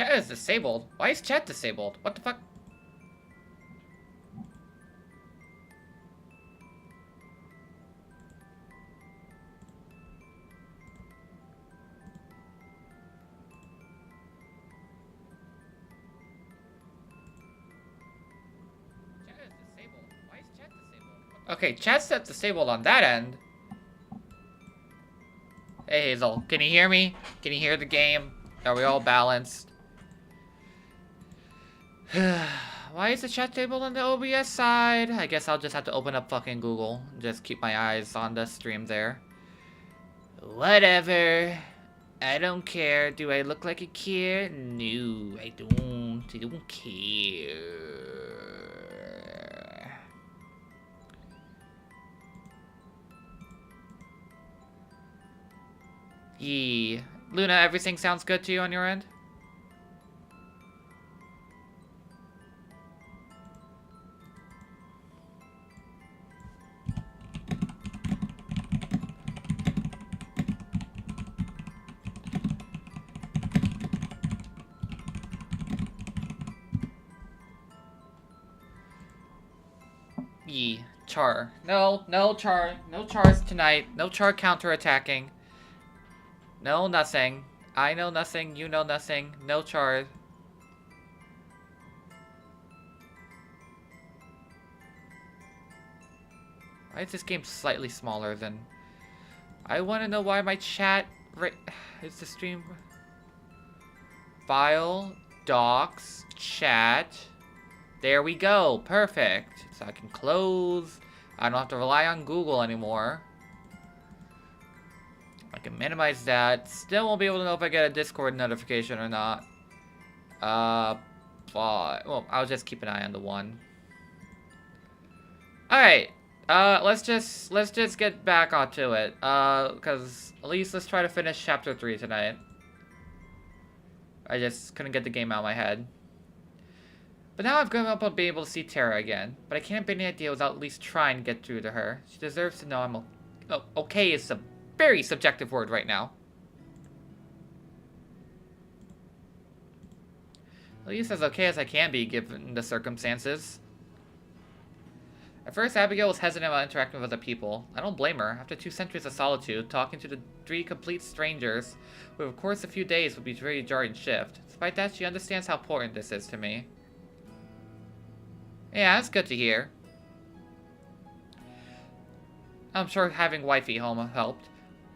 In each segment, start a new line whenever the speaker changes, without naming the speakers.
Chat is disabled. Why is chat disabled? What the fuck? Okay, chat's set disabled on that end. Hey Hazel, can you hear me? Can you hear the game? Are we all balanced? Why is the chat table on the OBS side? I guess I'll just have to open up fucking Google. Just keep my eyes on the stream there. Whatever. I don't care. Do I look like a kid? No, I don't. I don't care. Yee. Luna, everything sounds good to you on your end? Yee. Char. No, no Char. No Chars tonight. No Char counterattacking. No, nothing. I know nothing, you know nothing. No Char. Why is this game slightly smaller than... I want to know why my chat... Is the stream... File, docs, chat. There we go. Perfect. So I can close. I don't have to rely on Google anymore. I can minimize that. Still won't be able to know if I get a Discord notification or not. But... Well, I'll just keep an eye on the one. Alright. Let's just get back onto it. Because at least let's try to finish chapter 3 tonight. I just couldn't get the game out of my head. But now I've given up on being able to see Tara again. But I can't have any idea without at least trying to get through to her. She deserves to know I'm okay is a very subjective word right now. At least as okay as I can be given the circumstances. At first, Abigail was hesitant about interacting with other people. I don't blame her. After 2 centuries of solitude, talking to the 3 complete strangers, who of course a few days would be a very jarring shift. Despite that, she understands how important this is to me. Yeah, that's good to hear. I'm sure having wifey home helped.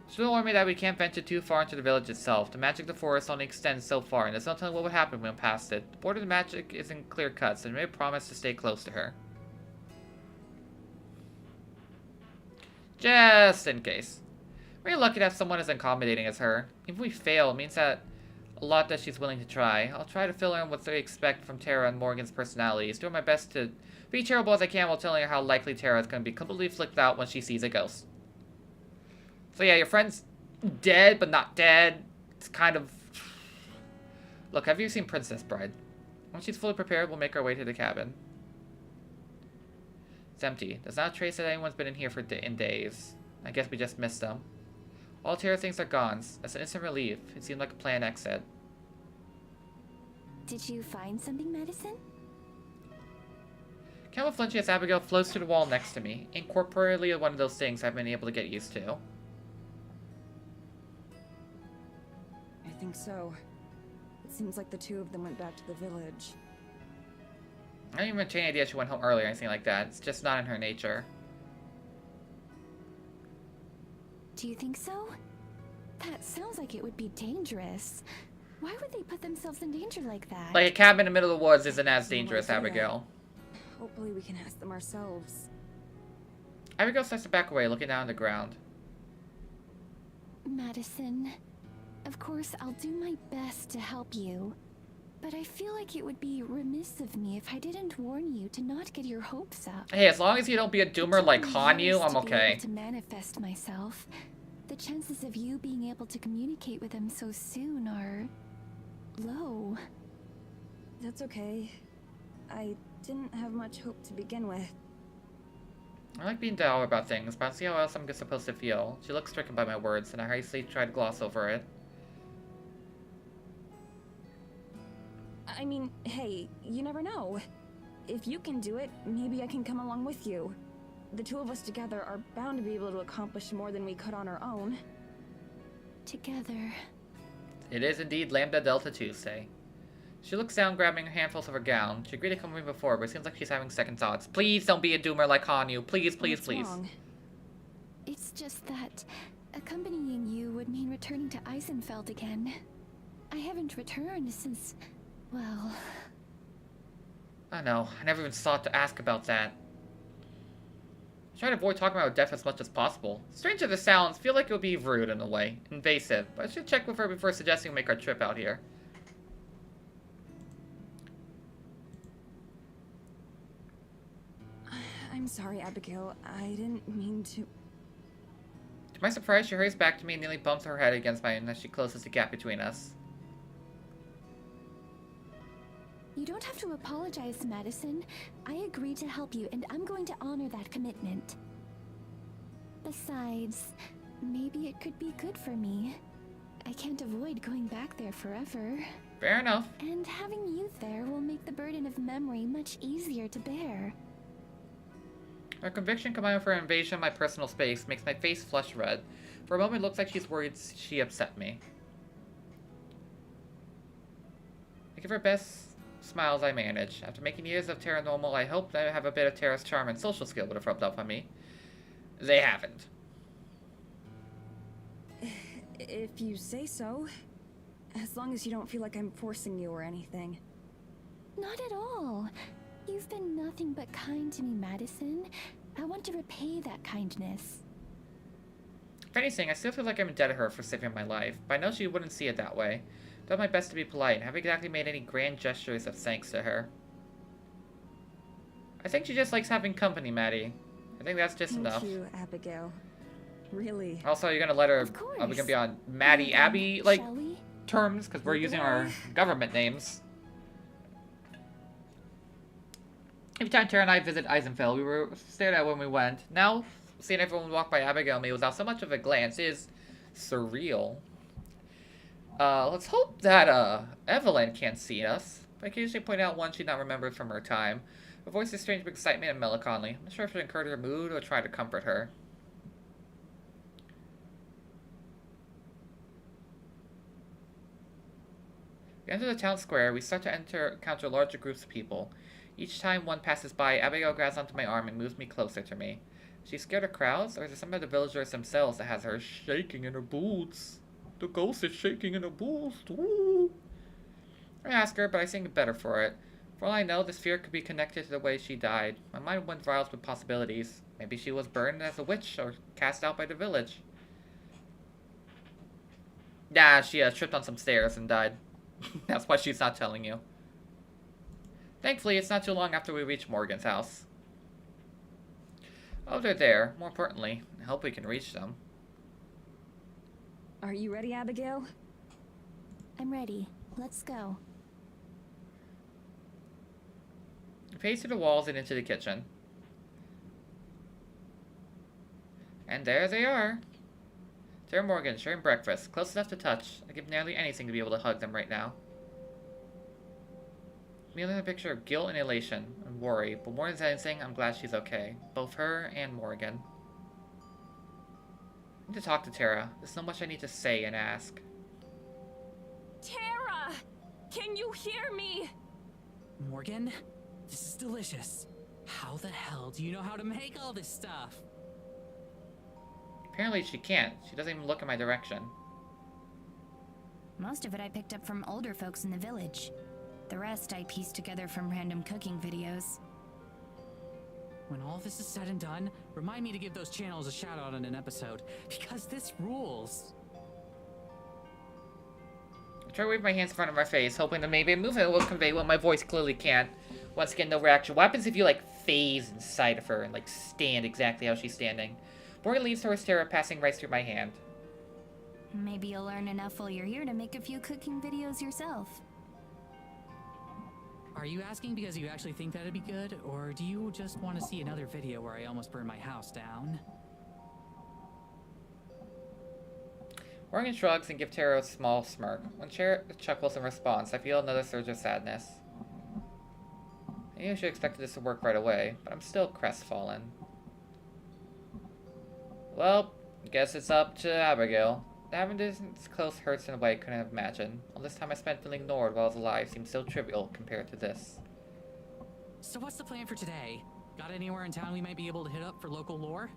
She warned me that we can't venture too far into the village itself. The magic of the forest only extends so far, and there's no telling what would happen when past it. The border of the magic isn't clear-cut, so I made a promise to stay close to her. Just in case. We're lucky to have someone as accommodating as her. If we fail, it means that a lot that she's willing to try. I'll try to fill her in what they expect from Tara and Morgan's personalities, doing my best to be terrible as I can while telling her how likely Tara is going to be completely flipped out when she sees a ghost. So yeah, your friend's dead, but not dead. It's kind of... Look, have you seen Princess Bride? When she's fully prepared, we'll make our way to the cabin. It's empty. There's not a trace that anyone's been in here in days. I guess we just missed them. All Tara things are gone. That's an instant relief. It seemed like a planned exit.
Did you find something, Madison?
Camel flinching as Abigail floats to the wall next to me. Incorporeally one of those things I've been able to get used to.
I think so. It seems like the 2 of them went back to the village.
I don't even have any idea she went home early or anything like that. It's just not in her nature.
Do you think so? That sounds like it would be dangerous. Why would they put themselves in danger like that?
Like a cabin in the middle of the woods isn't as dangerous, Abigail.
Hopefully we can ask them ourselves.
Abigail starts to back away, looking down on the ground.
Madison, of course I'll do my best to help you. But I feel like it would be remiss of me if I didn't warn you to not get your hopes up.
Hey, as long as you don't be a doomer like Hanyu, I'm okay.
To manifest myself, the chances of you being able to communicate with them so soon are low.
That's okay. I didn't have much hope to begin with.
I like being dour about things, but I don't see how else I'm supposed to feel. She looks stricken by my words, and I hastily try to gloss over it.
I mean, hey, you never know. If you can do it, maybe I can come along with you. The two of us together are bound to be able to accomplish more than we could on our own.
Together.
It is indeed Lambda Delta Tuesday. She looks down, grabbing handfuls of her gown. She agreed to come with me before, but it seems like she's having second thoughts. Please don't be a doomer like Hanyu. Please, please,
What's
please.
wrong?
It's just that accompanying you would mean returning to Eisenfeld again. I haven't returned since, well...
I know. I never even thought to ask about that. I try to avoid talking about death as much as possible. Strange as it sounds, feel like it would be rude in a way. Invasive. But I should check with her before suggesting we make our trip out here.
I'm sorry, Abigail. I didn't mean to...
To my surprise, she hurries back to me and nearly bumps her head against mine as she closes the gap between us.
You don't have to apologize, Madison. I agreed to help you, and I'm going to honor that commitment. Besides, maybe it could be good for me. I can't avoid going back there forever.
Fair enough.
And having you there will make the burden of memory much easier to bear.
Her conviction combined with her invasion of my personal space makes my face flush red. For a moment, it looks like she's worried she upset me. I give her best smiles I manage. After making years of Terra normal, I hoped I have a bit of Terra's charm and social skill would have rubbed off on me. They haven't.
If you say so. As long as you don't feel like I'm forcing you or anything.
Not at all. You've been nothing but kind to me, Madison. I want to repay that kindness.
If anything, I still feel like I'm indebted to her for saving my life, but I know she wouldn't see it that way. I've done my best to be polite, and haven't exactly made any grand gestures of thanks to her. I think she just likes having company, Maddie. I think that's just enough.
Thank you, Abigail. Really.
Also, you're gonna let her...
Of course.
Are we gonna be on Maddie, Abby, like,
Shall we?
terms? Because we're using our government names. Every time Tara and I visit Eisenfeld, we were stared at when we went. Now, seeing everyone walk by Abigail and me without so much of a glance is surreal. Let's hope that, Evelyn can't see us. I occasionally point out one she not remembered from her time. Her voice is strange with excitement and melancholy. I'm not sure if it encourage her mood or try to comfort her. We enter the town square. We start to encounter larger groups of people. Each time one passes by, Abigail grabs onto my arm and moves me closer to me. Is she scared of crowds, or is it some of the villagers themselves that has her shaking in her boots? The ghost is shaking in her boots. Ooh. I ask her, but I think better for it. For all I know, this fear could be connected to the way she died. My mind went wild with possibilities. Maybe she was burned as a witch, or cast out by the village. Nah, she tripped on some stairs and died. That's why she's not telling you. Thankfully, it's not too long after we reach Morgan's house. Oh, they're there. More importantly, I hope we can reach them.
Are you ready, Abigail?
I'm ready. Let's go.
We pace through the walls and into the kitchen. And there they are. Tara and Morgan sharing breakfast, close enough to touch. I'd give nearly anything to be able to hug them right now. I'm in a picture of guilt and elation and worry, but more than anything, I'm glad she's okay. Both her and Morgan. I need to talk to Tara. There's so much I need to say and ask.
Tara! Can you hear me?
Morgan, this is delicious. How the hell do you know how to make all this stuff?
Apparently she can't. She doesn't even look in my direction.
Most of it I picked up from older folks in the village. The rest I pieced together from random cooking videos.
When all this is said and done, remind me to give those channels a shout out in an episode, because this rules.
I try to wave my hands in front of my face, hoping that maybe a movement will convey what my voice clearly can't. Once again, no reaction. What happens if you, like, phase inside of her and, like, stand exactly how she's standing? Morgan leans towards Tara, passing right through my hand.
Maybe you'll learn enough while you're here to make a few cooking videos yourself.
Are you asking because you actually think that'd be good, or do you just want to see another video where I almost burned my house down?
Morgan shrugs and gives Tara a small smirk. When Tara chuckles in response, I feel another surge of sadness. I knew I should expect this to work right away, but I'm still crestfallen. Well, guess it's up to Abigail. Having this close hurts in a way I couldn't have imagined. All this time I spent feeling ignored while I was alive seems so trivial compared to this.
So what's the plan for today? Got anywhere in town we might be able to hit up for local lore?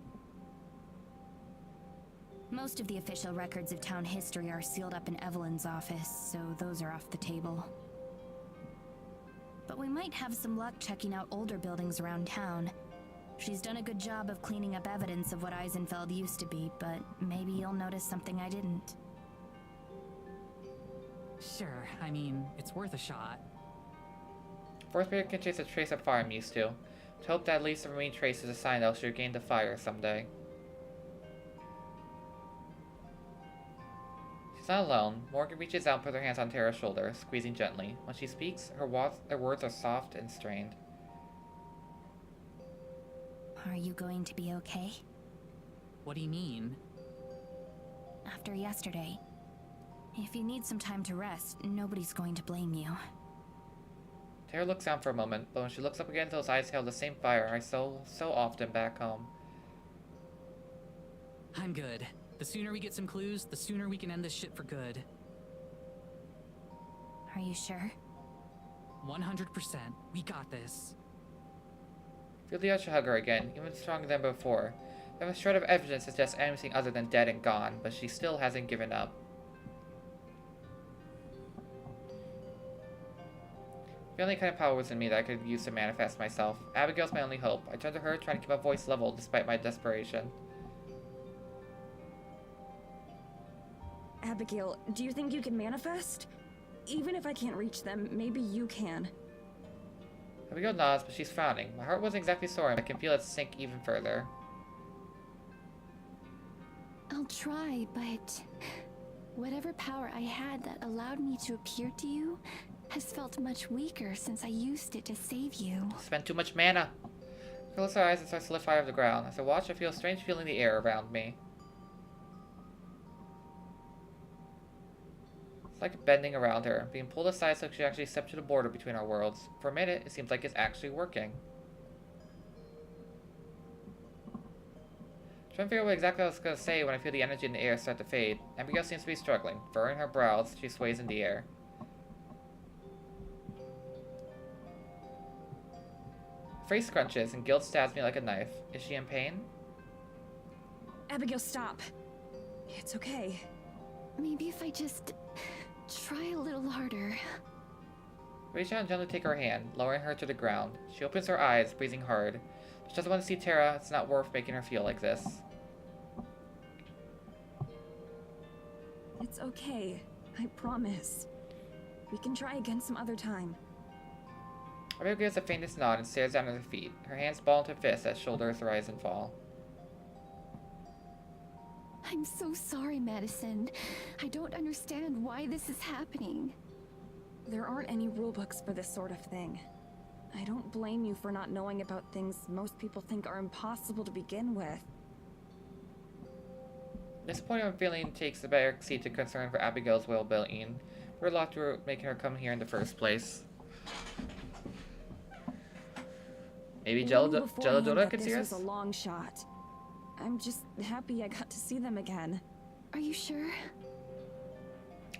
Most of the official records of town history are sealed up in Evelyn's office, so those are off the table. But we might have some luck checking out older buildings around town. She's done a good job of cleaning up evidence of what Eisenfeld used to be, but maybe you'll notice something I didn't.
Sure, I mean, it's worth a shot.
Force Spirit can chase a trace of fire I'm used to hope that at least the remaining trace is a sign that I'll regain the fire someday. She's not alone. Morgan reaches out and puts her hands on Tara's shoulder, squeezing gently. When she speaks, her words are soft and strained.
Are you going to be okay?
What do you mean?
After yesterday, if you need some time to rest, nobody's going to blame you.
Tara looks down for a moment, but when she looks up again, those eyes held the same fire I so often back home.
I'm good. The sooner we get some clues, the sooner we can end this shit for good.
Are you sure?
100%. We got this.
Feel the urge to hug her again, even stronger than before. I have a shred of evidence that suggests anything other than dead and gone, but she still hasn't given up. The only kind of power was in me that I could use to manifest myself. Abigail's my only hope. I turned to her, trying to keep my voice level despite my desperation.
Abigail, do you think you can manifest? Even if I can't reach them, maybe you can.
Abigail nods, but she's frowning. My heart wasn't exactly sore, and I can feel it sink even further.
I'll try, but whatever power I had that allowed me to appear to you has felt much weaker since I used it to save you.
Spent too much mana. I close her eyes and start to lift high off the ground. As I watch, I feel a strange feeling in the air around me. It's like bending around her, being pulled aside so she actually steps to the border between our worlds. For a minute, it seems like it's actually working. Trying to figure out what exactly I was going to say when I feel the energy in the air start to fade. Abigail seems to be struggling. Furrowing her brows, she sways in the air. Her face scrunches and guilt stabs me like a knife. Is she in pain?
Abigail, stop. It's okay.
Maybe if I just try a little harder.
Reach out and gently take her hand, lowering her to the ground. She opens her eyes, breathing hard. She doesn't want to see Tara. It's not worth making her feel like this.
It's okay. I promise. We can try again some other time.
Abigail gives the faintest nod and stares down at her feet. Her hands ball into fists as shoulders rise and fall.
I'm so sorry, Madison. I don't understand why this is happening.
There aren't any rulebooks for this sort of thing. I don't blame you for not knowing about things most people think are impossible to begin with.
This point I'm feeling takes the back seat to concern for Abigail's well-being. We're locked to making her come here in the first place. Maybe Jello Dota could see
this
us?
was a long shot. I'm just happy I got to see them again.
Are you sure?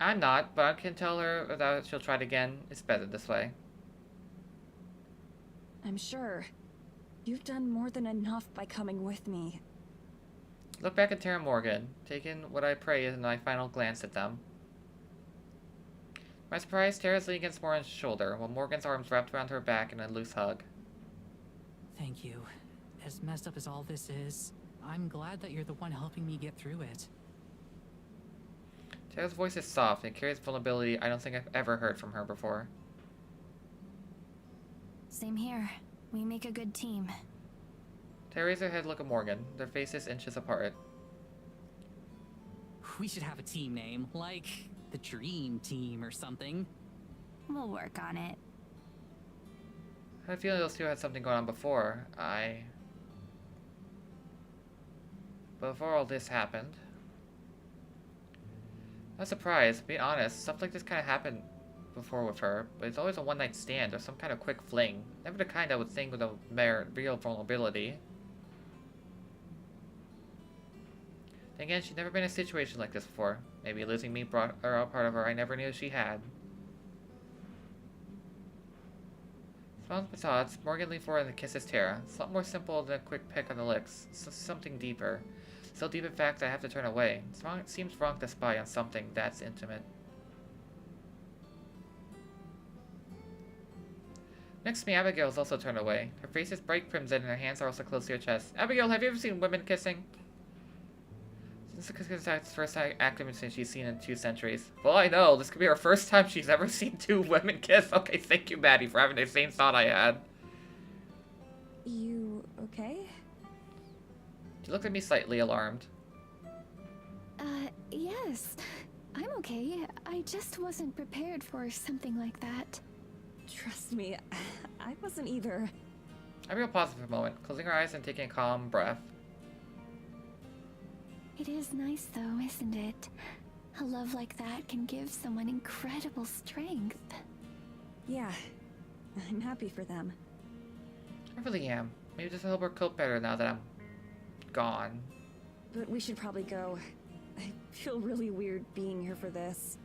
I'm not, but I can tell her that she'll try it again. It's better this way.
I'm sure. You've done more than enough by coming with me.
Look back at Tara and Morgan, taking what I pray is my final glance at them. To my surprise, Tara's leaning against Morgan's shoulder, while Morgan's arms wrapped around her back in a loose hug.
Thank you. As messed up as all this is, I'm glad that you're the one helping me get through it.
Tara's voice is soft and carries vulnerability I don't think I've ever heard from her before.
Same here. We make a good team.
Tara raised her head to look at Morgan, their faces inches apart.
We should have a team name, like the Dream Team or something.
We'll work on it.
I had a feeling those two had something going on before. But before all this happened, Not surprised, being honest, stuff like this kind of happened before with her, but it's always a one-night stand or some kind of quick fling. Never the kind I would think with a real vulnerability. Then again, she'd never been in a situation like this before. Maybe losing me brought her out part of her I never knew she had. Smiles my thoughts, Morgan leaned forward and kisses Tara. It's a lot more simple than a quick peck on the lips. It's something deeper. So deep in fact I have to turn away. It seems wrong to spy on something that's intimate. Next to me, Abigail is also turned away. Her face is bright crimson and her hands are also close to her chest. Abigail, have you ever seen women kissing? Since the kiss act's first act of intimacy she's seen in 2 centuries. Well, I know. This could be her first time she's ever seen 2 women kiss. Okay, thank you, Maddie, for having the same thought I had.
You okay?
She looked at me slightly alarmed.
Yes. I'm okay. I just wasn't prepared for something like that.
Trust me, I wasn't either.
Abigail paused for a moment, closing her eyes and taking a calm breath.
It is nice though, isn't it? A love like that can give someone incredible strength.
Yeah, I'm happy for them.
I really am. Maybe this will help her cope better now that I'm gone.
But we should probably go. I feel really weird being here for this.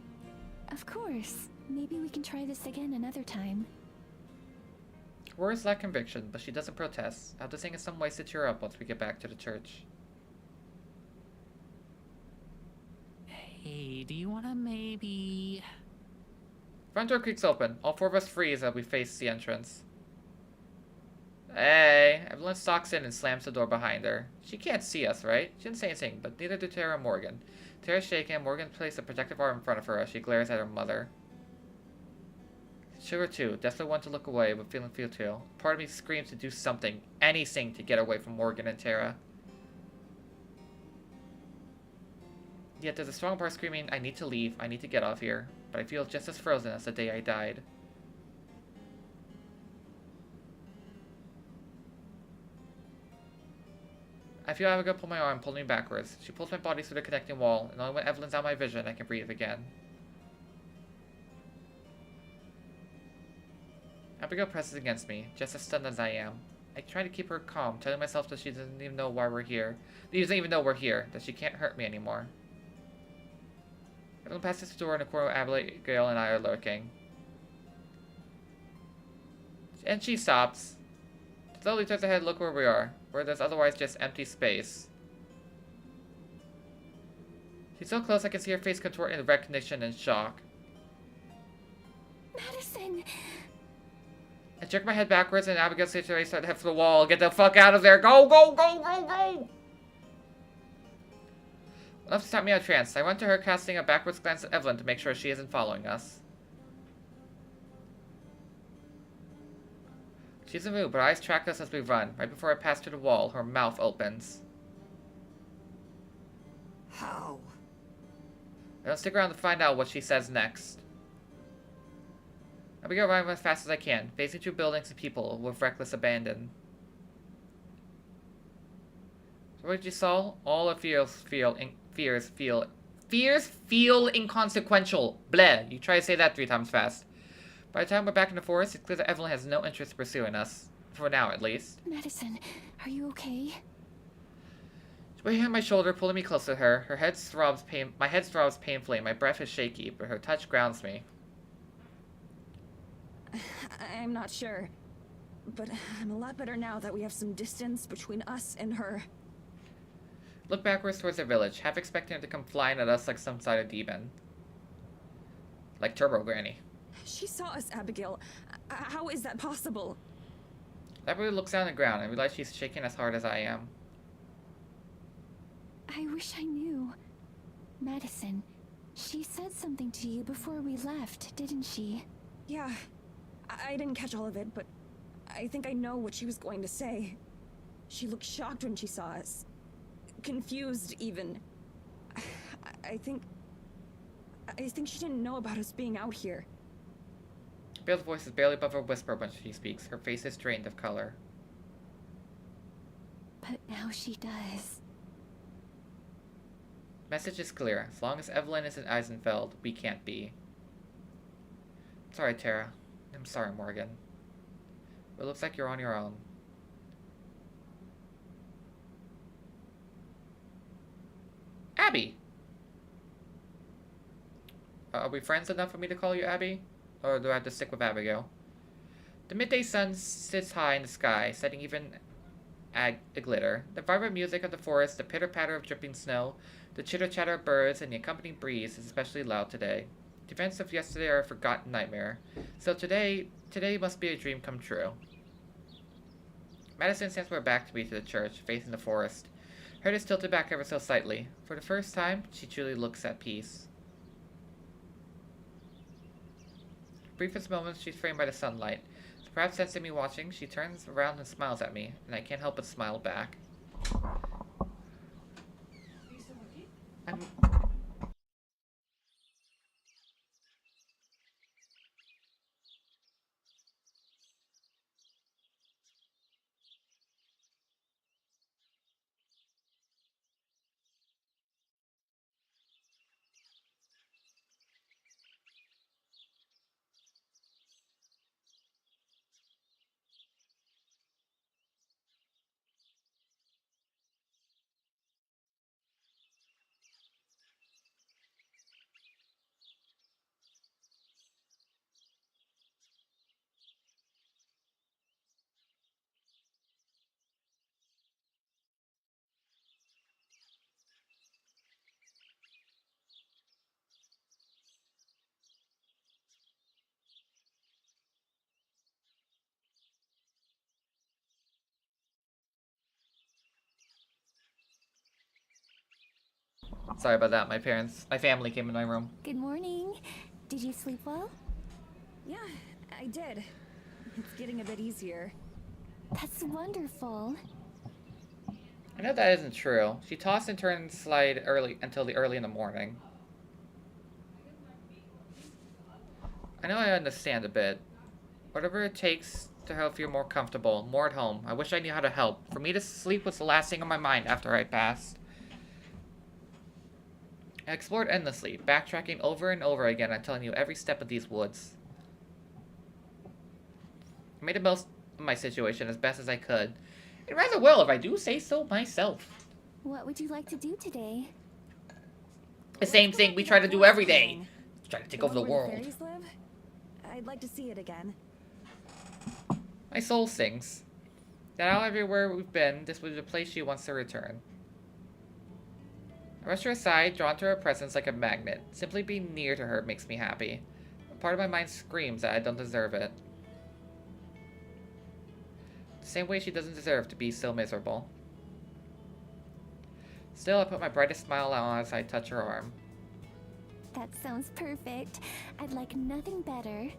Of course. Maybe we can try this again another time.
Her words lack conviction, but she doesn't protest. I'll have to think of some ways to cheer her up once we get back to the church.
Hey, do you wanna maybe...
Front door creaks open. All 4 of us freeze as we face the entrance. Hey! Evelyn stalks in and slams the door behind her. She can't see us, right? She didn't say anything, but neither did Tara or Morgan. Tara's shaking and Morgan placed a protective arm in front of her as she glares at her mother. Sugar too, definitely want to look away, but feeling futile. Part of me screams to do something, anything to get away from Morgan and Tara. Yet there's a strong part screaming, I need to leave, I need to get off here. But I feel just as frozen as the day I died. I feel Abigail pull my arm, pulling me backwards. She pulls my body through the connecting wall, and only when Evelyn's out of my vision I can breathe again. Abigail presses against me, just as stunned as I am. I try to keep her calm, telling myself that she doesn't even know why we're here. That she doesn't even know we're here, that she can't hurt me anymore. Evelyn passes the door in the corner where Abigail and I are lurking. And she stops. Slowly turns her head to look where we are, where there's otherwise just empty space. She's so close I can see her face contort in recognition and shock.
Madison!
I jerk my head backwards and Abigail says to start to head for the wall. Get the fuck out of there! Go, go, go, go, go! Enough to stop me out of trance. I went to her, casting a backwards glance at Evelyn to make sure she isn't following us. She doesn't move, but her eyes track us as we run. Right before I pass through the wall, her mouth opens.
How?
I don't stick around to find out what she says next. I begin running as fast as I can, facing through buildings and people with reckless abandon. So what you saw? All of fears feel inconsequential. Bleh. You try to say that 3 times fast. By the time we're back in the forest, it's clear that Evelyn has no interest in pursuing us. For now, at least.
Madison, are you okay?
She's weighing on my shoulder, pulling me close to her. My head throbs painfully, my breath is shaky, but her touch grounds me.
I'm not sure. But I'm a lot better now that we have some distance between us and her.
Look backwards towards the village, half expecting her to come flying at us like some sort of demon. Like Turbo Granny.
She saw us, Abigail. How is that possible?
Abigail looks down on the ground and realizes she's shaking as hard as I am.
I wish I knew. Madison, she said something to you before we left, didn't she?
Yeah. I didn't catch all of it, but I think I know what she was going to say. She looked shocked when she saw us. Confused, even. I think she didn't know about us being out here.
Bill's voice is barely above a whisper when she speaks. Her face is drained of color.
But now she does.
Message is clear. As long as Evelyn is in Eisenfeld, we can't be. Sorry, Tara. I'm sorry, Morgan. It looks like you're on your own. Abby! Are we friends enough for me to call you Abby? Or do I have to stick with Abigail? The midday sun sits high in the sky, setting even a glitter. The vibrant music of the forest, the pitter-patter of dripping snow, the chitter-chatter of birds, and the accompanying breeze is especially loud today. The events of yesterday are a forgotten nightmare. So today must be a dream come true. Madison stands with her back to me to the church, facing the forest. Her head is tilted back ever so slightly. For the first time, she truly looks at peace. Briefest moments, she's framed by the sunlight. So perhaps sensing me watching, she turns around and smiles at me, and I can't help but smile back. Sorry about that. My family came in my room.
Good morning. Did you sleep well?
Yeah, I did. It's getting a bit easier.
That's wonderful.
I know that isn't true. She tossed and turned and slide until early in the morning. I know I understand a bit. Whatever it takes to help feel more comfortable, more at home. I wish I knew how to help. For me to sleep was the last thing on my mind after I passed. I explored endlessly, backtracking over and over again until I knew every step of these woods. I made the most of my situation as best as I could. And rather well, if I do say so myself.
What would you like to do today?
The same thing we try to do every day. Try to take over the
Where
world.
fairies live? I'd like to see it again.
My soul sings. That now everywhere we've been, this was the place she wants to return. I rush her aside, drawn to her presence like a magnet. Simply being near to her makes me happy. A part of my mind screams that I don't deserve it. The same way she doesn't deserve to be so miserable. Still, I put my brightest smile on as I touch her arm.
That sounds perfect. I'd like nothing better.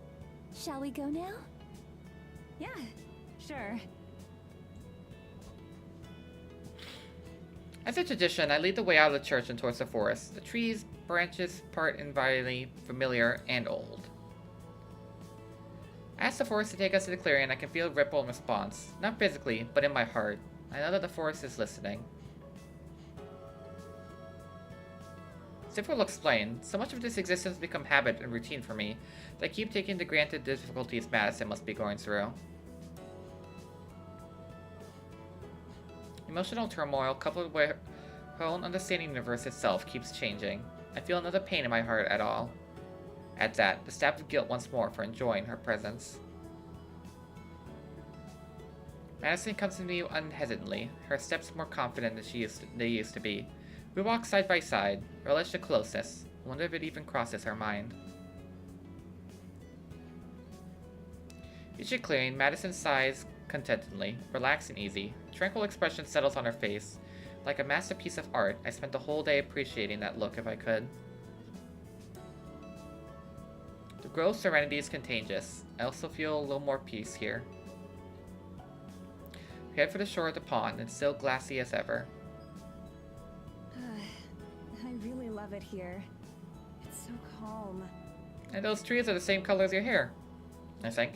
Shall we go now?
Yeah, sure.
As a tradition, I lead the way out of the church and towards the forest. The trees, branches, part invitingly familiar and old. I ask the forest to take us to the clearing, and I can feel a ripple in response. Not physically, but in my heart. I know that the forest is listening. As if we'll explain, so much of this existence has become habit and routine for me that I keep taking the granted difficulties Madison must be going through. Emotional turmoil, coupled with her own understanding of the universe itself, keeps changing. I feel another pain in my heart at all. At that, the stab of guilt once more for enjoying her presence. Madison comes to me unhesitantly, her steps more confident than they used to be. We walk side by side, relish the closeness. I wonder if it even crosses her mind. Reaching clearing, Madison sighs contentedly, relaxed and easy. A tranquil expression settles on her face. Like a masterpiece of art, I spent the whole day appreciating that look if I could. The grove's serenity is contagious. I also feel a little more peace here. We head for the shore of the pond, and still glassy as ever.
I really love it here. It's so calm.
And those trees are the same color as your hair, I think.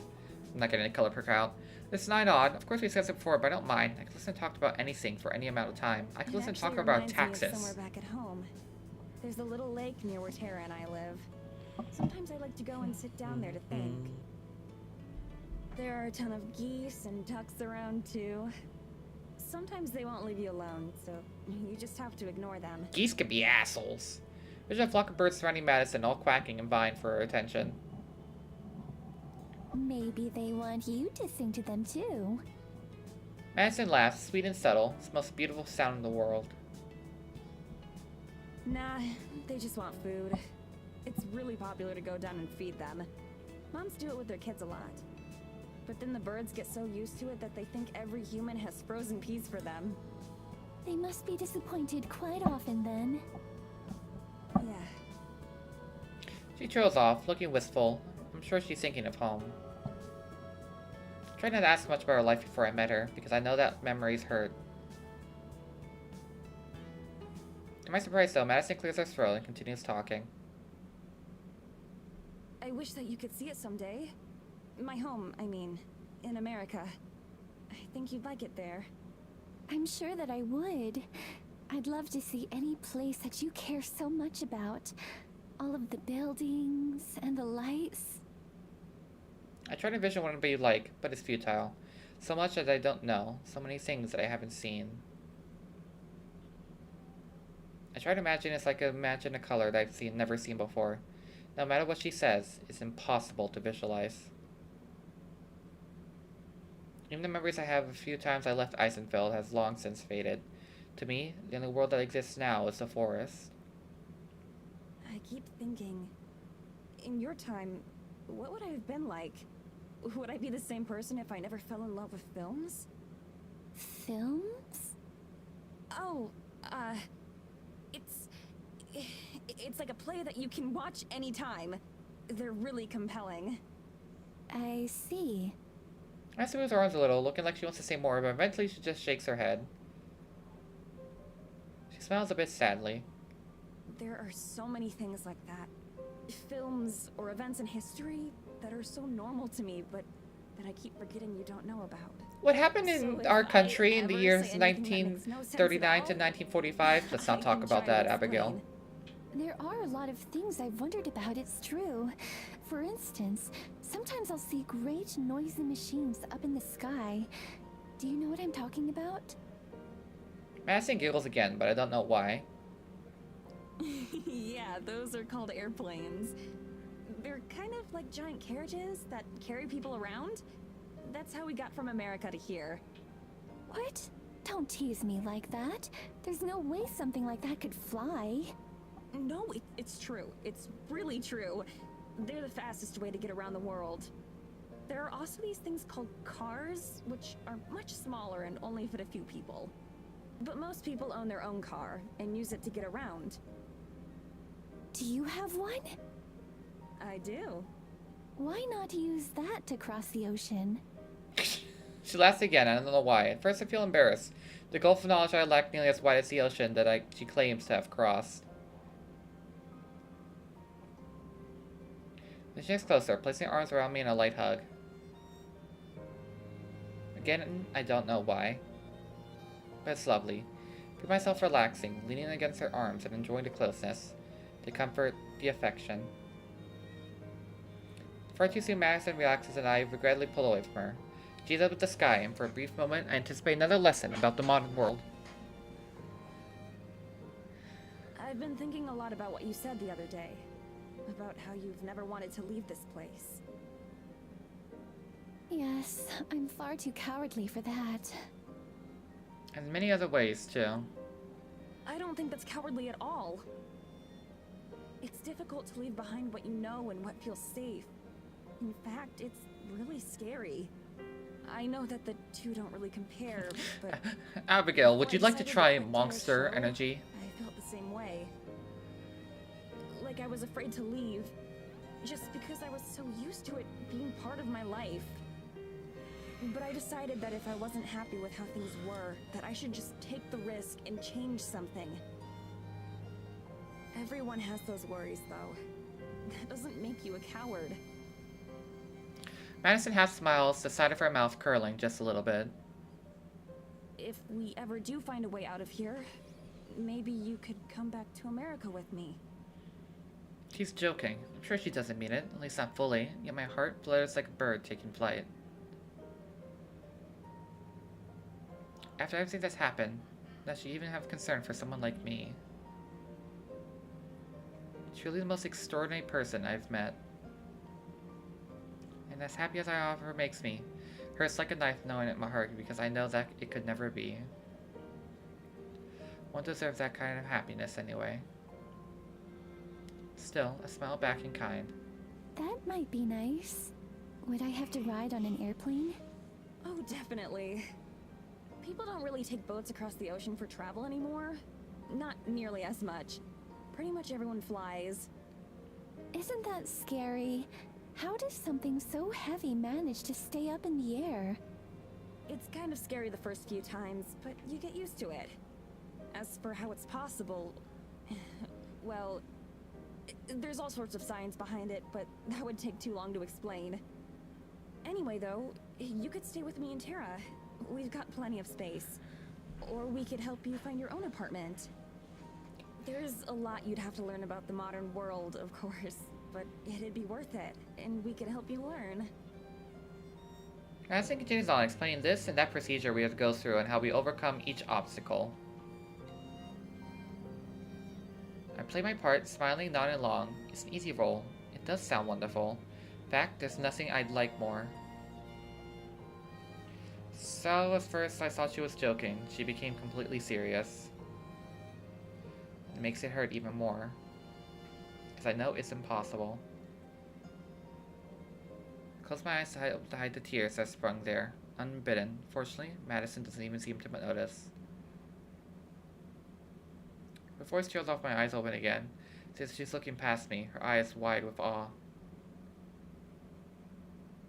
I'm not getting any color per out. This is not odd. Of course we said it before, but I don't mind. I can listen to talk about anything for any amount of time. I can listen to talk about taxes.
Somewhere back at home. There's a little lake near where Tara and I live. Sometimes I like to go and sit down there to think. There are a ton of geese and ducks around too. Sometimes they won't leave you alone, so you just have to ignore them.
Geese can be assholes. There's a flock of birds surrounding Madison, all quacking and vying for her attention.
Maybe they want you to sing to them too.
Madison laughs, sweet and subtle. It's the most beautiful sound in the world.
Nah, they just want food. It's really popular to go down and feed them. Moms do it with their kids a lot. But then the birds get so used to it that they think every human has frozen peas for them.
They must be disappointed quite often then.
Yeah.
She trails off, looking wistful. I'm sure she's thinking of home. I tried not to ask much about her life before I met her, because I know that memories hurt. To my surprise though, Madison clears her throat and continues talking.
I wish that you could see it someday. My home, I mean, in America. I think you'd like it there.
I'm sure that I would. I'd love to see any place that you care so much about. All of the buildings and the lights.
I try to envision what it would be like, but it's futile. So much that I don't know, so many things that I haven't seen. I try to imagine it's like imagine a color that I've never seen before. No matter what she says, it's impossible to visualize. Even the memories I have of a few times I left Eisenfeld has long since faded. To me, the only world that exists now is the forest.
I keep thinking, in your time, what would I have been like? Would I be the same person if I never fell in love with films?
Films?
Oh, it's like a play that you can watch anytime. They're really compelling.
I see.
I smooth her arms a little, looking like she wants to say more, but eventually she just shakes her head. She smiles a bit sadly.
There are so many things like that. Films or events in history that are so normal to me, but that I keep forgetting you don't know about.
What happened
So
in
if
our
I
country in the
ever
years
say anything that makes no sense at
1939 to
all,
1945? Let's not
I
talk
can
about
try to
that, Abigail.
explain.
There are a lot of things I've wondered about, it's true. For instance, sometimes I'll see great noisy machines up in the sky. Do you know what I'm talking about?
Madison giggles again, but I don't know why.
Yeah, those are called airplanes. They're kind of like giant carriages that carry people around. That's how we got from America to here.
What? Don't tease me like that. There's no way something like that could fly.
No, it's true. It's really true. They're the fastest way to get around the world. There are also these things called cars, which are much smaller and only fit a few people. But most people own their own car and use it to get around.
Do you have one?
I do.
Why not use that to cross the ocean?
She laughs again, I don't know why. At first I feel embarrassed. The gulf of knowledge I lack nearly as wide as the ocean that she claims to have crossed. Then she gets closer, placing her arms around me in a light hug. Again, I don't know why. But it's lovely. I feel myself relaxing, leaning against her arms and enjoying the closeness, the comfort, the affection. Far too soon, Madison relaxes and I regrettably pull away from her. She's up at the sky, and for a brief moment, I anticipate another lesson about the modern world.
I've been thinking a lot about what you said the other day. About how you've never wanted to leave this place.
Yes, I'm far too cowardly for that.
And many other ways, too.
I don't think that's cowardly at all. It's difficult to leave behind what you know and what feels safe. In fact, it's really scary. I know that the two don't really compare, but...
Abigail, would
before
you
I
like to
decided
try
to write
Monster
Tara's show,
Energy?
I felt the same way. Like I was afraid to leave, just because I was so used to it being part of my life. But I decided that if I wasn't happy with how things were, that I should just take the risk and change something. Everyone has those worries, though. That doesn't make you a coward.
Madison half smiles, the side of her mouth curling just a little bit.
If we ever do find a way out of here, maybe you could come back to America with me.
She's joking. I'm sure she doesn't mean it, at least not fully, yet my heart flutters like a bird taking flight. After everything that's happened, does she even have concern for someone like me? Truly the most extraordinary person I've met. And as happy as I offer makes me, hurts like a knife knowing it in my heart because I know that it could never be. One deserves that kind of happiness anyway. Still, a smile back in kind.
That might be nice. Would I have to ride on an airplane?
Oh, definitely. People don't really take boats across the ocean for travel anymore. Not nearly as much. Pretty much everyone flies.
Isn't that scary? How does something so heavy manage to stay up in the air?
It's kind of scary the first few times, but you get used to it. As for how it's possible, well, there's all sorts of science behind it, but that would take too long to explain. Anyway, though, you could stay with me and Tara. We've got plenty of space. Or we could help you find your own apartment. There's a lot you'd have to learn about the modern world, of course, but it'd be worth it, and we could help you learn.
Madison continues on, explaining this and that procedure we have to go through and how we overcome each obstacle. I play my part, smiling, nodding along. It's an easy role. It does sound wonderful. In fact, there's nothing I'd like more. So, at first I thought she was joking. She became completely serious. It makes it hurt even more. Because I know it's impossible. I close my eyes to hide the tears that sprung there, unbidden. Fortunately, Madison doesn't even seem to notice. Her voice trails off, my eyes open again. Since she's looking past me, her eyes wide with awe.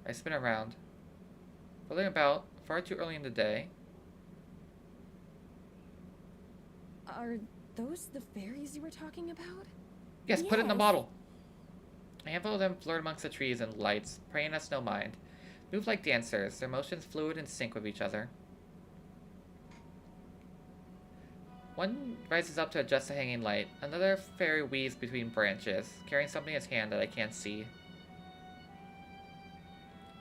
I spin around. Rolling about, far too early in the day.
Are those the fairies you were talking about?
Yes, put it in the
Yes.
bottle. A handful of them flirt amongst the trees and lights, praying us no mind. Move like dancers, their motions fluid and sync with each other. One rises up to adjust the hanging light. Another fairy weaves between branches, carrying something in its hand that I can't see.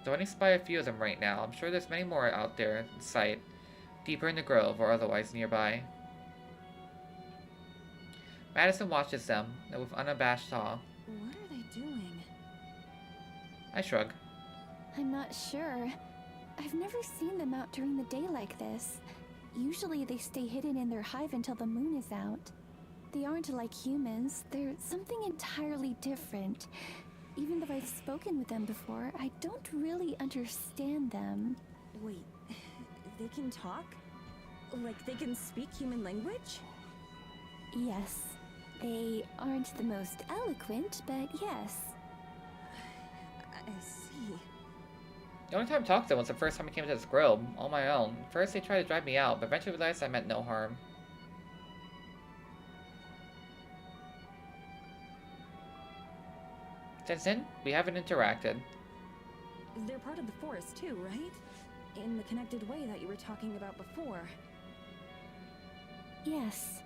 Though I only spy a few of them right now, I'm sure there's many more out there in sight, deeper in the grove or otherwise nearby. Madison watches them, with unabashed awe.
What are they doing?
I shrug.
I'm not sure. I've never seen them out during the day like this. Usually they stay hidden in their hive until the moon is out. They aren't like humans. They're something entirely different. Even though I've spoken with them before, I don't really understand them.
Wait, they can talk? Like they can speak human language?
Yes. They aren't the most eloquent, but yes.
I see.
The only time I talked to them was the first time I came to this grove, on my own. First they tried to drive me out, but eventually realized I meant no harm. Since then, we haven't interacted.
They're part of the forest too, right? In the connected way that you were talking about before.
Yes.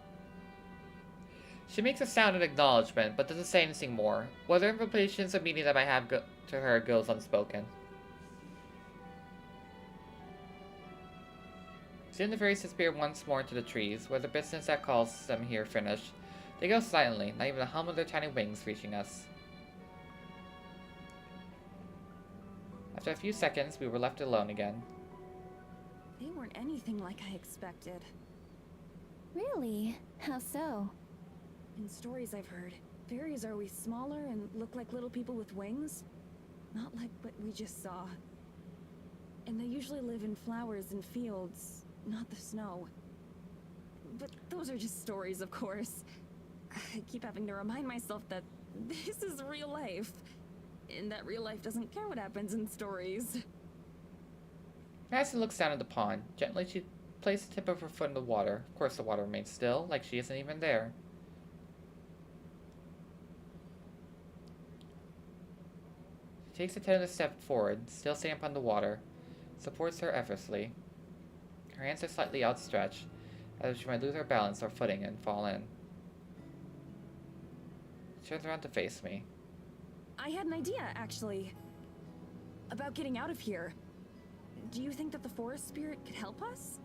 She makes a sound in acknowledgement, but doesn't say anything more. Whether implications of meaning that I have to her goes unspoken. Soon the fairies disappear once more into the trees, where the business that calls them here finished. They go silently, not even a hum of their tiny wings reaching us. After a few seconds, we were left alone again.
They weren't anything like I expected.
Really? How so?
In stories I've heard, fairies are always smaller and look like little people with wings. Not like what we just saw. And they usually live in flowers and fields, not the snow. But those are just stories, of course. I keep having to remind myself that this is real life. And that real life doesn't care what happens in stories.
Madison looks down at the pond. Gently, she placed the tip of her foot in the water. Of course, the water remains still, like she isn't even there. She takes a tentative step forward, still standing upon the water. Supports her effortlessly. Her hands are slightly outstretched. as she might lose her balance or footing and fall in. She turns around to face me.
I had an idea, actually. About getting out of here. Do you think that the forest spirit could help us?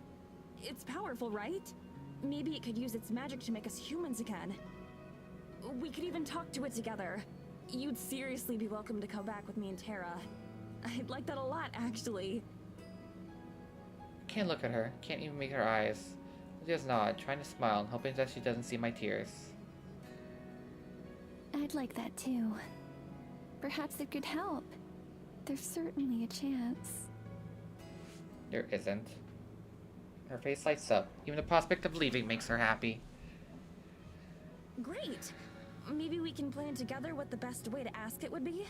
It's powerful, right? Maybe it could use its magic to make us humans again. We could even talk to it together. You'd seriously be welcome to come back with me and Tara. I'd like that a lot, actually.
I can't look at her, can't even meet her eyes. I just nod, trying to smile and hoping that she doesn't see my tears.
I'd like that too. Perhaps it could help. There's certainly a chance.
There isn't. Her face lights up. Even the prospect of leaving makes her happy.
Great! Maybe we can plan together what the best way to ask it would be?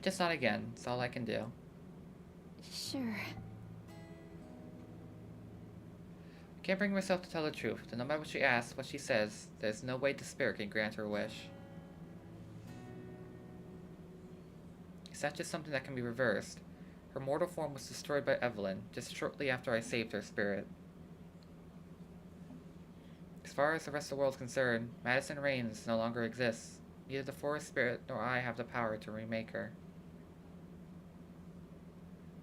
Just not again. It's all I can do.
Sure.
I can't bring myself to tell the truth. That no matter what she asks, what she says, there's no way the spirit can grant her wish. It's not just something that can be reversed. Her mortal form was destroyed by Evelyn, just shortly after I saved her spirit. As far as the rest of the world is concerned, Madison Raines no longer exists. Neither the forest spirit nor I have the power to remake her.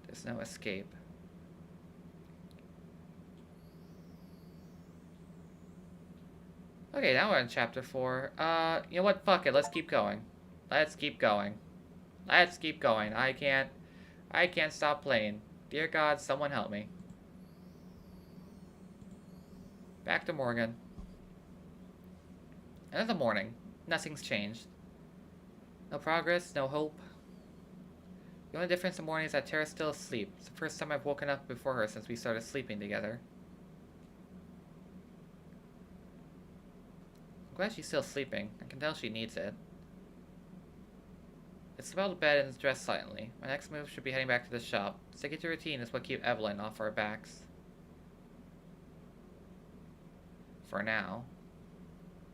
There's no escape. Okay, now we're in chapter 4. You know what? Fuck it. Let's keep going. Let's keep going. Let's keep going. I can't stop playing. Dear God, someone help me. Back to Morgan. Another morning. Nothing's changed. No progress, no hope. The only difference in the morning is that Tara's still asleep. It's the first time I've woken up before her since we started sleeping together. I'm glad she's still sleeping. I can tell she needs it. I slip out of bed and dress silently. My next move should be heading back to the shop. Sticking to routine is what keeps Evelyn off our backs. For now.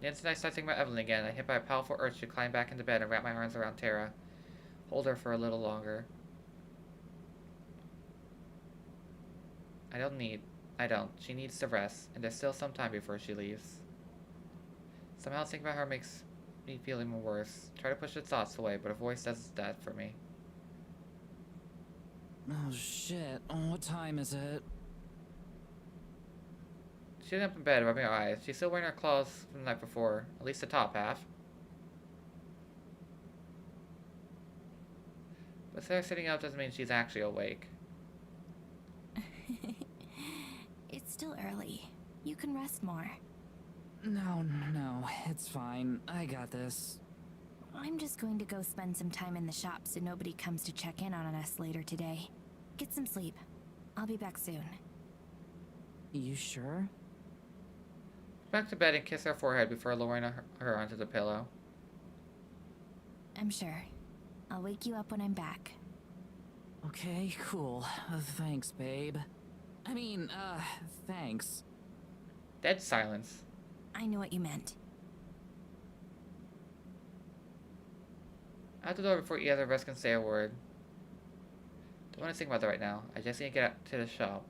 The instant I start thinking about Evelyn again, I'm hit by a powerful urge to climb back into bed and wrap my arms around Tara. Hold her for a little longer. I don't. She needs to rest, and there's still some time before she leaves. Somehow thinking about her makes me feel even worse. Try to push the thoughts away, but a voice does that for me.
Oh shit, what time is it?
She's up in bed, rubbing her eyes. She's still wearing her clothes from the night before, at least the top half. But Sarah sitting up doesn't mean she's actually awake.
It's still early. You can rest more.
No, it's fine. I got this.
I'm just going to go spend some time in the shop so nobody comes to check in on us later today. Get some sleep. I'll be back soon.
You sure?
Back to bed and kiss her forehead before lowering her onto the pillow.
I'm sure. I'll wake you up when I'm back.
Okay, cool. Thanks, babe. Thanks.
Dead silence.
I knew what you meant.
Out the door before either of us can say a word. Don't want to think about that right now. I just need to get out to the shop.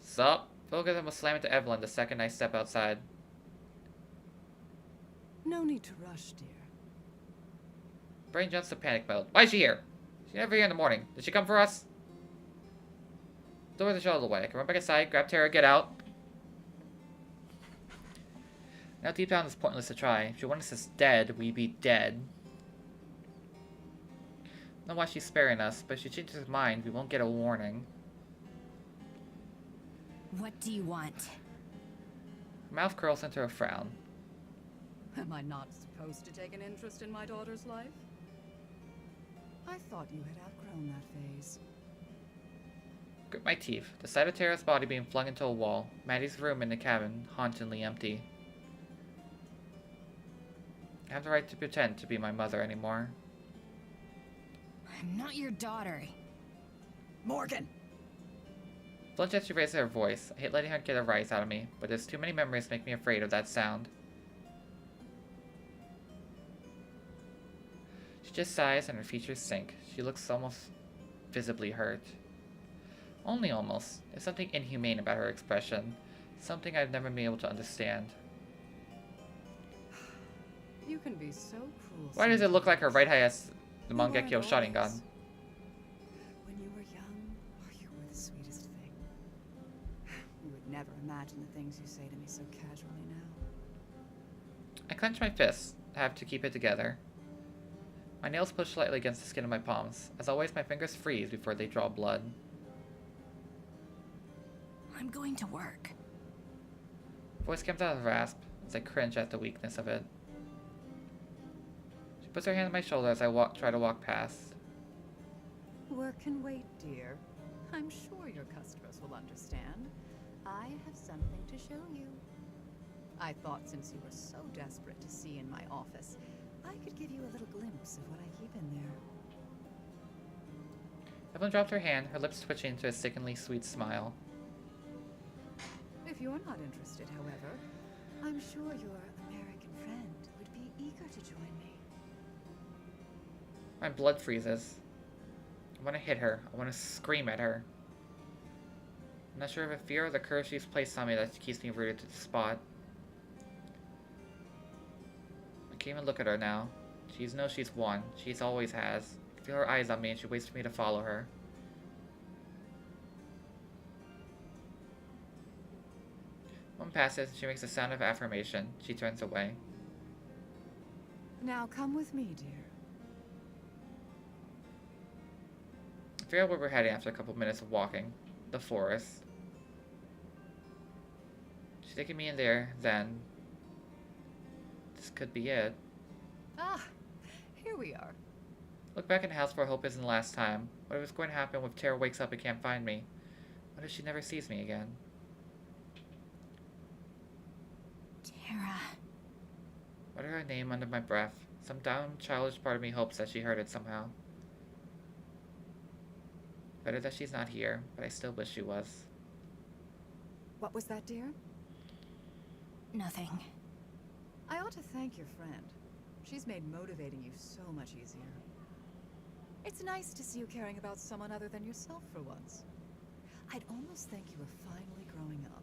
Sup? Focus and will slam into Evelyn the second I step outside.
No need to rush, dear.
Brain jumps to panic mode. Why is she here? She's never here in the morning. Did she come for us? Door the shuttle away. I can run back inside, grab Tara, get out. Now deep down it's pointless to try. If she wants us dead, we'd be dead. I don't know why she's sparing us, but if she changes her mind, we won't get a warning.
What do you want?
Her mouth curls into a frown.
Am I not supposed to take an interest in my daughter's life? I thought you had outgrown that phase.
Grit my teeth. The sight of Tara's body being flung into a wall. Maddie's room in the cabin, hauntingly empty. I have the right to pretend to be my mother anymore.
I'm not your daughter.
Morgan!
Flinch as she raises her voice. I hate letting her get a rise out of me, but there's too many memories to make me afraid of that sound. She just sighs and her features sink. She looks almost visibly hurt. Only almost. There's something inhumane about her expression. Something I've never been able to understand.
You can be so cruel.
Why does it look like her right eye has the
You weren't
Mangekyo
always.
Sharingan?
When you were young, you were the sweetest thing. You would never imagine the things you say to me so casually now.
I clench my fists. I have to keep it together. My nails push slightly against the skin of my palms. As always, my fingers freeze before they draw blood.
I'm going to work.
Voice comes out of a rasp as I cringe at the weakness of it. She puts her hand on my shoulder as I try to walk past.
Work can wait, dear. I'm sure your customers will understand. I have something to show you. I thought since you were so desperate to see in my office, I could give you a little glimpse of what I keep in there.
Evelyn dropped her hand, her lips twitching into a sickeningly sweet smile.
If you're not interested, however, I'm sure your American friend would be eager to join me.
My blood freezes. I want to hit her. I want to scream at her. I'm not sure if it's fear or the curse she's placed on me that keeps me rooted to the spot. I can't even look at her now. She knows she's won. She always has. I feel her eyes on me and she waits for me to follow her. One passes and she makes a sound of affirmation. She turns away.
Now come with me, dear.
I figure out where we're heading after a couple minutes of walking. The forest. She's taking me in there, then. This could be it.
Ah, here we are.
Look back in the house where I hope isn't the last time. What if it's going to happen if Tara wakes up and can't find me? What if she never sees me again?
Tara.
What her name under my breath? Some down childish part of me hopes that she heard it somehow. Better that she's not here, but I still wish she was.
What was that, dear?
Nothing.
I ought to thank your friend. She's made motivating you so much easier. It's nice to see you caring about someone other than yourself for once. I'd almost think you were finally growing up,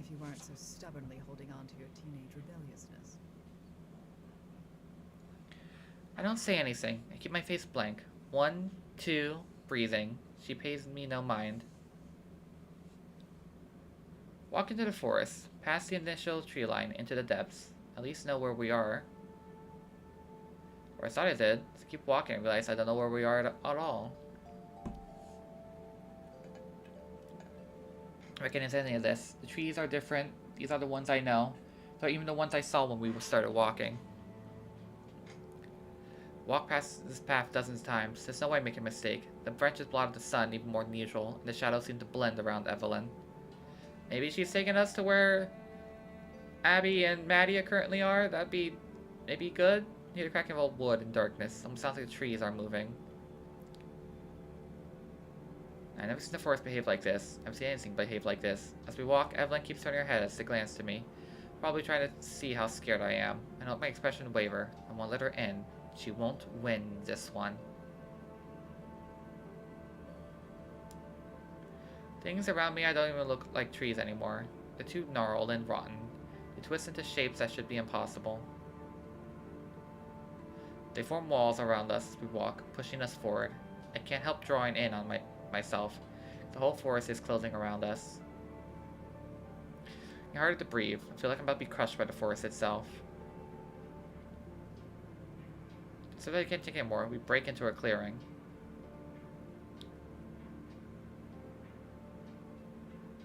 if you weren't so stubbornly holding on to your teenage rebelliousness.
I don't say anything. I keep my face blank. 1, 2, breathing. She pays me no mind. Walk into the forest, past the initial tree line, into the depths. At least know where we are. Or I thought I did. So keep walking and realize I don't know where we are at all. I recognize any of this. The trees are different. These are the ones I know. They're even the ones I saw when we started walking. Walk past this path dozens of times. There's no way I make a mistake. The branches blotted the sun even more than usual, and the shadows seem to blend around Evelyn. Maybe she's taking us to where Abby and Maddie currently are? That'd be maybe good? Near the cracking of old wood and darkness. Almost sounds like the trees are moving. I've never seen the forest behave like this. I've never seen anything behave like this. As we walk, Evelyn keeps turning her head as to glance to me. Probably trying to see how scared I am. I don't let my expression waver. I won't let her in. She won't win this one. Things around me I don't even look like trees anymore. They're too gnarled and rotten. They twist into shapes that should be impossible. They form walls around us as we walk, pushing us forward. I can't help drawing in on myself. The whole forest is closing around us. It's harder to breathe. I feel like I'm about to be crushed by the forest itself. So that I can't take anymore, we break into a clearing.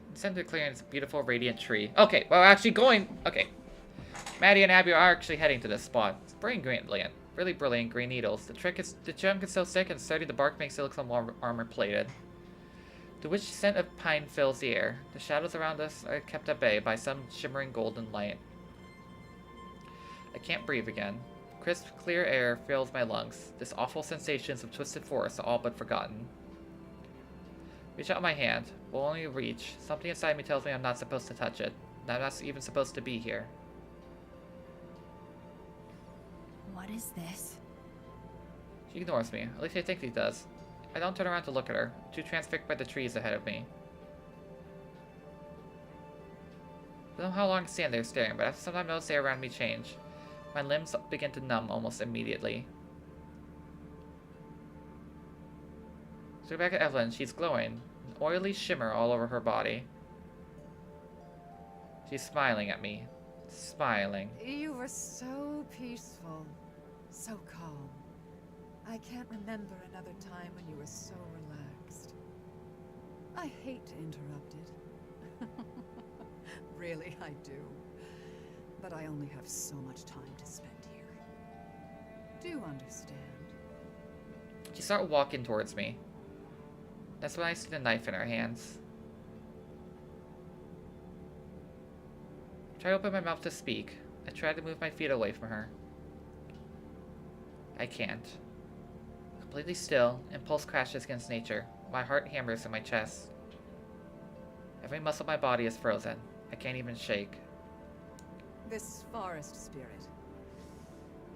In the center of the clearing is a beautiful, radiant tree. Okay, well, actually going... Okay. Maddie and Abby are actually heading to this spot. It's brilliant. Really brilliant green needles. The gem is so thick and sturdy, the bark makes it look somewhat armor-plated. The rich scent of pine fills the air. The shadows around us are kept at bay by some shimmering golden light. I can't breathe again. Crisp, clear air fills my lungs. This awful sensations of twisted forest are all but forgotten. Reach out my hand. Will only reach. Something inside me tells me I'm not supposed to touch it. That I'm not even supposed to be here.
What is this?
She ignores me. At least I think she does. I don't turn around to look at her, too transfixed by the trees ahead of me. I don't know how long I stand there staring, but after some time notice the air around me change. My limbs begin to numb almost immediately. So back at Evelyn, she's glowing, an oily shimmer all over her body. She's smiling at me. Smiling.
You were so peaceful, so calm. I can't remember another time when you were so relaxed. I hate to interrupt it. Really, I do. But I only have so much time to spend here. Do understand?
She started walking towards me. That's when I see the knife in her hands. I try to open my mouth to speak. I try to move my feet away from her. I can't. Completely still, impulse crashes against nature. My heart hammers in my chest. Every muscle of my body is frozen. I can't even shake.
This forest spirit.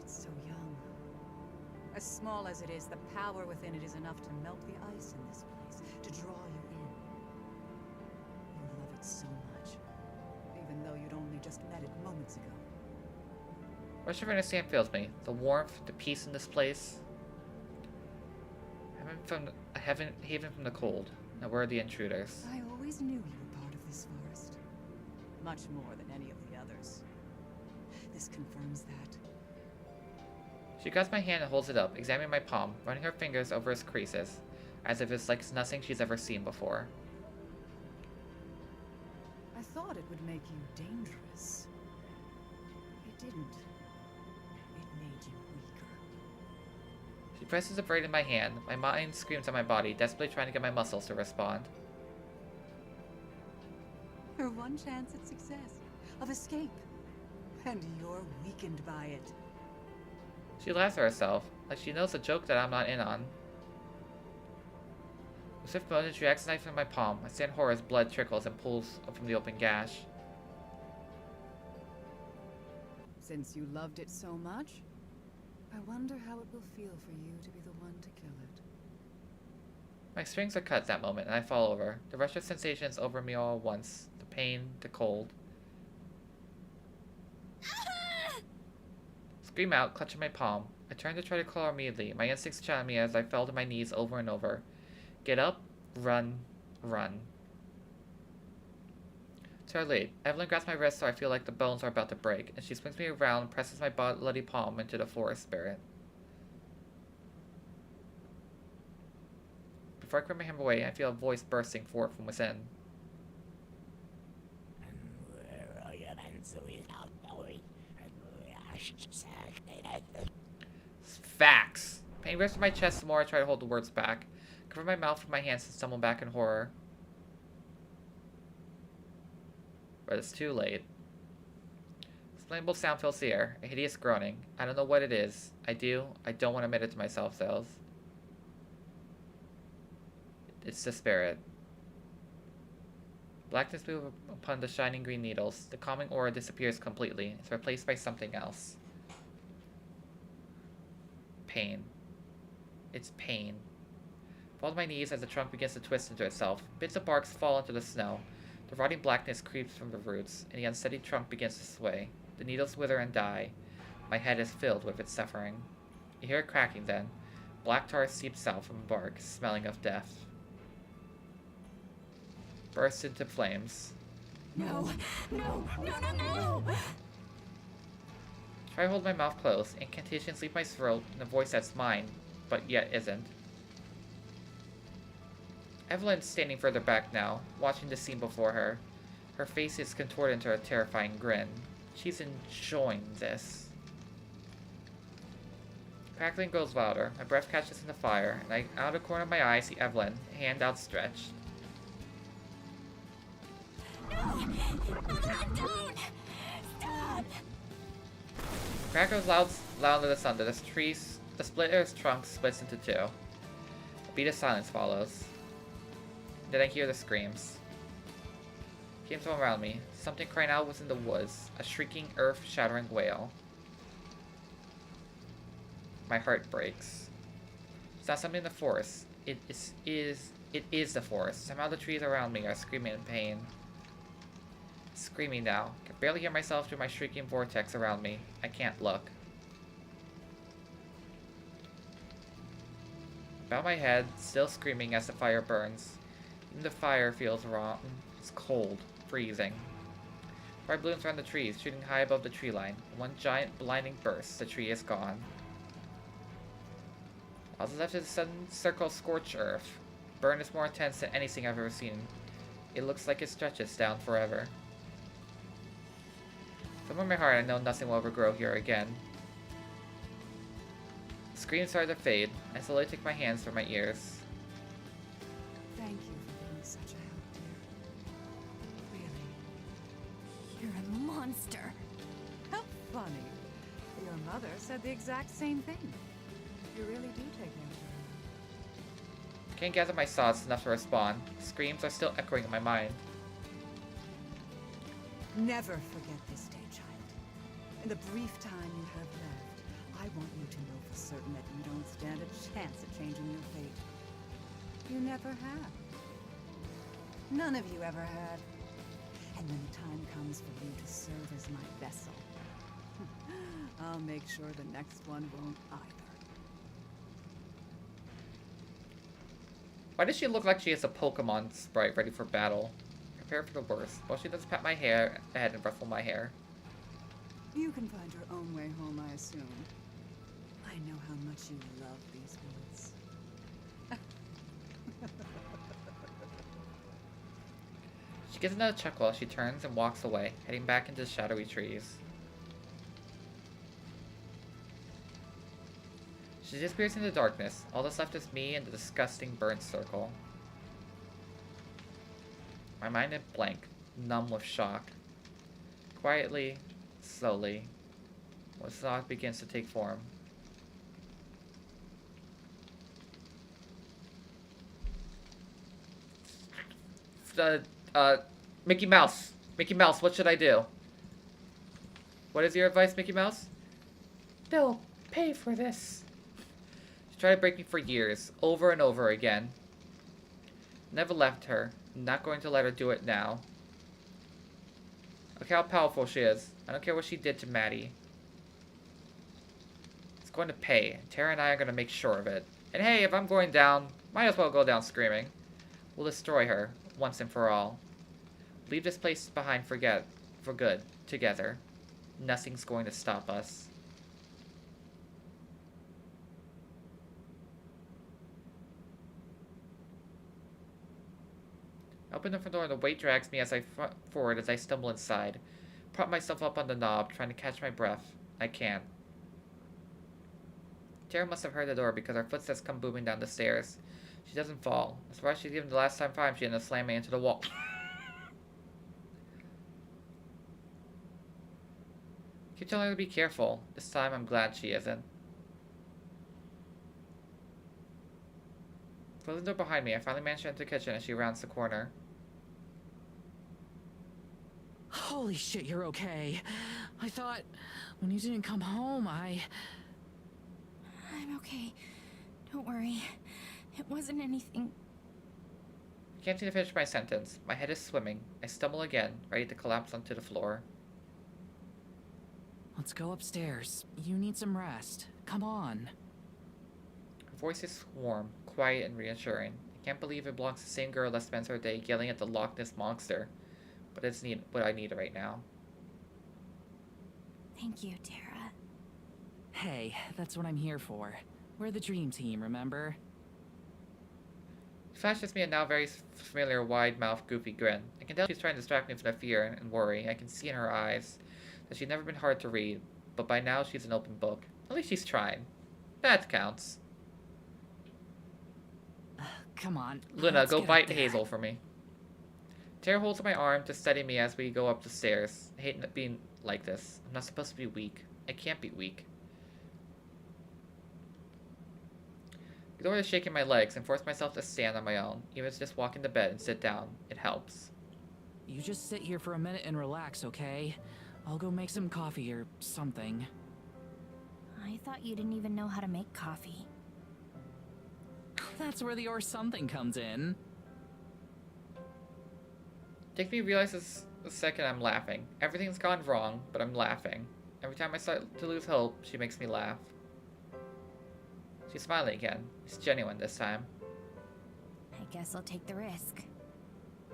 It's so young. As small as it is, the power within it is enough to melt the ice in this place, to draw you in. You love it so much, even though you'd only just met it moments ago.
Rush of understand fills me. The warmth, the peace in this place. A haven from the cold. Now we're the intruders.
I always knew you were part of this forest. Much more than any of the others. This confirms that.
She grabs my hand and holds it up, examining my palm, running her fingers over its creases, as if it's like nothing she's ever seen before.
I thought it would make you dangerous. It didn't. It made you weaker.
She presses a blade in my hand. My mind screams at my body, desperately trying to get my muscles to respond.
Her one chance at success, of escape. And you're weakened by it.
She laughs at herself, like she knows a joke that I'm not in on. With swift motion, she drags the knife in my palm. I stand in horror as blood trickles and pools from the open gash.
Since you loved it so much, I wonder how it will feel for you to be the one to kill it.
My strings are cut at that moment, and I fall over. The rush of sensations over me all at once. The pain, the cold. Scream out, clutching my palm. I turn to try to claw immediately. My instincts challenge me as I fell to my knees over and over. Get up, run, run. Too late. Evelyn grabs my wrist so I feel like the bones are about to break, and she swings me around and presses my bloody palm into the forest spirit. Before I grab my hand away, I feel a voice bursting forth from within. Facts! Pain rips in my chest the more I try to hold the words back. Cover my mouth with my hands and stumble back in horror. But it's too late. Explainable sound fills the air, a hideous groaning. I don't know what it is. I don't want to admit it to myself, though. It's the spirit. Blackness moves upon the shining green needles. The calming aura disappears completely. It's replaced by something else. Pain. It's pain. I fall to my knees as the trunk begins to twist into itself. Bits of bark fall into the snow. The rotting blackness creeps from the roots, and the unsteady trunk begins to sway. The needles wither and die. My head is filled with its suffering. You hear it cracking then. Black tar seeps out from the bark, smelling of death. Bursts into flames.
No, no, no, no, no!
Try to hold my mouth closed. Incantations leave my throat in a voice that's mine, but yet isn't. Evelyn's standing further back now, watching the scene before her. Her face is contorted into a terrifying grin. She's enjoying this. Crackling grows louder. My breath catches in the fire, and out of the corner of my eye see Evelyn, hand outstretched.
No! Don't! Stop!
Crack goes loud into the thunder. The splitter's trunk splits into two. A beat of silence follows. Then I hear the screams. Came from around me. Something crying out within the woods. A shrieking, earth-shattering wail. My heart breaks. It's not something in the forest. It is the forest. Somehow the trees around me are screaming in pain. Screaming now. I can barely hear myself through my shrieking vortex around me. I can't look. Bow my head, still screaming as the fire burns. Even the fire feels rotten. It's cold, freezing. Fire blooms around the trees, shooting high above the tree line. In one giant, blinding burst, the tree is gone. All that's left is a sudden circle of scorched earth. Burn is more intense than anything I've ever seen. It looks like it stretches down forever. Somewhere in my heart, I know nothing will ever grow here again. The screams start to fade. I slowly take my hands from my ears.
Thank you for being such a help, dear. Really.
You're a monster.
How funny. Your mother said the exact same thing. You really do take me for her.
Can't gather my thoughts enough to respond. Screams are still echoing in my mind.
Never forget this day, child. In the brief time you have left, I want you to know for certain that you don't stand a chance at changing your fate. You never have. None of you ever had. And when the time comes for you to serve as my vessel, I'll make sure the next one won't either.
Why does she look like she is a Pokemon sprite ready for battle? Prepare for the worst. Well, she does pat my head and ruffle my hair.
You can find your own way home, I assume. I know how much you love these woods.
She gives another chuckle as she turns and walks away, heading back into the shadowy trees. She disappears into the darkness. All that's left is me and the disgusting burnt circle. My mind is blank, numb with shock. Quietly, slowly, what thought begins to take form. Mickey Mouse! Mickey Mouse, what should I do? What is your advice, Mickey Mouse? They'll pay for this. She tried to break me for years, over and over again. Never left her. Not going to let her do it now. Look how powerful she is. I don't care what she did to Maddie. It's going to pay. Tara and I are going to make sure of it. And hey, if I'm going down, might as well go down screaming. We'll destroy her, once and for all. Leave this place behind for good, together. Nothing's going to stop us. I open the front door and the weight drags me as I forward as I stumble inside. Prop myself up on the knob, trying to catch my breath. I can't. Tara must have heard the door because her footsteps come booming down the stairs. She doesn't fall. That's why she's even the last time she ended up slamming into the wall. Keep telling her to be careful. This time I'm glad she isn't. Closing the door behind me, I finally managed to enter the kitchen as she rounds the corner.
Holy shit, you're okay. I thought when you didn't come home,
I'm okay. Don't worry. It wasn't anything.
I can't seem to finish my sentence. My head is swimming. I stumble again, ready to collapse onto the floor.
Let's go upstairs. You need some rest. Come on.
Her voice is warm, quiet, and reassuring. I can't believe it belongs to the same girl that spends her day yelling at the Loch Ness Monster. But it's what I need right now.
Thank you, Tara.
Hey, that's what I'm here for. We're the dream team, remember?
She flashes me a now very familiar wide-mouthed, goofy grin. I can tell she's trying to distract me from the fear and worry. I can see in her eyes that she's never been hard to read, but by now she's an open book. At least she's trying. That counts.
Come on.
Luna,
let's
go
get
bite
up there.
Hazel for me. Tara holds my arm to steady me as we go up the stairs. I hate being like this. I'm not supposed to be weak. I can't be weak. Ignore the shaking my legs and force myself to stand on my own. Even if it's just walk into bed and sit down. It helps.
You just sit here for a minute and relax, okay? I'll go make some coffee or something.
I thought you didn't even know how to make coffee.
That's where the or something comes in.
Take me realizes the second I'm laughing. Everything's gone wrong, but I'm laughing. Every time I start to lose hope, she makes me laugh. She's smiling again. It's genuine this time.
I guess I'll take the risk.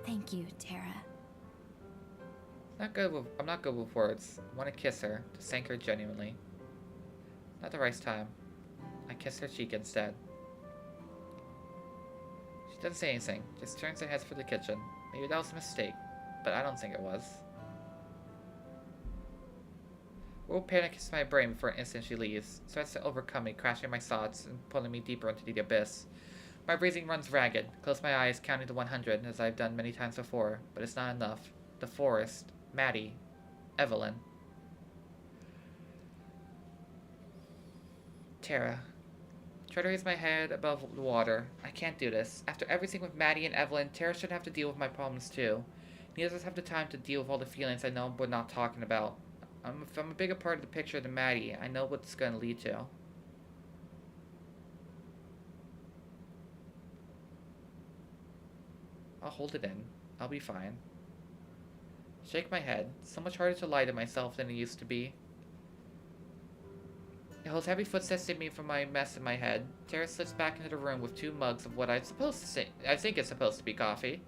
Thank you, Tara.
I'm not good with words. I want to kiss her, to thank her genuinely. Not the right time. I kiss her cheek instead. She doesn't say anything, just turns her head for the kitchen. Maybe that was a mistake, but I don't think it was. World panic hits my brain for an instant she leaves. Starts to overcome me, crashing my thoughts and pulling me deeper into the abyss. My breathing runs ragged. Close my eyes, counting to 100, as I've done many times before, but it's not enough. The forest, Maddie, Evelyn. Tara. Try to raise my head above the water. I can't do this. After everything with Maddie and Evelyn, Tara should have to deal with my problems too. Neither of us have the time to deal with all the feelings I know we're not talking about. If I'm a bigger part of the picture than Maddie, I know what it's going to lead to. I'll hold it in. I'll be fine. Shake my head. So much harder to lie to myself than it used to be. It holds heavy footsteps to me from my mess in my head. Tara slips back into the room with 2 mugs of what I think it's supposed to be coffee.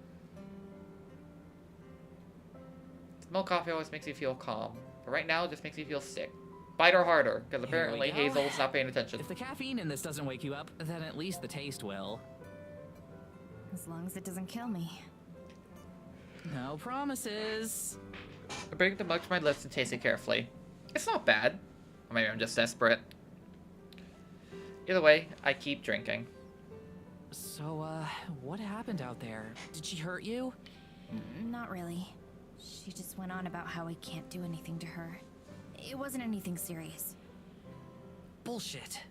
Milk coffee always makes me feel calm, but right now it just makes me feel sick. Bite her harder, because apparently Hazel's not paying attention.
If the caffeine in this doesn't wake you up, then at least the taste will.
As long as it doesn't kill me.
No promises.
I bring the mug to my lips and taste it carefully. It's not bad. Or maybe I'm just desperate. Either way, I keep drinking.
So, what happened out there? Did she hurt you?
Not really. She just went on about how I can't do anything to her. It wasn't anything serious.
Bullshit.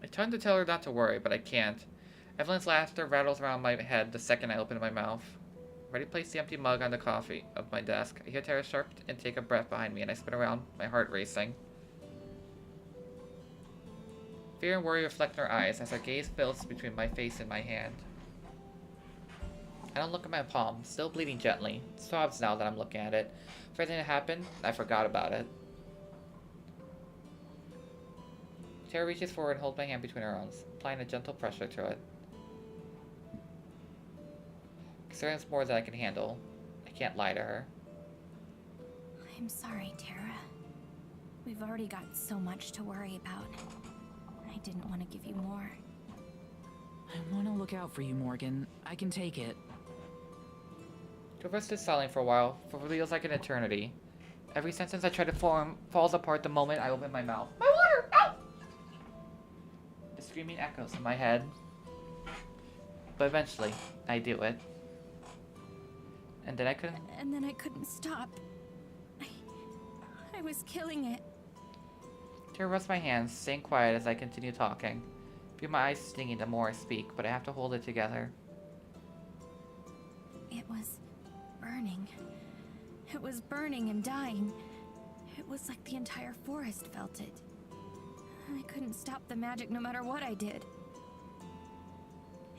I try to tell her not to worry, but I can't. Evelyn's laughter rattles around my head the second I open my mouth. Ready to place the empty mug on the coffee of my desk. I hear Tara sharp and take a breath behind me, and I spin around, my heart racing. Fear and worry reflect in her eyes as her gaze fills between my face and my hand. I don't look at my palm, still bleeding gently. It sobs now that I'm looking at it. For everything that happened, I forgot about it. Tara reaches forward and holds my hand between her own, applying a gentle pressure to it. Considering it's more than I can handle, I can't lie to her.
I'm sorry, Tara. We've already got so much to worry about. I didn't want to give you more.
I want to look out for you, Morgan. I can take it.
Two of us stood silent for a while, for what feels like an eternity. Every sentence I try to form falls apart the moment I open my mouth. My water! Ow! The screaming echoes in my head. But eventually, I do it. And then I couldn't
stop. I was killing it.
Tara rubs my hands, staying quiet as I continue talking. Feel my eyes stinging the more I speak, but I have to hold it together.
It was burning. It was burning and dying. It was like the entire forest felt it. I couldn't stop the magic no matter what I did.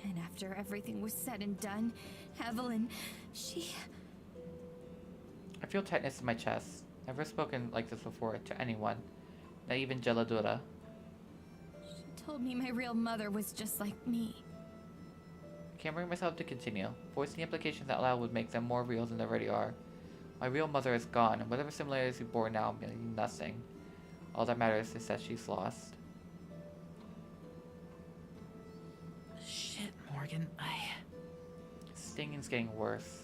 And after everything was said and done, Evelyn,
I feel tightness in my chest. Never spoken like this before to anyone, not even Geladura.
She told me my real mother was just like me.
I can't bring myself to continue. Voicing the implications out loud would make them more real than they already are. My real mother is gone, and whatever similarities we bore now mean nothing. All that matters is that she's lost.
Shit, Morgan,
Stinging's getting worse.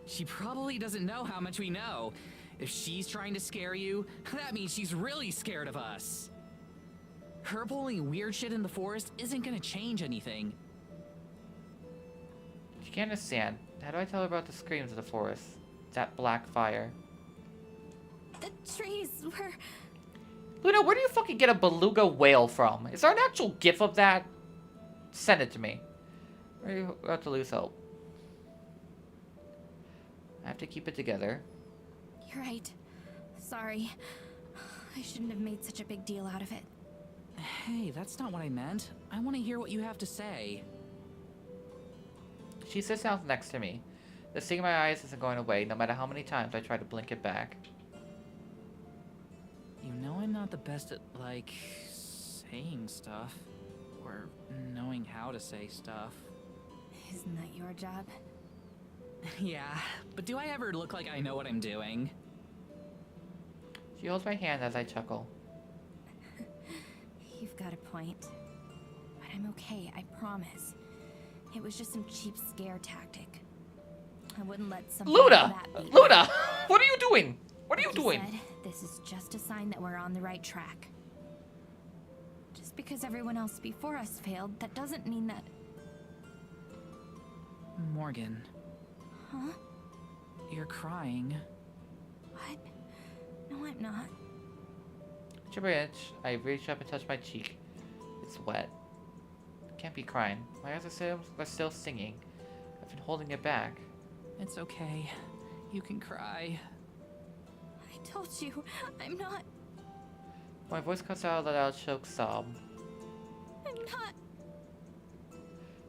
She probably doesn't know how much we know. If she's trying to scare you, that means she's really scared of us. Her pulling weird shit in the forest isn't gonna change anything.
She can't understand. How do I tell her about the screams of the forest? That black fire.
The trees were...
Luna, where do you fucking get a beluga whale from? Is there an actual gif of that? Send it to me. We're about to lose hope. I have to keep it together.
You're right. Sorry. I shouldn't have made such a big deal out of it.
Hey, that's not what I meant. I want to hear what you have to say.
She sits down next to me. The sting in my eyes isn't going away, no matter how many times I try to blink it back.
You know I'm not the best at, like, saying stuff. Or knowing how to say stuff.
Isn't that your job?
Yeah, but do I ever look like I know what I'm doing?
She holds my hand as I chuckle.
You've got a point. But I'm okay, I promise. It was just some cheap scare tactic. I wouldn't let something like
Luna!
that beat me.
Luna! What are you doing? What are you
Like
doing?
said, this is just a sign that we're on the right track. Just because everyone else before us failed, that doesn't mean that...
Morgan,
Huh?
you're crying.
What? No, I'm not.
Inch by inch, I reach up and touch my cheek. It's wet. I can't be crying. My eyes are still stinging. I've been holding it back.
It's okay. You can cry.
I told you, I'm not...
My voice comes out with a loud choke sob.
I'm not...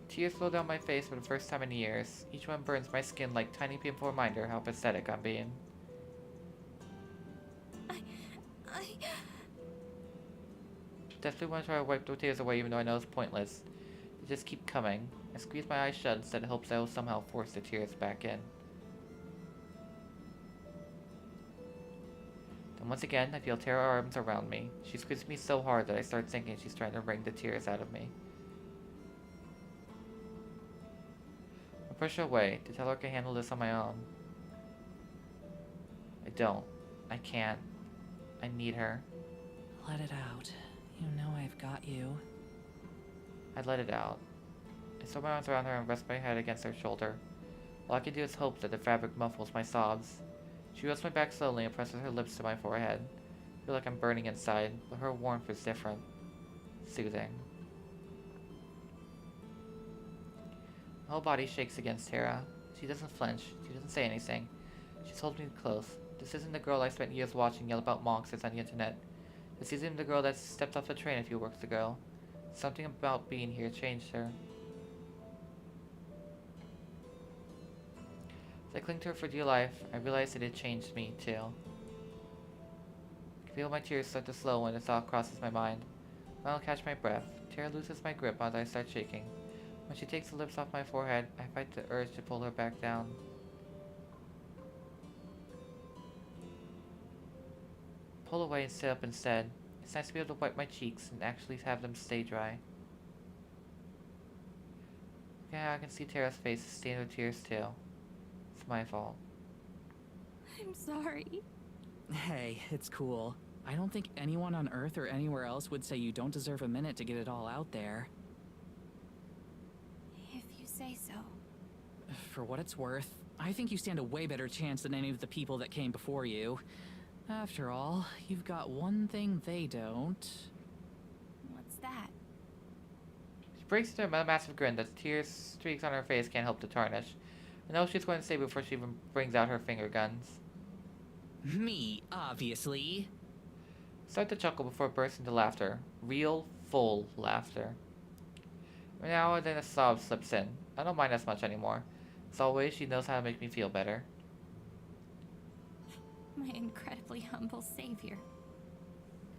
Tears flow down my face for the first time in years. Each one burns my skin like tiny painful reminder how pathetic I'm being.
I...
Definitely want to try to wipe the tears away even though I know it's pointless. They just keep coming. I squeeze my eyes shut instead of hopes I will somehow force the tears back in. Then once again, I feel Tara's arms around me. She squeezes me so hard that I start thinking she's trying to wring the tears out of me. I push her away to tell her I can handle this on my own. I don't. I can't. I need her.
Let it out. You know I've got you.
I let it out. I throw my arms around her and rest my head against her shoulder. All I can do is hope that the fabric muffles my sobs. She rubs my back slowly and presses her lips to my forehead. I feel like I'm burning inside, but her warmth is different. Soothing. My whole body shakes against Tara. She doesn't flinch. She doesn't say anything. She holds me close. This isn't the girl I spent years watching yell about monsters on the internet. This isn't the girl that stepped off the train a few weeks ago. Something about being here changed her. As I cling to her for dear life, I realize that it changed me, too. I can feel my tears start to slow when the thought crosses my mind. I don't catch my breath. Tara loosens my grip as I start shaking. When she takes the lips off my forehead, I fight the urge to pull her back down. Pull away and sit up instead. It's nice to be able to wipe my cheeks and actually have them stay dry. Yeah, I can see Tara's face is stained with tears too. It's my fault.
I'm sorry.
Hey, it's cool. I don't think anyone on Earth or anywhere else would say you don't deserve a minute to get it all out there.
If you say so.
For what it's worth, I think you stand a way better chance than any of the people that came before you. After all, you've got one thing they don't.
What's that?
She breaks into a massive grin that tears streaks on her face can't help to tarnish. I know what she's going to say before she even brings out her finger guns.
Me, obviously.
Start to chuckle before it bursts into laughter. Real, full laughter. Now and then a sob slips in. I don't mind as much anymore. As always, she knows how to make me feel better.
My incredibly humble savior.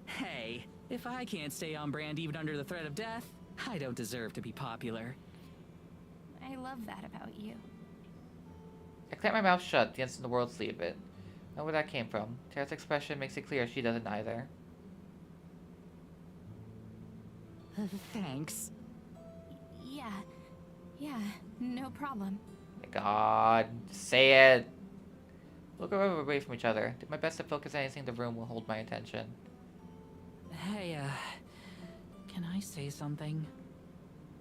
Hey, if I can't stay on brand even under the threat of death, I don't deserve to be popular.
I love that about you.
I clamp my mouth shut the instant the words leave it. I know where that came from. Tara's expression makes it clear she doesn't either.
Thanks.
Yeah, no problem.
My God, say it. Look away from each other. Do my best to focus on anything in the room will hold my attention.
Hey, can I say something?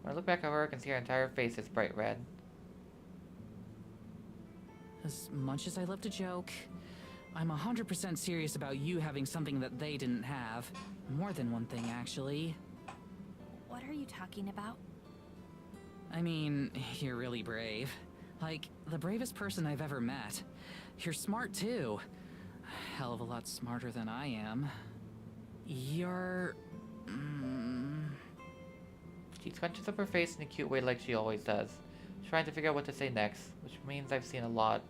When I look back at her, I can see her entire face is bright red.
As much as I love to joke, I'm 100% serious about you having something that they didn't have. More than one thing, actually.
What are you talking about?
I mean, you're really brave. Like, the bravest person I've ever met. You're smart, too. Hell of a lot smarter than I am. You're...
scrunches up her face in a cute way like she always does, trying to figure out what to say next, which means I've seen a lot.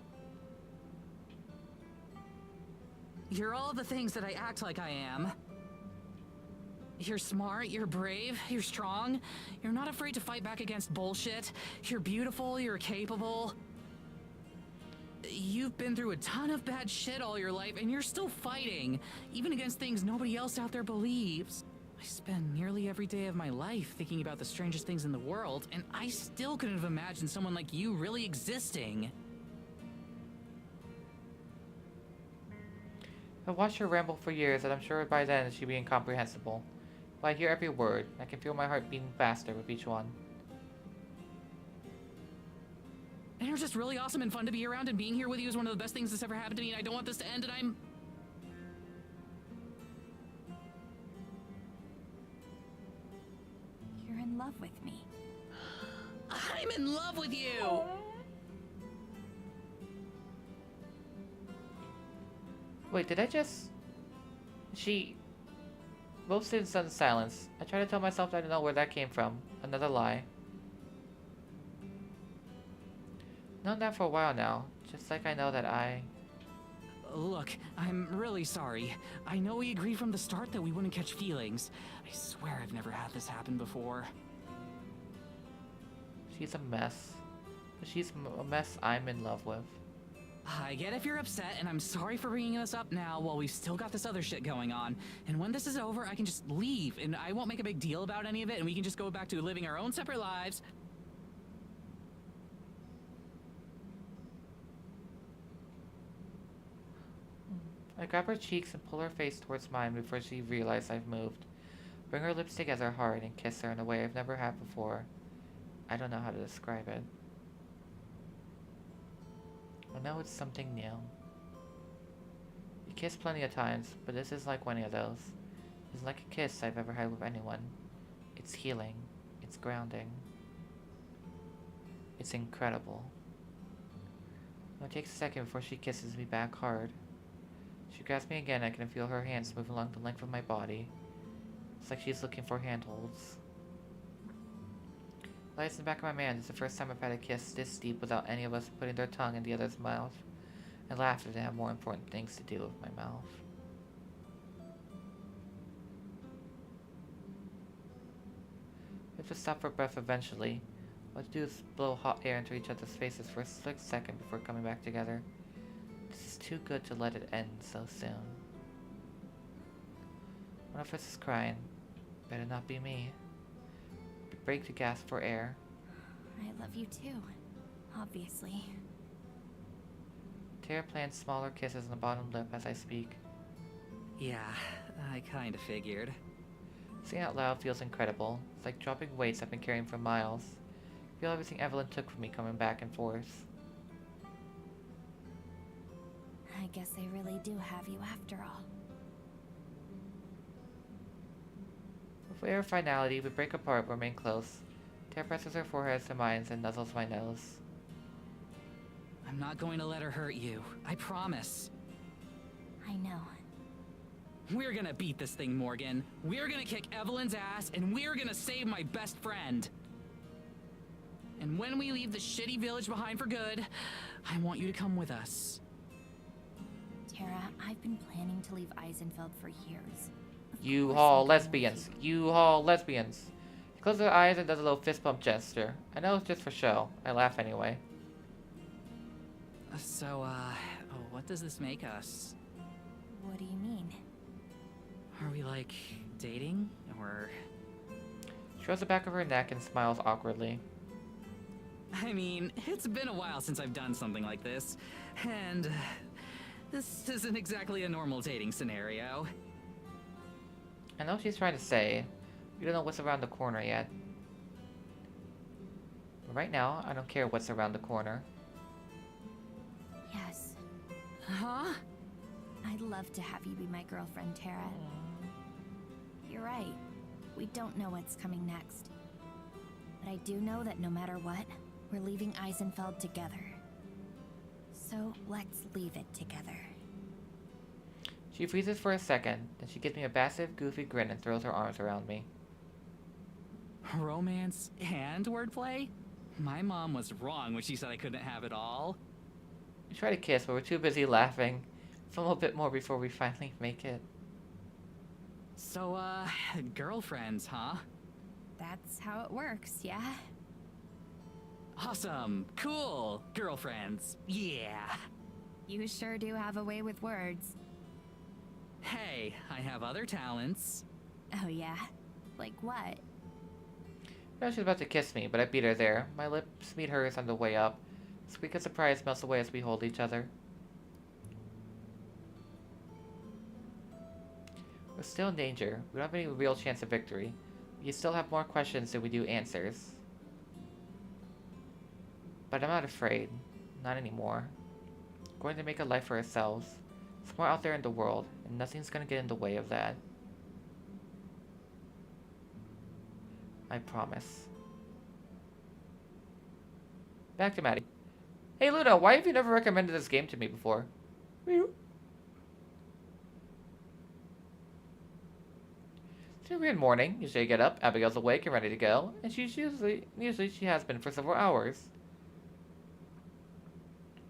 You're all the things that I act like I am. You're smart, you're brave, you're strong. You're not afraid to fight back against bullshit. You're beautiful, you're capable. You've been through a ton of bad shit all your life, and you're still fighting, even against things nobody else out there believes. I spend nearly every day of my life thinking about the strangest things in the world, and I still couldn't have imagined someone like you really existing.
I've watched her ramble for years, and I'm sure by then she'd be incomprehensible. But I hear every word, and I can feel my heart beating faster with each one.
And you're just really awesome and fun to be around, and being here with you is one of the best things that's ever happened to me, and I don't want this to end, and I'm...
You're in love with me.
I'm in love with you!
Wait, did I just... She... Roasted in sudden silence. I tried to tell myself that I didn't know where that came from. Another lie. Known that for a while now, just like I know that I...
Look, I'm really sorry. I know we agreed from the start that we wouldn't catch feelings. I swear I've never had this happen before.
She's a mess. But she's a mess I'm in love with.
I get if you're upset, and I'm sorry for bringing us up now while we've still got this other shit going on. And when this is over, I can just leave, and I won't make a big deal about any of it, and we can just go back to living our own separate lives.
I grab her cheeks and pull her face towards mine before she realizes I've moved. Bring her lips together hard and kiss her in a way I've never had before. I don't know how to describe it. I know it's something new. We kissed plenty of times, but this is like one of those. It's like a kiss I've ever had with anyone. It's healing. It's grounding. It's incredible. It takes a second before she kisses me back hard. She grabs me again. I can feel her hands move along the length of my body. It's like she's looking for handholds. Lights in the back of my mind. It's the first time I've had a kiss this deep without any of us putting their tongue in the other's mouth. I laugh if they have more important things to do with my mouth. We have to stop for breath eventually. What to do is blow hot air into each other's faces for a split second before coming back together. This is too good to let it end so soon. One of us is crying. Better not be me. We break to gasp for air.
I love you too, obviously.
Tara plants smaller kisses on the bottom lip as I speak.
Yeah, I kinda figured.
Saying out loud feels incredible. It's like dropping weights I've been carrying for miles. I feel everything Evelyn took from me coming back and forth.
I guess I really do have you after all.
With rare finality, we break apart but remain close. Tara presses her forehead to mine and nuzzles my nose.
I'm not going to let her hurt you. I promise.
I know.
We're gonna beat this thing, Morgan. We're gonna kick Evelyn's ass, and we're gonna save my best friend. And when we leave the shitty village behind for good, I want you to come with us.
Tara, I've been planning to leave Eisenfeld for years.
U-Haul lesbians. U-Haul lesbians. She closes her eyes and does a little fist bump gesture. I know it's just for show. I laugh anyway.
So, what does this make us?
What do you mean?
Are we, like, dating? Or...
She rubs the back of her neck and smiles awkwardly.
I mean, it's been a while since I've done something like this, and this isn't exactly a normal dating scenario.
I know what she's trying to say. We don't know what's around the corner yet. But right now, I don't care what's around the corner.
Yes.
Huh?
I'd love to have you be my girlfriend, Tara. You're right. We don't know what's coming next. But I do know that no matter what, we're leaving Eisenfeld together. So let's leave it together.
She freezes for a second, then she gives me a massive, goofy grin and throws her arms around me.
Romance and wordplay? My mom was wrong when she said I couldn't have it all.
We try to kiss, but we're too busy laughing. It's a little bit more before we finally make it.
So, girlfriends, huh?
That's how it works, yeah?
Awesome, cool, girlfriends, yeah.
You sure do have a way with words.
Hey, I have other talents.
Oh yeah? Like what?
Now she's about to kiss me, but I beat her there. My lips meet hers on the way up. A squeak of surprise melts away as we hold each other. We're still in danger. We don't have any real chance of victory. We still have more questions than we do answers. But I'm not afraid. Not anymore. We're going to make a life for ourselves. There's more out there in the world, and nothing's going to get in the way of that. I promise. Back to Maddie. Hey Luna, why have you never recommended this game to me before? It's a weird morning. Usually I get up, Abigail's awake and ready to go, and she's usually she has been for several hours.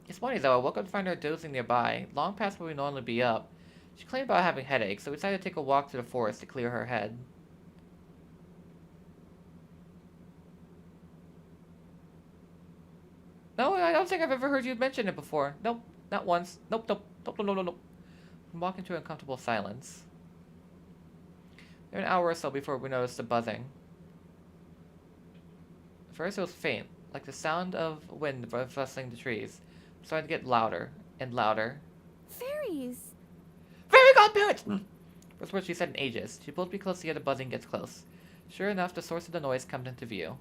This morning though, I woke up to find her dozing nearby, long past where we normally be up. She claimed about having headaches, so we decided to take a walk to the forest to clear her head. No, I don't think I've ever heard you mention it before. Nope, not once. Nope, nope, nope, nope, nope, nope. I'm walking to uncomfortable silence. An hour or so before we noticed the buzzing. At first it was faint, like the sound of wind rustling the trees. It started to get louder and louder.
Fairies!
Fairy godparents! First word she said in ages. She pulled me close to hear the buzzing gets close. Sure enough, the source of the noise comes into view.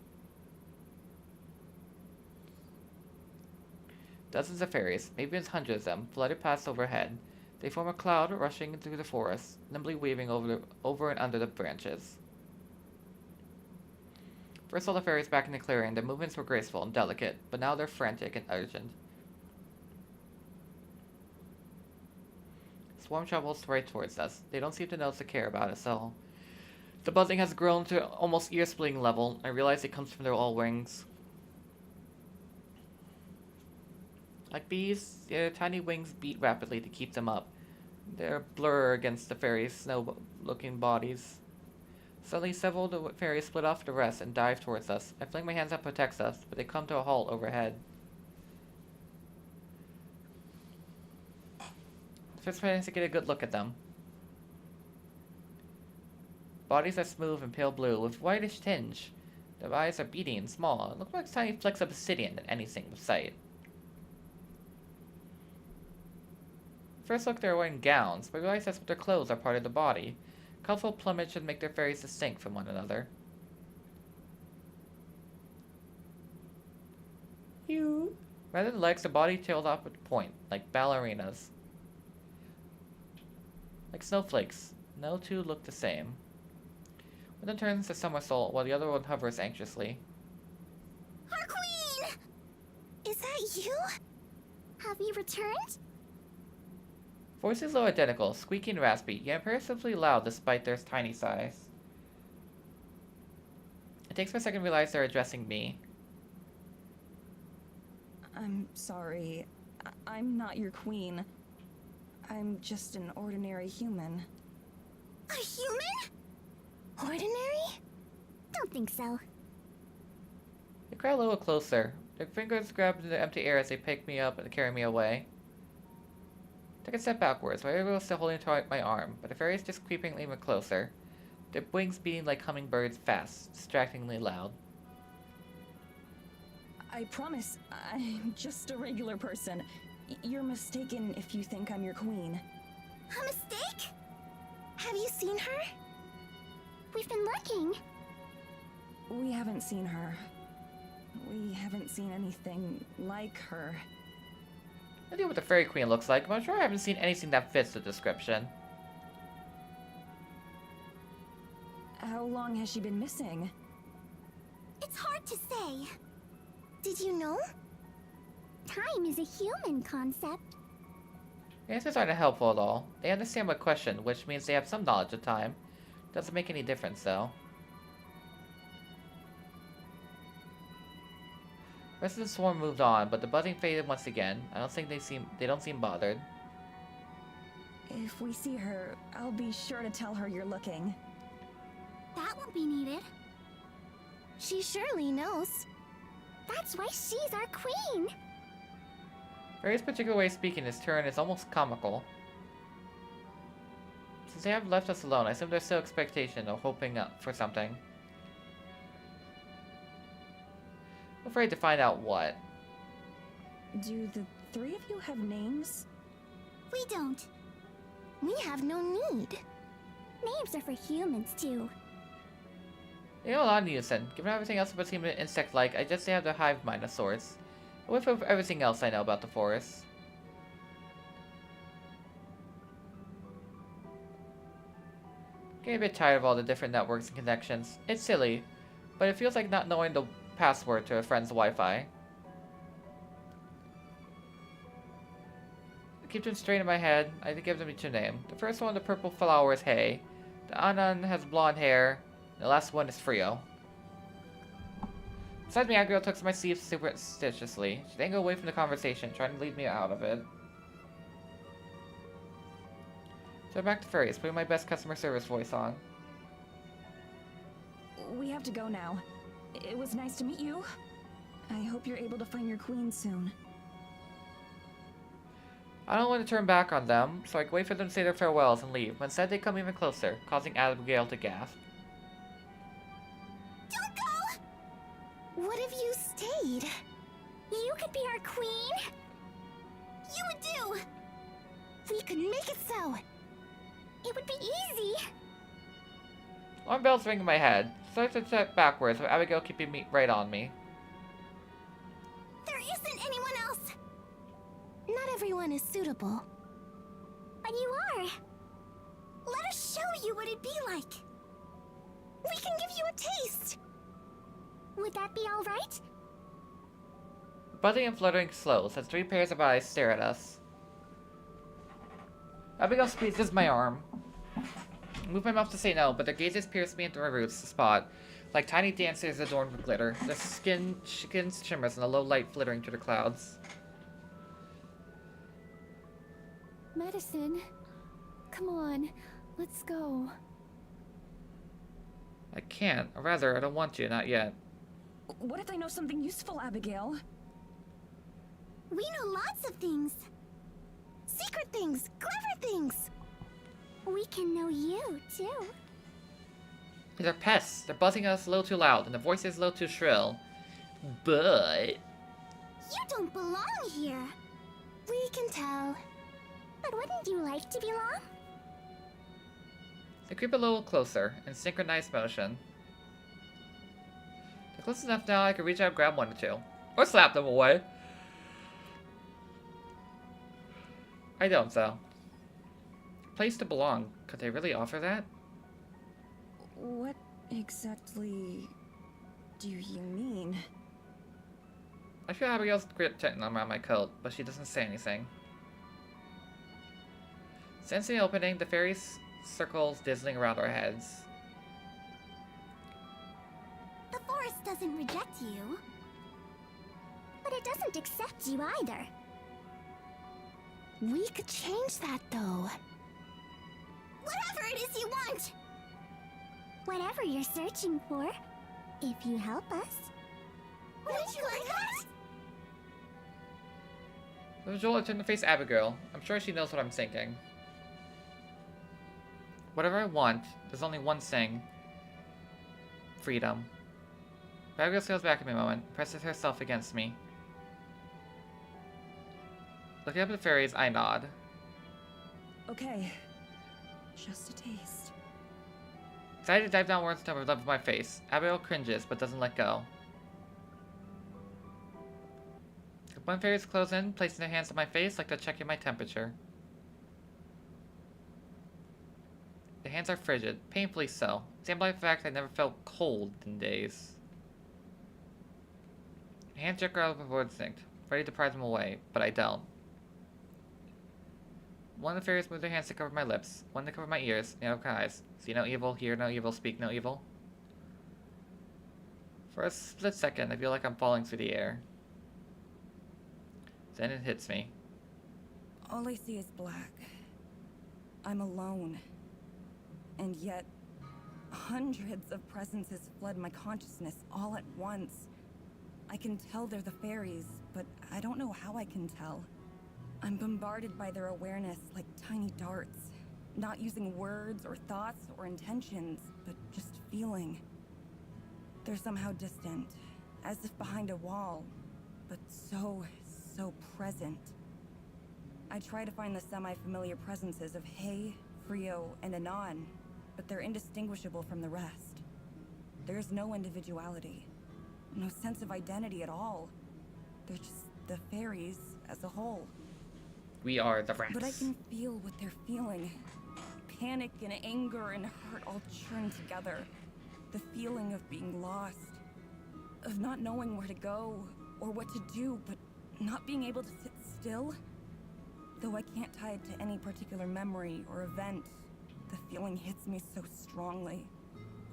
Dozens of fairies, maybe it's hundreds of them, flooded past overhead. They form a cloud rushing through the forest, nimbly weaving over and under the branches. First all the fairies back in the clearing, their movements were graceful and delicate, but now they're frantic and urgent. Swarm travels right towards us. They don't seem to notice or care about us all. The buzzing has grown to almost ear-splitting level. I realize it comes from their all wings. Like bees, their tiny wings beat rapidly to keep them up. Their blur against the fairies' snow-looking bodies. Suddenly, several of the fairies split off the rest and dive towards us. I fling my hands up to protect us, but they come to a halt overhead. First, tries to get a good look at them. Bodies are smooth and pale blue with whitish tinge. Their eyes are beady and small. It looks like tiny flecks of obsidian than anything with sight. First look, they're wearing gowns, but I realize that's what their clothes are part of the body. Colorful plumage should make their fairies distinct from one another. Rather than legs, the body tailed off with a point, like ballerinas. Like snowflakes. No two look the same. One turns a somersault while the other one hovers anxiously.
Our queen! Is that you? Have you returned?
Voices are identical, squeaky and raspy, yet imperceptibly loud despite their tiny size. It takes me a second to realize they're addressing me.
I'm sorry. I'm not your queen. I'm just an ordinary human.
A human? Ordinary? Don't think so.
They crowd a little closer. Their fingers grab the empty air as they pick me up and carry me away. Take a step backwards, while everyone was still holding to my arm, but the fairies just creeping even closer. Their wings beating like hummingbirds fast, distractingly loud.
I promise, I'm just a regular person. You're mistaken if you think I'm your queen.
A mistake? Have you seen her? We've been looking.
We haven't seen her. We haven't seen anything like her.
I know what the fairy queen looks like, but I'm sure I haven't seen anything that fits the description.
How long has she been missing?
It's hard to say. Did you know? Time is a human concept.
The answers aren't helpful at all. They understand my question, which means they have some knowledge of time. Doesn't make any difference, though. rest of the swarm moved on, but the buzzing faded once again. I don't think they don't seem bothered.
If we see her, I'll be sure to tell her you're looking.
That won't be needed. She surely knows. That's why she's our queen.
Fairy's particular way of speaking this turn is almost comical. Since they have left us alone, I assume there's still expectation of hoping up for something. I'm afraid to find out what.
Do the three of you have names?
We don't. We have no need. Names are for humans, too.
You know, a lot of Nielsen. Given everything else about seem insect-like, I just have the hive mind of sorts. With everything else I know about the forest. Getting a bit tired of all the different networks and connections. It's silly, but it feels like not knowing the password to a friend's Wi-Fi. I keep them straight in my head. I give them each a name. The first one, the purple flower, is Hay. The Anan has blonde hair. The last one is Frio. Besides me, Abigail tucks my sleeve superstitiously. She didn't go away from the conversation, trying to lead me out of it. So back to Fairies, putting my best customer service voice on.
We have to go now. It was nice to meet you. I hope you're able to find your queen soon.
I don't want to turn back on them, so I wait for them to say their farewells and leave, but instead they come even closer, causing Abigail to gasp.
Don't go! What if you stayed? You could be our queen. You would do. We could make it so. It would be easy.
Alarm bells ring in my head. Start to step backwards, with Abigail keeping me right on me.
There isn't anyone else. Not everyone is suitable. But you are. Let us show you what it'd be like. We can give you a taste. Would that be all right?
Buzzing and fluttering slows as 3 pairs of eyes stare at us. Abigail squeezes my arm. I move my mouth to say no, but their gazes pierce me into my roots spot, like tiny dancers adorned with glitter. Their skin shimmers in the low light flittering through the clouds.
Medicine. Come on, let's go.
I can't, or rather, I don't want to, not yet.
What if I know something useful, Abigail?
We know lots of things. Secret things, clever things. We can know you, too.
These are pests. They're buzzing us a little too loud, and the voice is a little too shrill. But...
You don't belong here. We can tell. But wouldn't you like to belong?
They creep a little closer, in synchronized motion. They're close enough now I can reach out and grab one or two. Or slap them away. I don't, though. Place to belong. Could they really offer that?
What exactly do you mean?
I feel Abigail's grip tighten around my coat, but she doesn't say anything. Sensing the opening, the fairy circles dizzling around our heads.
The forest doesn't reject you. But it doesn't accept you either.
We could change that, though.
Whatever it is you want! Whatever you're searching for, if you help us. Wouldn't you like that?
With a jolt, I turn to face Abigail. I'm sure she knows what I'm thinking. Whatever I want, there's only one thing. Freedom. Abigail scales back at me a moment, presses herself against me. Looking up at the fairies, I nod.
Okay. Just a taste.
Excited to dive downwards to the level of my face. Abigail cringes, but doesn't let go. One fairies close in, placing their hands on my face like they're checking my temperature. The hands are frigid, painfully so. Same by the fact I never felt cold in days. My hands jerk out of my instinct, ready to pry them away, but I don't. One of the fairies moved their hands to cover my lips, one to cover my ears, the other my eyes. See no evil, hear no evil, speak no evil. For a split second, I feel like I'm falling through the air. Then it hits me.
All I see is black. I'm alone. And yet, hundreds of presences flood my consciousness all at once. I can tell they're the fairies, but I don't know how I can tell. I'm bombarded by their awareness like tiny darts, not using words or thoughts or intentions, but just feeling. They're somehow distant, as if behind a wall, but so present. I try to find the semi-familiar presences of Hay, Frio, and Anon, but they're indistinguishable from the rest. There's no individuality, no sense of identity at all. They're just the fairies as a whole.
We are the rats.
But I can feel what they're feeling. Panic and anger and hurt all churned together. The feeling of being lost, of not knowing where to go or what to do, but not being able to sit still. Though I can't tie it to any particular memory or event, the feeling hits me so strongly,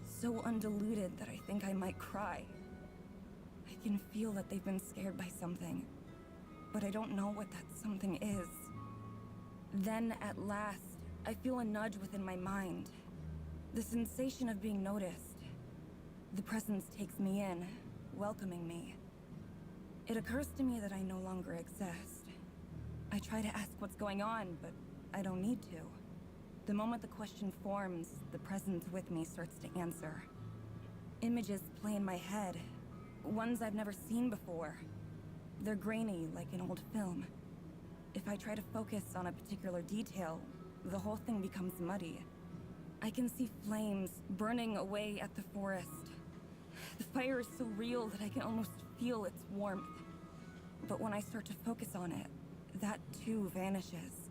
so undiluted that I think I might cry. I can feel that they've been scared by something, but I don't know what that something is. Then, at last, I feel a nudge within my mind. The sensation of being noticed. The presence takes me in, welcoming me. It occurs to me that I no longer exist. I try to ask what's going on, but I don't need to. The moment the question forms, the presence with me starts to answer. Images play in my head, ones I've never seen before. They're grainy, like an old film. If I try to focus on a particular detail, the whole thing becomes muddy. I can see flames burning away at the forest. The fire is so real that I can almost feel its warmth. But when I start to focus on it, that too vanishes.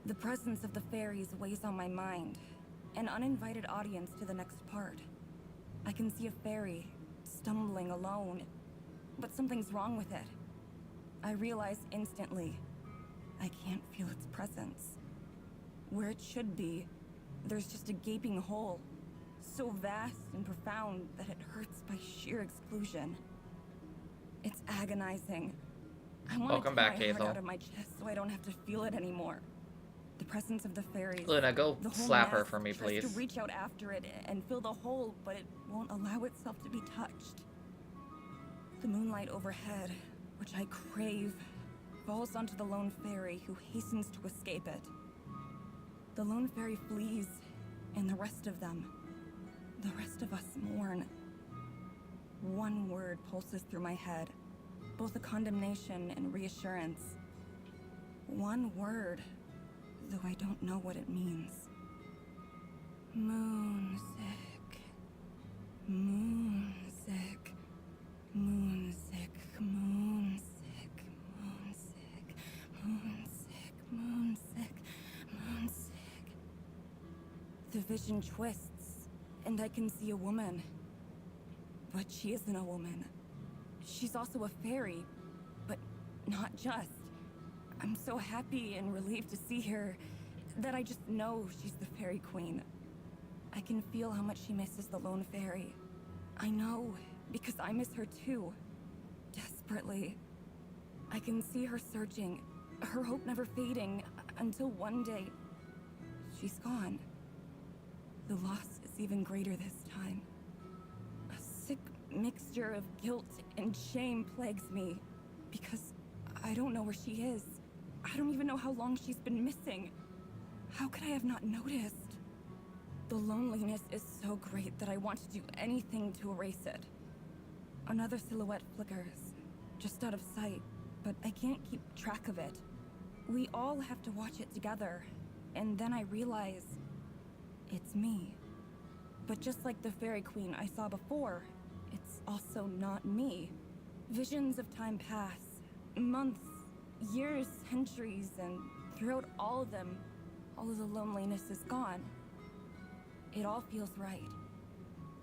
The presence of the fairies weighs on my mind, an uninvited audience to the next part. I can see a fairy, stumbling alone, but something's wrong with it. I realize instantly, I can't feel its presence. Where it should be, there's just a gaping hole, so vast and profound that it hurts by sheer exclusion. It's agonizing. I want
Welcome
to
back,
tear my heart
Hazel.
out of my chest so I don't have to feel it anymore. The presence of the fairies.
Luna, go
the whole
slap her
nest
for me,
tries
please.
to reach out after it and fill the hole, but it won't allow itself to be touched. The moonlight overhead, which I crave, falls onto the lone fairy who hastens to escape it. The lone fairy flees, and the rest of them, the rest of us mourn. One word pulses through my head, both a condemnation and reassurance. One word, though I don't know what it means. Moonsick. Moonsick. Moonsick. Moonsick. Moonsick. Moonsick. Moonsick. Moonsick. The vision twists, and I can see a woman. But she isn't a woman. She's also a fairy, but not just. I'm so happy and relieved to see her that I just know she's the fairy queen. I can feel how much she misses the lone fairy. I know, because I miss her too. Desperately. I can see her searching, her hope never fading, until one day, she's gone. The loss is even greater this time. A sick mixture of guilt and shame plagues me, because I don't know where she is. I don't even know how long she's been missing. How could I have not noticed? The loneliness is so great that I want to do anything to erase it. Another silhouette flickers, just out of sight, but I can't keep track of it. We all have to watch it together, and then I realize it's me. But just like the fairy queen I saw before, it's also not me. Visions of time pass, months, years, centuries, and throughout all of them, all of the loneliness is gone. It all feels right.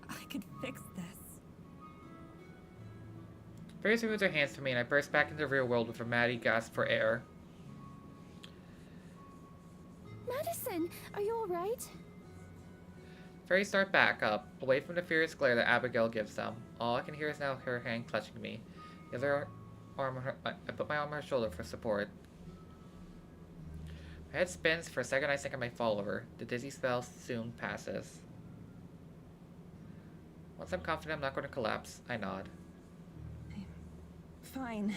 I could fix this.
Fairies removes her hands from me, and I burst back into the real world with a mighty gasp for air.
Madison, are you alright?
Fairies start back up, away from the furious glare that Abigail gives them. All I can hear is now her hand clutching me. The other I put my arm on her shoulder for support. My head spins. For a second I think I might fall over. The dizzy spell soon passes. Once I'm confident I'm not going to collapse, I nod.
Fine.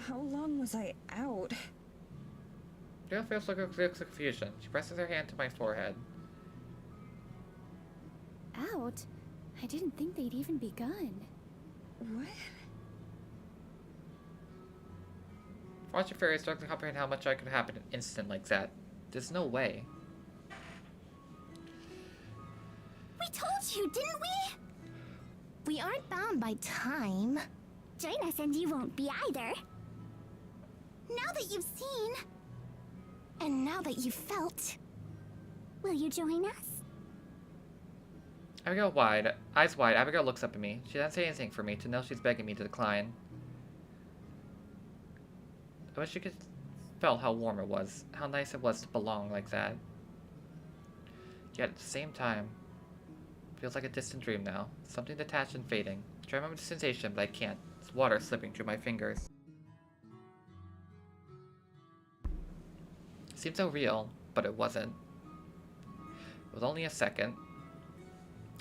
How long was I out?
Jill feels like a confusion. She presses her hand to my forehead.
Out? I didn't think they'd even begun.
What?
Watching fairies struggling to comprehend how much I could happen in an instant like that. There's no way.
We told you, didn't we? We aren't bound by time. Join us and you won't be either. Now that you've seen, and now that you've felt, will you join us?
Eyes wide, Abigail looks up at me. She doesn't say anything for me to know she's begging me to decline. I wish you could felt how warm it was, how nice it was to belong like that. Yet at the same time, it feels like a distant dream now. Something detached and fading. I try to remember the sensation, but I can't. It's water slipping through my fingers. It seemed so real, but it wasn't. It was only a second.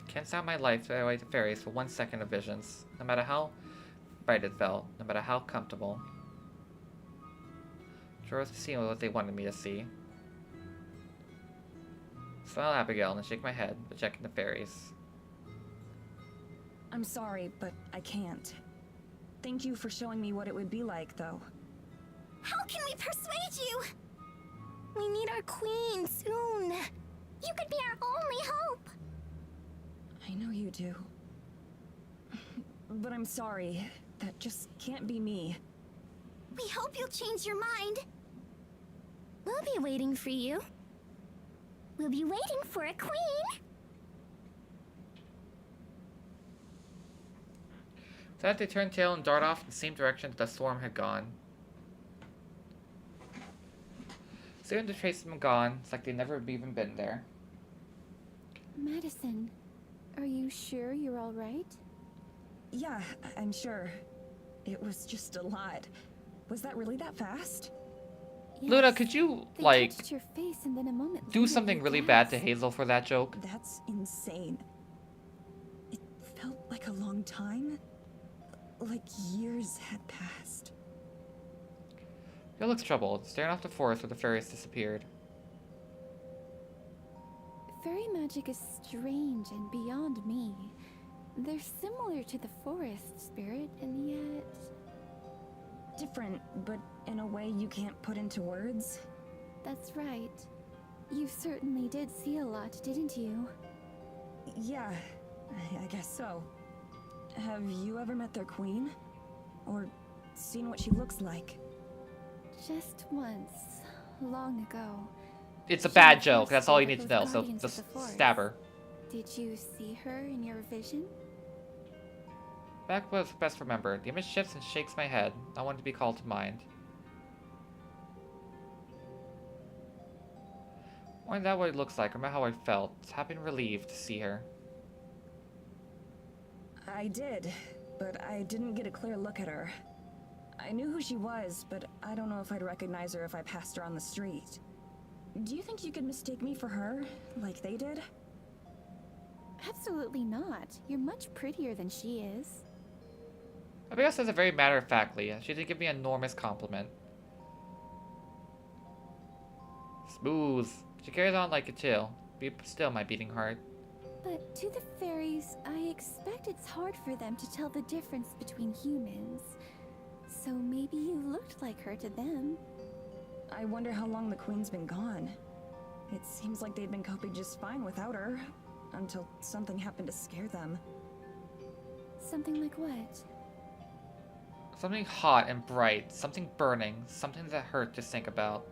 I can't sound my life away to fairies for 1 second of visions, no matter how bright it felt, no matter how comfortable. Sure was seeing what they wanted me to see. Smile at Abigail and shake my head, but checking the fairies.
I'm sorry, but I can't. Thank you for showing me what it would be like, though.
How can we persuade you? We need our queen soon. You could be our only hope.
I know you do. But I'm sorry. That just can't be me.
We hope you'll change your mind. We'll be waiting for you. We'll be waiting for a queen.
So that they turned tail and dart off in the same direction that the storm had gone. Soon the traces of them gone. It's like they'd never even been there.
Madison, are you sure you're all right?
Yeah, I'm sure. It was just a lot. Was that really that fast?
Luna,
Yes.
could you,
They
like,
touched your face and then a moment
do
later
something
you
really bad to
gasped.
Hazel for that joke?
That's insane. It felt like a long time. Like years had passed.
He looks troubled, staring off the forest where the fairies disappeared.
Fairy magic is strange and beyond me. They're similar to the forest spirit, and yet...
Different, but in a way you can't put into words.
That's right. You certainly did see a lot, didn't you?
Yeah, I guess so. Have you ever met their queen? Or seen what she looks like?
Just once, long ago.
It's a
She
bad
was
joke, that's all you
rescued
need to
by
know,
those
so
guardians of
just
the forest.
stab her.
Did you see her in your vision?
Back was best remembered. The image shifts and shakes my head. I want to be called to mind. Wonder that what it looks like, remember how I felt. Happy and relieved to see her.
I did, but I didn't get a clear look at her. I knew who she was, but I don't know if I'd recognize her if I passed her on the street. Do you think you could mistake me for her, like they did?
Absolutely not. You're much prettier than she is.
Abigail says it very matter-of-factly. She did give me an enormous compliment. Smooth. She carries on like it too. Be still, my beating heart.
But to the fairies, I expect it's hard for them to tell the difference between humans. So maybe you looked like her to them.
I wonder how long the queen's been gone. It seems like they'd been coping just fine without her, until something happened to scare them.
Something like what?
Something hot and bright. Something burning. Something that hurt to think about.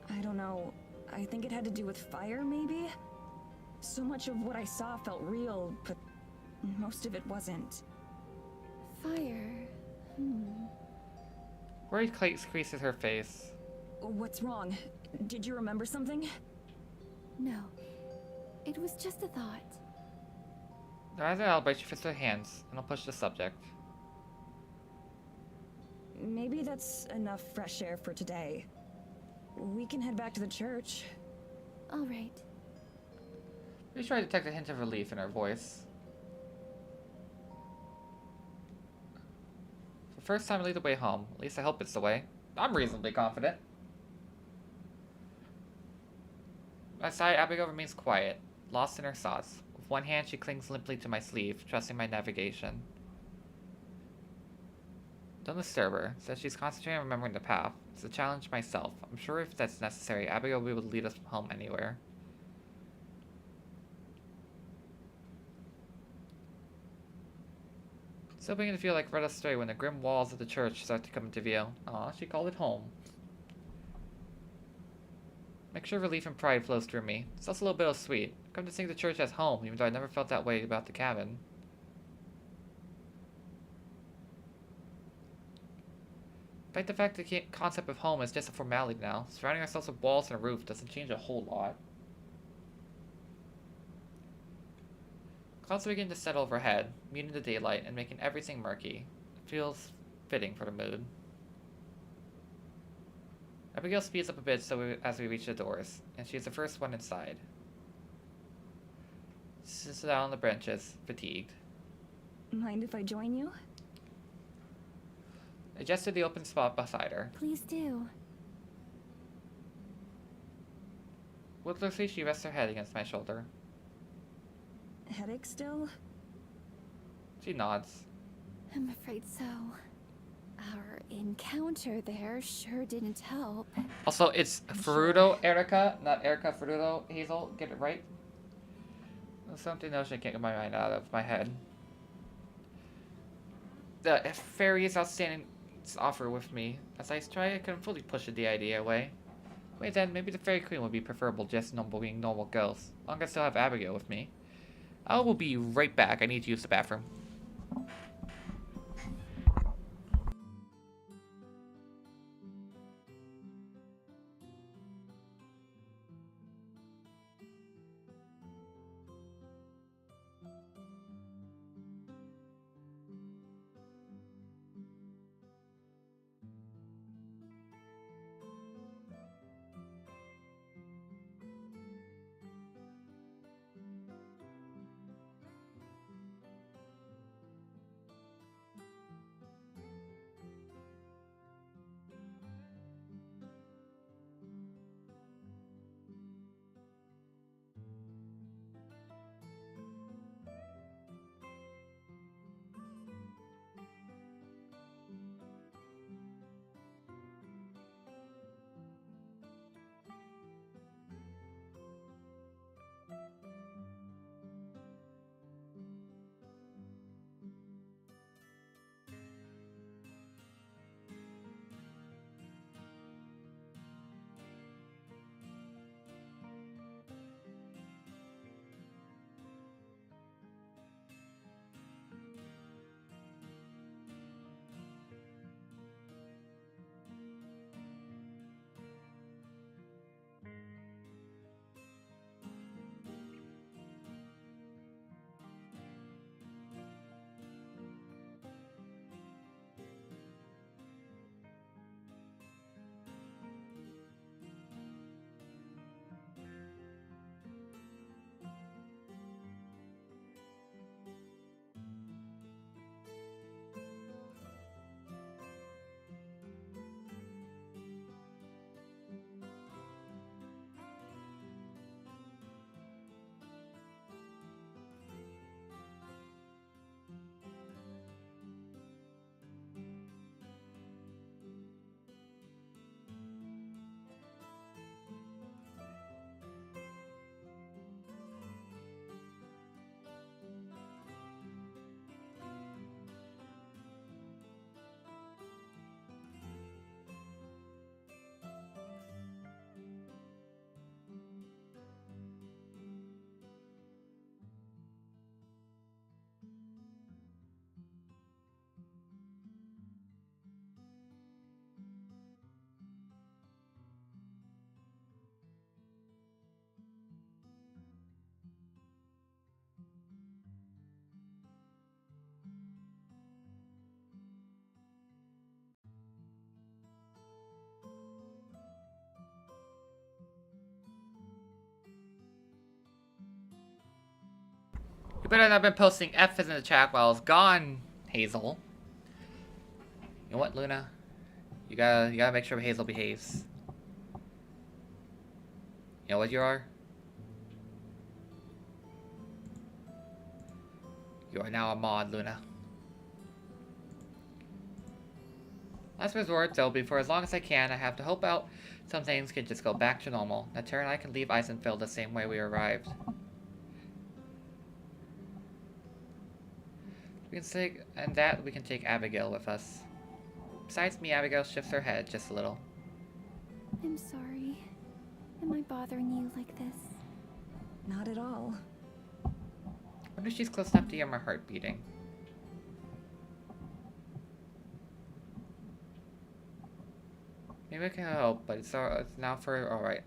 I don't know. I think it had to do with fire, maybe? So much of what I saw felt real, but most of it wasn't.
Fire.
Worry creases her face.
What's wrong? Did you remember something?
No. It was just a thought.
As I celebrate, she fits her hands, and I'll push the subject.
maybe that's enough fresh air for today. We can head back to the church.
All right.
Pretty sure I detect a hint of relief in her voice. For the first time I lead the way home. At least I hope it's the way. I'm reasonably confident. By side, Abigail remains quiet, lost in her thoughts. With one hand, she clings limply to my sleeve, trusting my navigation. Don't disturb her. Says she's concentrating on remembering the path. It's a challenge myself. I'm sure if that's necessary, Abigail will be able to lead us home anywhere. Still beginning to feel like red astray when the grim walls of the church start to come into view. Aw, she called it home. Mixture of relief and pride flows through me. It's also a little bittersweet. I've come to think the church as home, even though I never felt that way about the cabin. Despite the fact the concept of home is just a formality now, surrounding ourselves with walls and a roof doesn't change a whole lot. Clouds begin to settle overhead, muting the daylight and making everything murky. It feels fitting for the mood. Abigail speeds up a bit as we reach the doors, and she is the first one inside. She sits down on the benches, fatigued.
Mind if I join you?
I gesture the open spot beside her.
Please do.
Wordlessly, she rests her head against my shoulder.
Headache still?
She nods.
I'm afraid so. Our encounter there sure didn't help.
Also, it's Fruto Erica, not Erica Fruto Hazel. Get it right? There's something else I can't get my mind out of my head. The fairy's outstanding offer with me. As I try, I couldn't fully push the idea away. Wait then, maybe the fairy queen would be preferable just being normal girls. As long as I still have Abigail with me. I will be right back. I need to use the bathroom. You better not have been posting F's in the chat while I was gone, Hazel. You know what, Luna? You gotta make sure Hazel behaves. You know what you are? You are now a mod, Luna. Last resort, though, for as long as I can, I have to hope out some things can just go back to normal. That Tara and I can leave Eisenfeld the same way we arrived. We can take Abigail with us. Besides me, Abigail shifts her head just a little.
I'm sorry. Am I bothering you like this?
Not at all.
I wonder if she's close enough to hear my heart beating. Maybe I can help, but it's now for alright.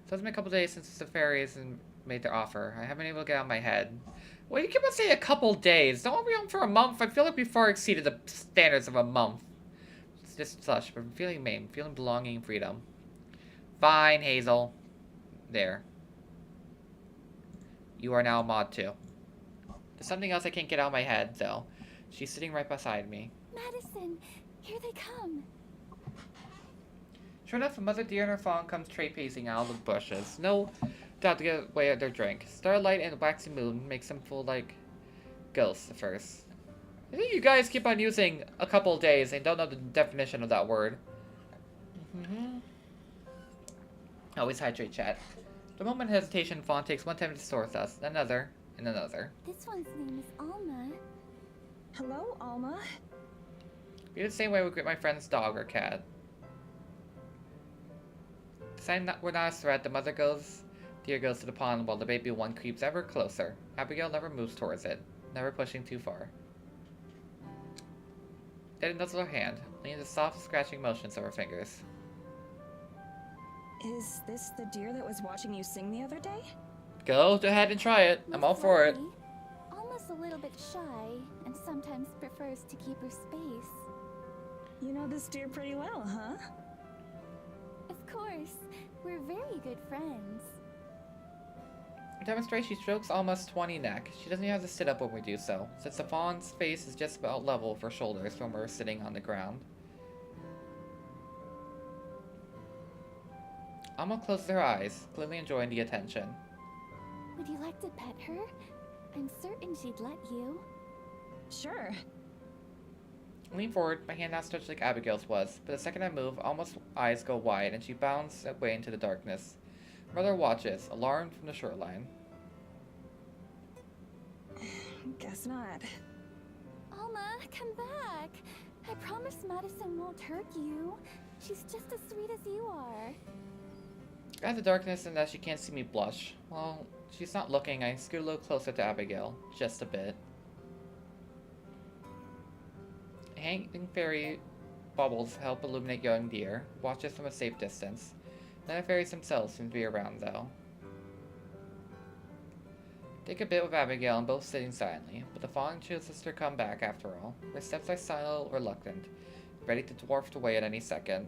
So it's been a couple days since the fairies made their offer. I haven't been able to get out of my head. Well, you keep on saying a couple days. Don't we on for a month? I feel like we far exceeded the standards of a month. It's just such, but I'm feeling maimed, feeling belonging and freedom. Fine, Hazel. There. You are now a mod too. There's something else I can't get out of my head, though. She's sitting right beside me.
Madison, here they come.
Sure enough, a mother deer and her fawn comes tray-pacing out of the bushes. No doubt to get away at their drink. Starlight and the waxy moon makes them feel like ghosts at first. I think you guys keep on using a couple days and don't know the definition of that word. Always hydrate, chat. The moment of hesitation, fawn takes one time to source us, another, and another.
This one's name is Alma.
Hello, Alma.
Be the same way we greet my friend's dog or cat. Deciding that we're not a threat, the deer goes to the pond while the baby one creeps ever closer. Abigail never moves towards it, never pushing too far. Then nuzzles her hand, leaning the soft scratching motions of her fingers.
Is this the deer that was watching you sing the other day?
Go ahead and try it. I'm all for it.
Alma's a little bit shy and sometimes prefers to keep her space.
You know this deer pretty well, huh?
Of course, we're very good friends.
To demonstrate, she strokes Alma's 20 neck. She doesn't even have to sit up when we do so, since the fawn's face is just about level with her shoulders when we're sitting on the ground. Alma closes her eyes, clearly enjoying the attention.
Would you like to pet her? I'm certain she'd let you.
Sure.
I lean forward, my hand not stretched like Abigail's was, but the second I move, Alma's eyes go wide and she bounds away into the darkness. Mother watches, alarmed from the shoreline.
Guess not.
Alma, come back. I promise Madison won't hurt you. She's just as sweet as you are.
Out the darkness and that she can't see me blush. Well, she's not looking. I scoot a little closer to Abigail. Just a bit. Hanging fairy bubbles help illuminate young deer. Watches from a safe distance. None of the fairies themselves seem to be around, though. Take a bit with Abigail and both sitting silently, but the fawn chooses to come back after all. Her steps are silent, reluctant, ready to dwarf away at any second.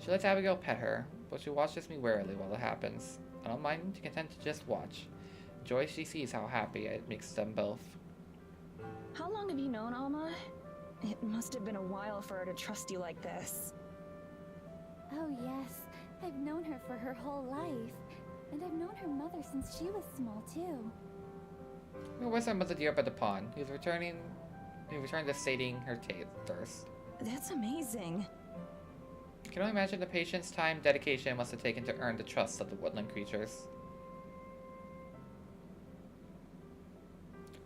She lets Abigail pet her, but she watches me warily while it happens. I don't mind, content to just watch. Joy she sees how happy it makes them both.
How long have you known Alma? It must have been a while for her to trust you like this.
Oh yes, I've known her for her whole life. And I've known her mother since she was small too.
Where was our mother deer up at the pond? He returned to sating her thirst.
That's amazing.
I can only imagine the patience, time, dedication it must have taken to earn the trust of the woodland creatures.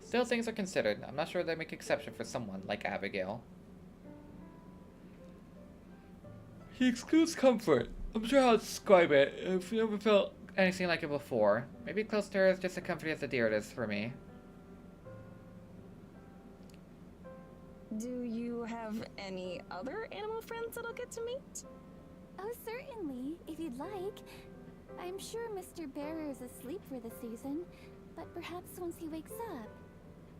Still, things are considered. I'm not sure they make exception for someone like Abigail. He excludes comfort. I'm sure how to describe it if you never felt anything like it before. Maybe close to her is just as comforting as the deer it is for me.
Do you have any other animal friends that I'll get to meet?
Oh certainly, if you'd like. I'm sure Mr. Bearer is asleep for the season, but perhaps once he wakes up.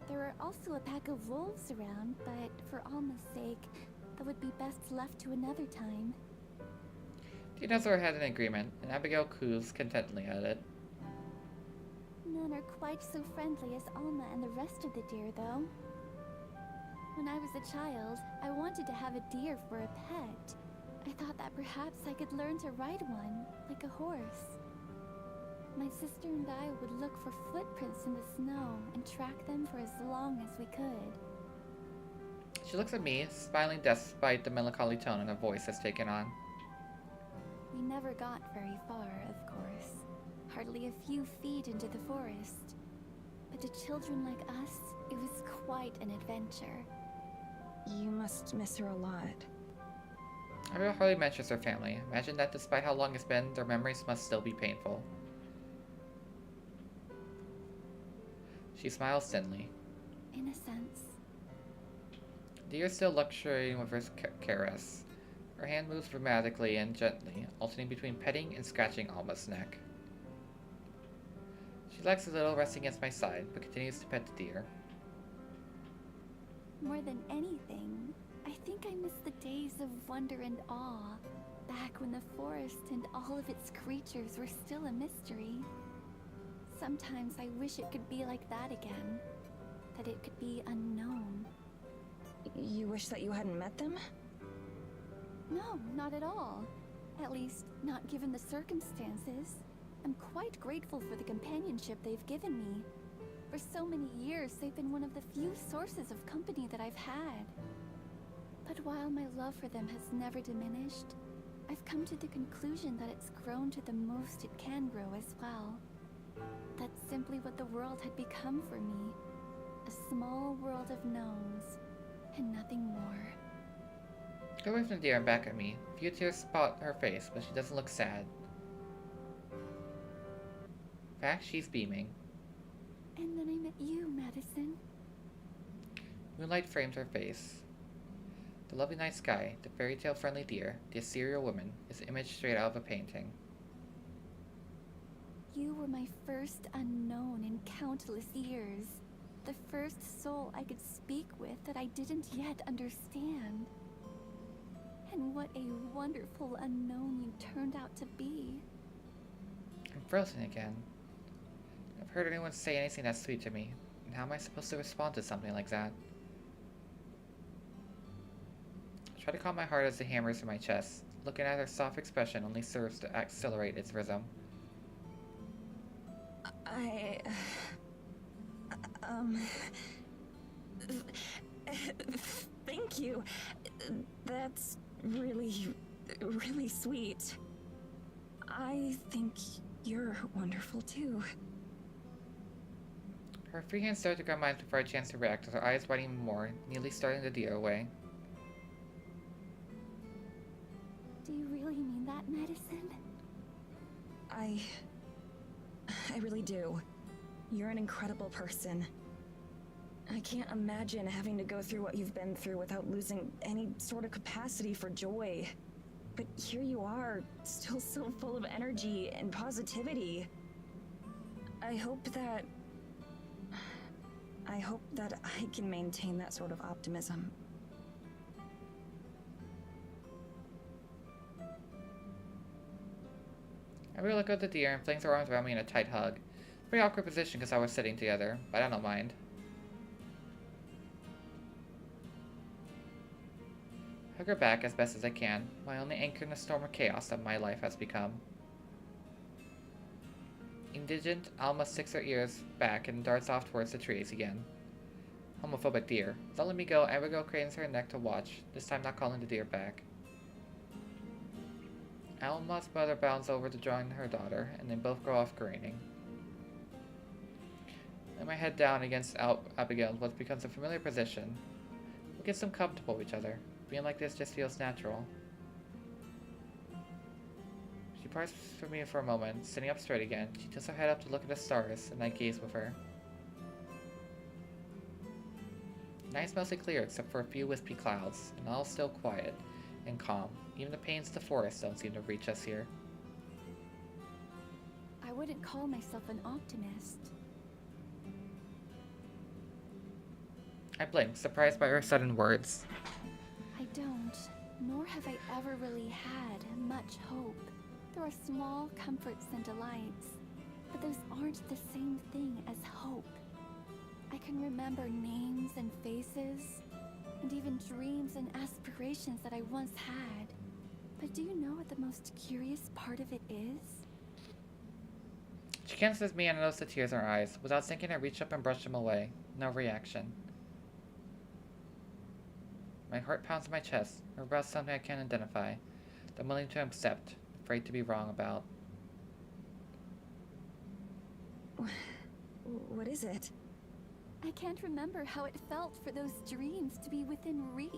There are also a pack of wolves around, but for Alma's sake, that would be best left to another time.
He nods her head in agreement, and Abigail coos contentedly at it.
No, are quite so friendly as Alma and the rest of the deer, though. When I was a child, I wanted to have a deer for a pet. I thought that perhaps I could learn to ride one, like a horse. My sister and I would look for footprints in the snow and track them for as long as we could.
She looks at me, smiling despite the melancholy tone her voice has taken on.
We never got very far, of course. Hardly a few feet into the forest. But to children like us, it was quite an adventure.
You must miss her a lot.
Ariel hardly mentions her family. Imagine that despite how long it's been, their memories must still be painful. She smiles thinly.
In a sense.
Deer still luxuriating with her caress. Her hand moves dramatically and gently, alternating between petting and scratching Alma's neck. She lags a little, resting against my side, but continues to pet the deer.
More than anything, I think I miss the days of wonder and awe, back when the forest and all of its creatures were still a mystery. Sometimes I wish it could be like that again, that it could be unknown.
You wish that you hadn't met them?
No, not at all. At least, not given the circumstances. I'm quite grateful for the companionship they've given me. For so many years, they've been one of the few sources of company that I've had. But while my love for them has never diminished, I've come to the conclusion that it's grown to the most it can grow as well. That's simply what the world had become for me. A small world of knowns, and nothing more.
Go away from the deer and back at me. A few tears spot her face, but she doesn't look sad. In fact, she's beaming.
And then I met you, Madison.
Moonlight frames her face. The lovely night sky, the fairy tale friendly deer, the ethereal woman, is an image straight out of a painting.
You were my first unknown in countless years. The first soul I could speak with that I didn't yet understand. And what a wonderful unknown you turned out to be.
I'm frozen again. I've heard anyone say anything that's sweet to me, and how am I supposed to respond to something like that? I try to calm my heart as it hammers in my chest. Looking at her soft expression only serves to accelerate its rhythm.
Thank you. That's really, really sweet. I think you're wonderful too.
Her free hand started to grab mine before I had a chance to react, with her eyes widening more, nearly starting to deer away.
Do you really mean that, Madison?
I really do. You're an incredible person. I can't imagine having to go through what you've been through without losing any sort of capacity for joy. But here you are, still so full of energy and positivity. I hope that I can maintain that sort of optimism.
I really look at the deer and flings her arms around me in a tight hug. Pretty awkward position because I was sitting together, but I don't mind. Hug her back as best as I can, my only anchor in the storm of chaos that my life has become. Indigent, Alma sticks her ears back and darts off towards the trees again. Homophobic deer. Don't let me go, Abigail cranes her neck to watch, this time not calling the deer back. Alma's mother bounds over to join her daughter, and they both go off grinning. Lay my head down against Abigail in what becomes a familiar position. We get some comfortable with each other. Being like this just feels natural. She parts from me for a moment, sitting up straight again. She tilts her head up to look at the stars, and I gaze with her. The night is mostly clear except for a few wispy clouds, and all still quiet and calm. Even the pains of the forest don't seem to reach us here.
I wouldn't call myself an optimist.
I blink, surprised by her sudden words.
I don't, nor have I ever really had much hope. There are small comforts and delights, but those aren't the same thing as hope. I can remember names and faces, and even dreams and aspirations that I once had. But do you know what the most curious part of it is?
She cancels me and I notice the tears in her eyes. Without thinking, I reach up and brush them away. No reaction. My heart pounds in my chest. Or about something I can't identify. That I'm willing to accept. Afraid to be wrong about.
What is it?
I can't remember how it felt for those dreams to be within reach.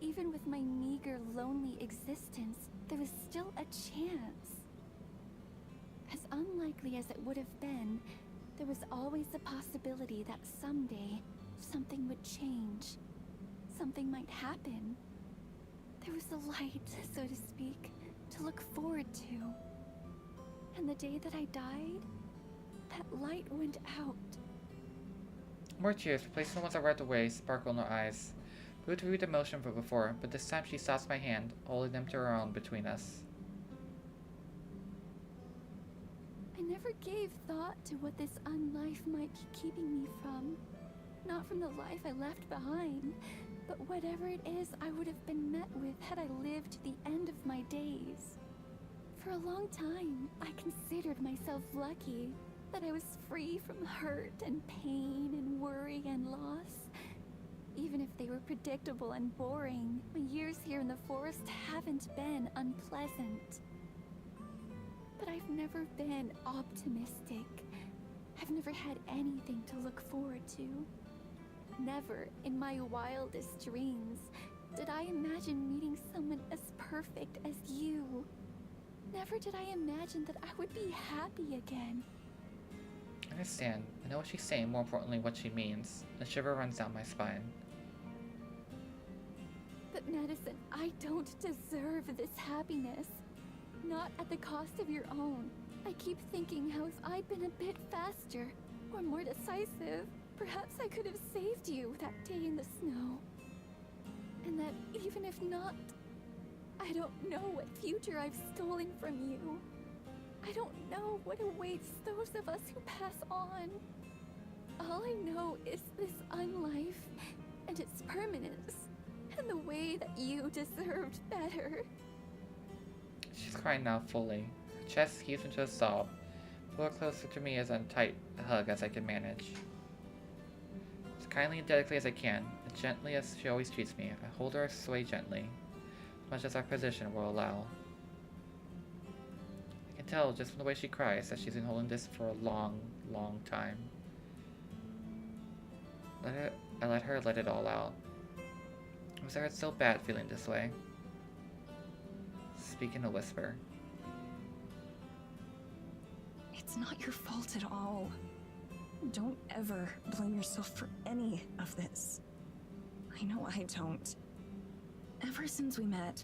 Even with my meager, lonely existence, there was still a chance. As unlikely as it would have been, there was always the possibility that someday, something would change. Something might happen. There was a light, so to speak, to look forward to. And the day that I died, that light went out.
More tears, replacing the ones I wiped away, sparkle in her eyes. We would read emotion from before, but this time she stops my hand, holding them to her own between us.
I never gave thought to what this unlife might be keeping me from. Not from the life I left behind, but whatever it is I would have been met with had I lived to the end of my days. For a long time, I considered myself lucky that I was free from hurt and pain and worry and loss. Even if they were predictable and boring, my years here in the forest haven't been unpleasant. But I've never been optimistic. I've never had anything to look forward to. Never, in my wildest dreams, did I imagine meeting someone as perfect as you. Never did I imagine that I would be happy again.
I understand. I know what she's saying, more importantly what she means. A shiver runs down my spine.
But Madison, I don't deserve this happiness. Not at the cost of your own. I keep thinking how if I'd been a bit faster, or more decisive, perhaps I could have saved you that day in the snow. And that even if not, I don't know what future I've stolen from you. I don't know what awaits those of us who pass on. All I know is this unlife and its permanence, and the way that you deserved better.
She's crying now fully. Her chest heaves into a sob. Pull her closer to me as a tight hug as I can manage. As kindly and delicately as I can, as gently as she always treats me, I hold her sway gently, as much as our position will allow. I can tell just from the way she cries that she's been holding this for a long, long time. I let her let it all out. Was I so bad feeling this way? Speak in a whisper.
It's not your fault at all. Don't ever blame yourself for any of this. I know I don't. Ever since we met,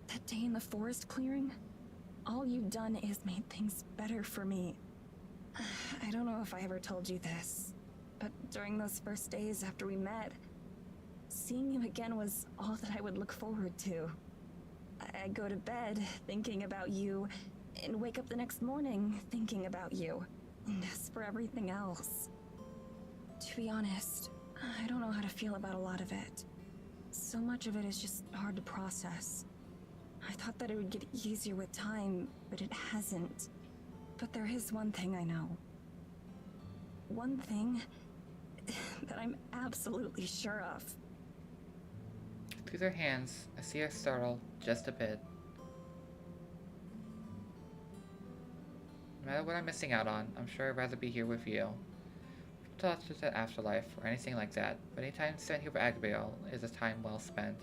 that day in the forest clearing, all you've done is made things better for me. I don't know if I ever told you this, but during those first days after we met, seeing you again was all that I would look forward to. I'd go to bed thinking about you, and wake up the next morning thinking about you. And as for everything else, to be honest, I don't know how to feel about a lot of it. So much of it is just hard to process. I thought that it would get easier with time, but it hasn't. But there is one thing I know. One thing that I'm absolutely sure of.
Through their hands, I see her startle just a bit. No matter what I'm missing out on, I'm sure I'd rather be here with you. We've talked about the afterlife or anything like that, but any time spent here with Abigail is a time well spent.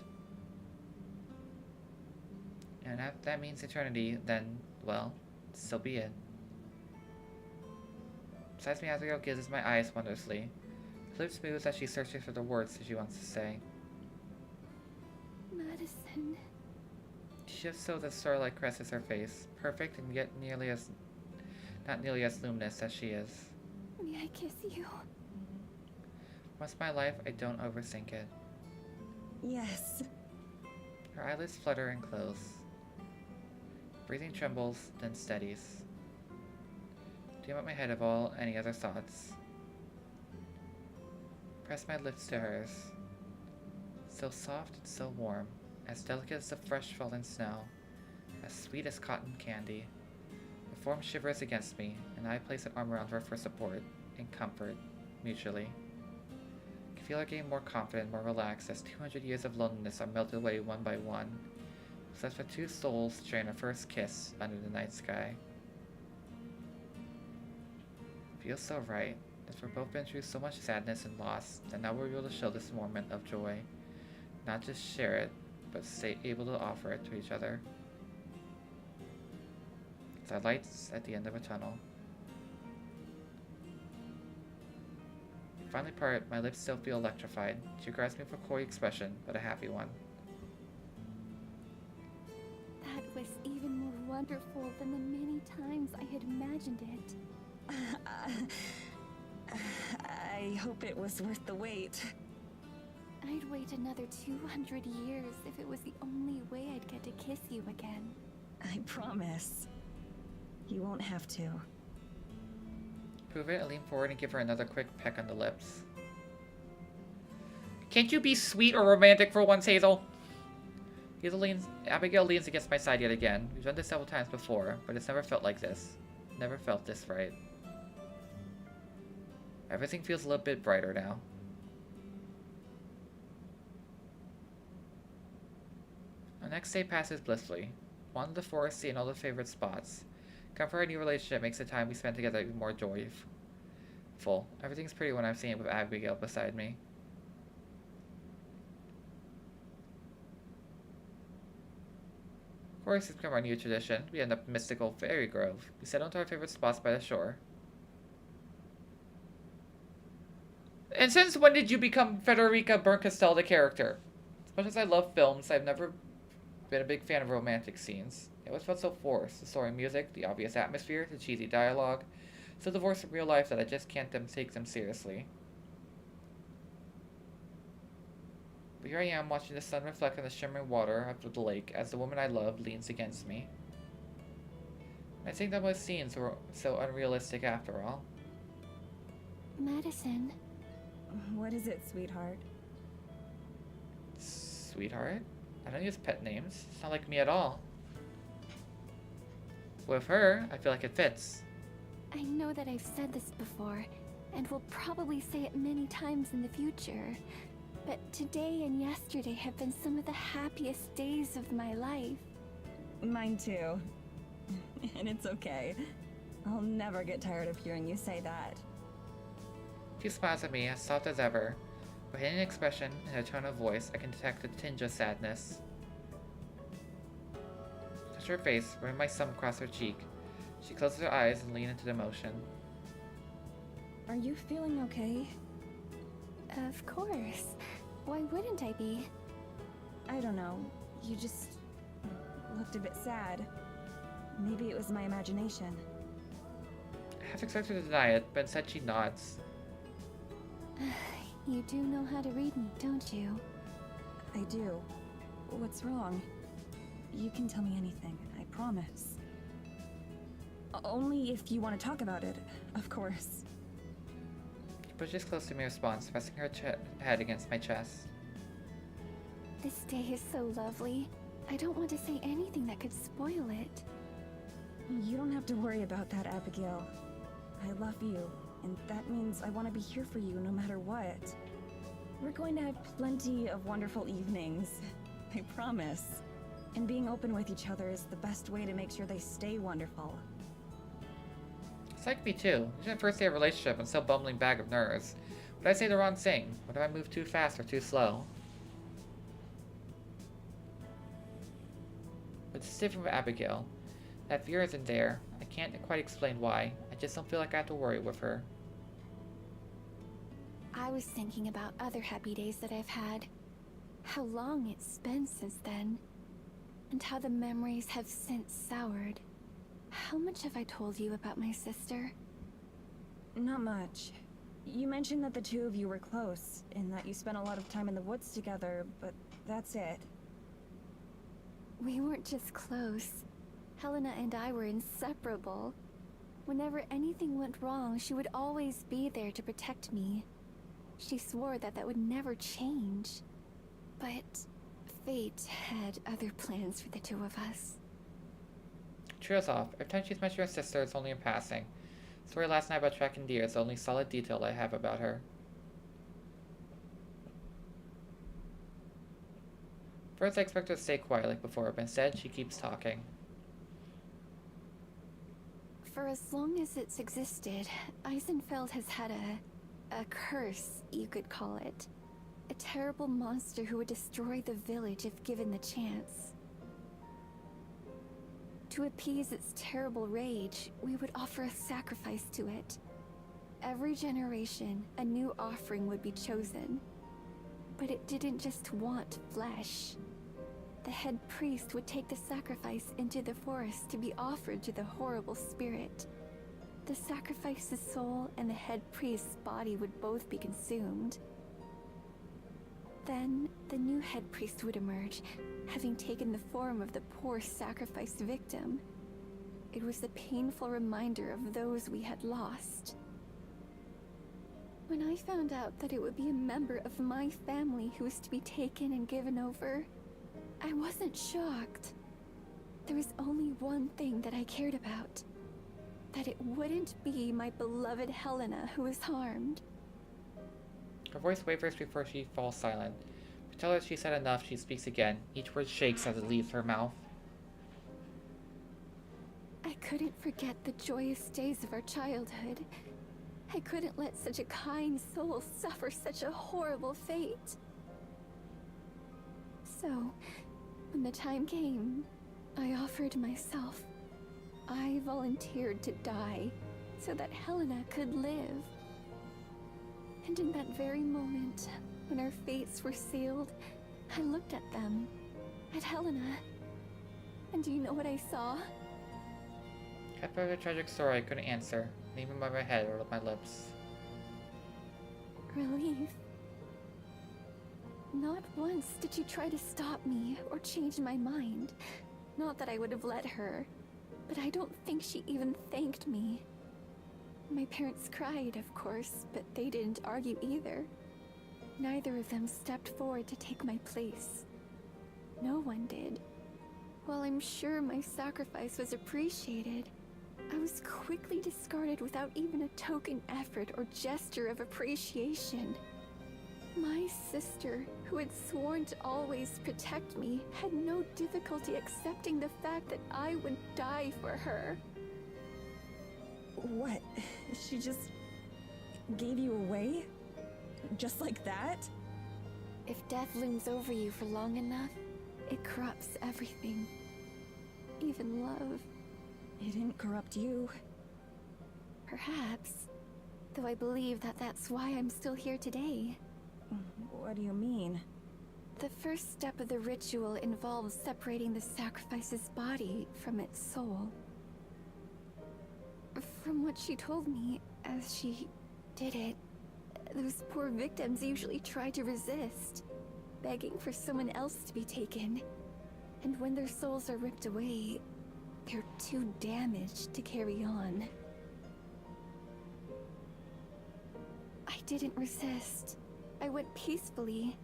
And if that means eternity, then, well, so be it. Besides me, Abigail gazes my eyes wondrously. Her lips moves as she searches for the words that she wants to say.
Madison.
She shifts so that starlight caresses her face, perfect and yet not nearly as luminous as she is.
May I kiss you?
Once in my life, I don't overthink it.
Yes.
Her eyelids flutter and close. Breathing trembles, then steadies. Do you want my head of all any other thoughts? Press my lips to hers. So soft and so warm, as delicate as the fresh fallen snow, as sweet as cotton candy. The form shivers against me, and I place an arm around her for support and comfort, mutually. I can feel her getting more confident, more relaxed, as 200 years of loneliness are melted away one by one, except for two souls sharing a first kiss under the night sky. It feels so right, as we've both been through so much sadness and loss, that now we're able to show this moment of joy. Not just share it, but stay able to offer it to each other. It's our lights at the end of a tunnel. Finally part, my lips still feel electrified. She grabs me for a coy expression, but a happy one.
That was even more wonderful than the many times I had imagined it.
I hope it was worth the wait.
I'd wait another 200 years if it was the only way I'd get to kiss you again.
I promise. You won't have to.
Prove it, I lean forward and give her another quick peck on the lips. Can't you be sweet or romantic for once, Hazel? Abigail leans against my side yet again. We've done this several times before, but it's never felt like this. Never felt this right. Everything feels a little bit brighter now. Our next day passes blissfully. Wander the forest, seeing all the favorite spots. Comfort our new relationship makes the time we spend together even more joyful. Everything's pretty when I'm seeing it with Abigail beside me. Of course, it's become our new tradition. We end up in mystical Fairy Grove. We settle into our favorite spots by the shore. And since when did you become Federica Berncastel, the character? As much as I love films, I've never been a big fan of romantic scenes. It always felt so forced. The soaring music, the obvious atmosphere, the cheesy dialogue. So divorced from real life that I just can't take them seriously. But here I am watching the sun reflect on the shimmering water of the lake as the woman I love leans against me. I think that most scenes were so unrealistic after all.
Madison.
What is it, sweetheart?
Sweetheart? I don't use pet names. It's not like me at all. With her, I feel like it fits.
I know that I've said this before, and will probably say it many times in the future, but today and yesterday have been some of the happiest days of my life.
Mine too. And it's okay. I'll never get tired of hearing you say that.
She smiles at me, as soft as ever. With hidden expression and a tone of voice, I can detect a tinge of sadness. Touch her face, running my thumb across her cheek. She closes her eyes and leans into the motion.
Are you feeling okay?
Of course. Why wouldn't I be?
I don't know. You just looked a bit sad. Maybe it was my imagination.
I half expected to deny it, but instead she nods.
You do know how to read me, don't you?
I do. What's wrong? You can tell me anything, I promise. Only if you want to talk about it, of course.
She pushes close to me in response, pressing her head against my chest.
This day is so lovely. I don't want to say anything that could spoil it.
You don't have to worry about that, Abigail. I love you, and that means I want to be here for you no matter what. We're going to have plenty of wonderful evenings. I promise. And being open with each other is the best way to make sure they stay wonderful.
It's like me too. It's my first day of relationship and still bumbling bag of nerves. Would I say the wrong thing? What if I move too fast or too slow? But it's different with Abigail. That fear isn't there. I can't quite explain why. I just don't feel like I have to worry with her.
I was thinking about other happy days that I've had. How long it's been since then. And how the memories have since soured. How much have I told you about my sister?
Not much. You mentioned that the two of you were close, and that you spent a lot of time in the woods together, but that's it.
We weren't just close. Helena and I were inseparable. Whenever anything went wrong, she would always be there to protect me. She swore that that would never change. But fate had other plans for the two of us.
Trio's off. Every time she's mentioned her sister, it's only in passing. Story last night about tracking deer is the only solid detail I have about her. First, I expect her to stay quiet like before, but instead, she keeps talking.
For as long as it's existed, Eisenfeld has had a curse, you could call it. A terrible monster who would destroy the village if given the chance. To appease its terrible rage, we would offer a sacrifice to it. Every generation, a new offering would be chosen. But it didn't just want flesh. The head priest would take the sacrifice into the forest to be offered to the horrible spirit. The sacrifice's soul and the head priest's body would both be consumed. Then, the new head priest would emerge, having taken the form of the poor sacrificed victim. It was a painful reminder of those we had lost. When I found out that it would be a member of my family who was to be taken and given over, I wasn't shocked. There was only one thing that I cared about. That it wouldn't be my beloved Helena who was harmed.
Her voice wavers before she falls silent. We tell her she said enough, she speaks again. Each word shakes as it leaves her mouth.
I couldn't forget the joyous days of our childhood. I couldn't let such a kind soul suffer such a horrible fate. So, when the time came, I offered myself. I volunteered to die so that Helena could live. And in that very moment, when our fates were sealed, I looked at them, at Helena. And do you know what I saw?
Kept by the tragic story, I couldn't answer, and even by my head or my lips.
Relief. Not once did she try to stop me or change my mind. Not that I would have let her, but I don't think she even thanked me. My parents cried, of course, but they didn't argue either. Neither of them stepped forward to take my place. No one did. While I'm sure my sacrifice was appreciated, I was quickly discarded without even a token effort or gesture of appreciation. My sister, who had sworn to always protect me, had no difficulty accepting the fact that I would die for her.
What? She just gave you away? Just like that?
If death looms over you for long enough, it corrupts everything. Even love.
It didn't corrupt you.
Perhaps. Though I believe that that's why I'm still here today.
What do you mean?
The first step of the ritual involves separating the sacrifice's body from its soul. From what she told me, as she did it, those poor victims usually tried to resist, begging for someone else to be taken. And when their souls are ripped away, they're too damaged to carry on. I didn't resist. I went peacefully.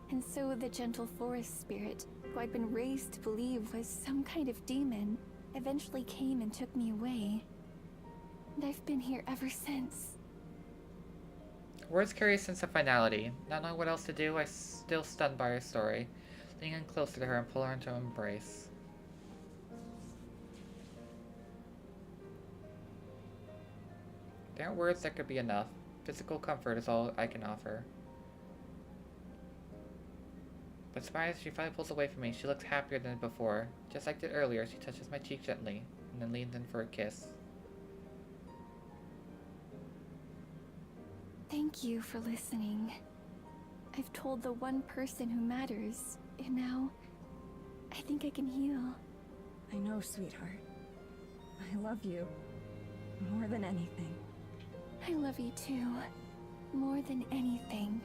And so the gentle forest spirit, who I'd been raised to believe was some kind of demon, eventually came and took me away. And I've been here ever since.
Words carry a sense of finality. Not knowing what else to do, I still stunned by her story, leaning in closer to her and pull her into an embrace. There aren't words that could be enough. Physical comfort is all I can offer. But surprised, she finally pulls away from me. She looks happier than before. Just like I did earlier, she touches my cheek gently, and then leans in for a kiss.
Thank you for listening. I've told the one person who matters, and now I think I can heal.
I know, sweetheart. I love you. More than anything.
I love you too. More than anything.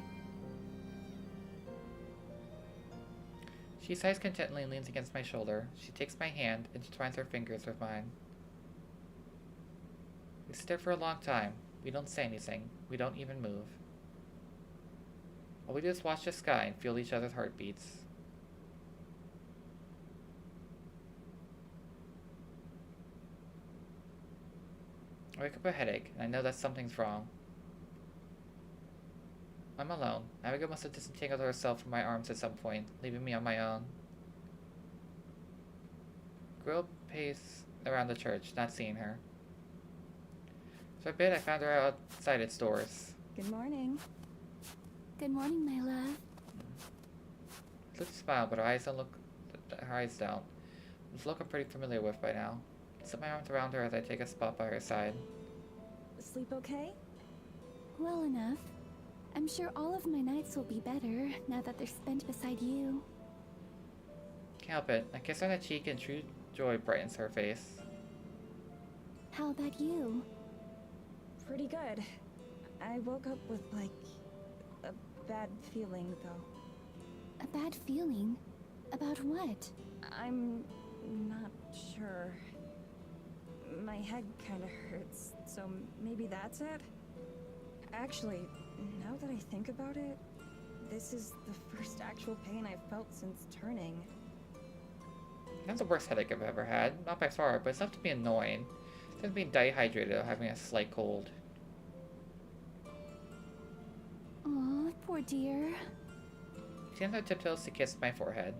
She sighs contentedly and leans against my shoulder. She takes my hand and entwines her fingers with mine. We sit there for a long time. We don't say anything. We don't even move. All we do is watch the sky and feel each other's heartbeats. I wake up with a headache, and I know that something's wrong. I'm alone. Abigail must have disentangled herself from my arms at some point, leaving me on my own. Grill paced around the church, not seeing her. So I bet I found her outside its doors.
Good morning.
Good morning, my love.
Lucy smiled, but her eyes down. This look I'm pretty familiar with by now. I slip my arms around her as I take a spot by her side.
Sleep okay?
Well enough. I'm sure all of my nights will be better now that they're spent beside you.
Can't help it. I kiss her on the cheek and true joy brightens her face.
How about you?
Pretty good. I woke up with, like, a bad feeling, though.
A bad feeling? About what?
I'm not sure. My head kinda hurts, so maybe that's it? Actually, now that I think about it, this is the first actual pain I've felt since turning.
That's the worst headache I've ever had. Not by far, but it's enough to be annoying. It's than being dehydrated or having a slight cold.
Aw, poor dear.
She stands on tiptoes to kiss my forehead.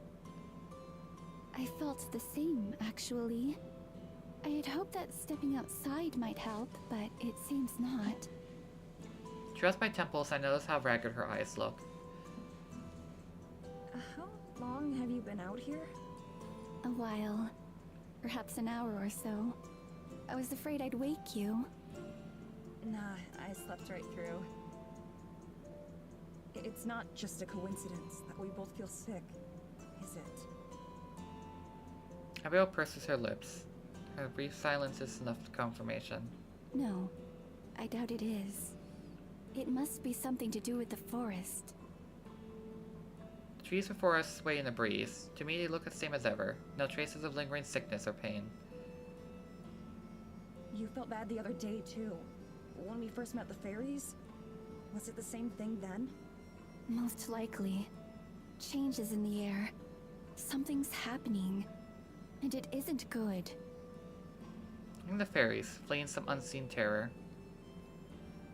I felt the same, actually. I had hoped that stepping outside might help, but it seems not.
She rubs my temples, and I notice how ragged her eyes look.
How long have you been out here?
A while. Perhaps an hour or so. I was afraid I'd wake you.
Nah, I slept right through. It's not just a coincidence that we both feel sick, is it?
Abigail purses her lips. Her brief silence is enough confirmation.
No, I doubt it is. It must be something to do with the forest.
The trees before us sway in the breeze. To me, they look the same as ever. No traces of lingering sickness or pain.
You felt bad the other day, too. When we first met the fairies? Was it the same thing then?
Most likely. Changes in the air. Something's happening. And it isn't good.
And the fairies, fleeing some unseen terror.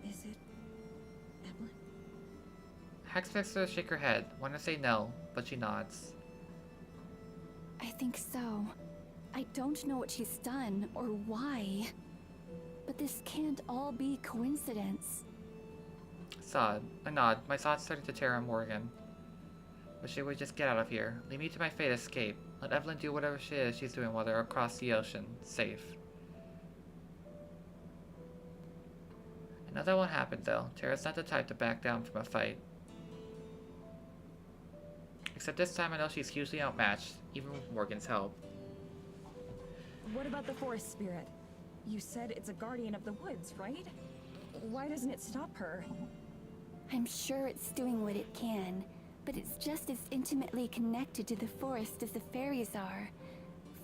Is it... Evelyn?
Hex expects her to shake her head. Want to say no, but she nods.
I think so. I don't know what she's done, or why. But this can't all be coincidence.
I nod. My thoughts started to tear on Morgan. Wish they would just get out of here. Leave me to my fate escape. Let Evelyn do whatever she's doing while they're across the ocean. Safe. I know that won't happen, though. Tara's not the type to back down from a fight. Except this time I know she's hugely outmatched, even with Morgan's help.
What about the forest spirit? You said it's a guardian of the woods, right? Why doesn't it stop her?
I'm sure it's doing what it can, but it's just as intimately connected to the forest as the fairies are.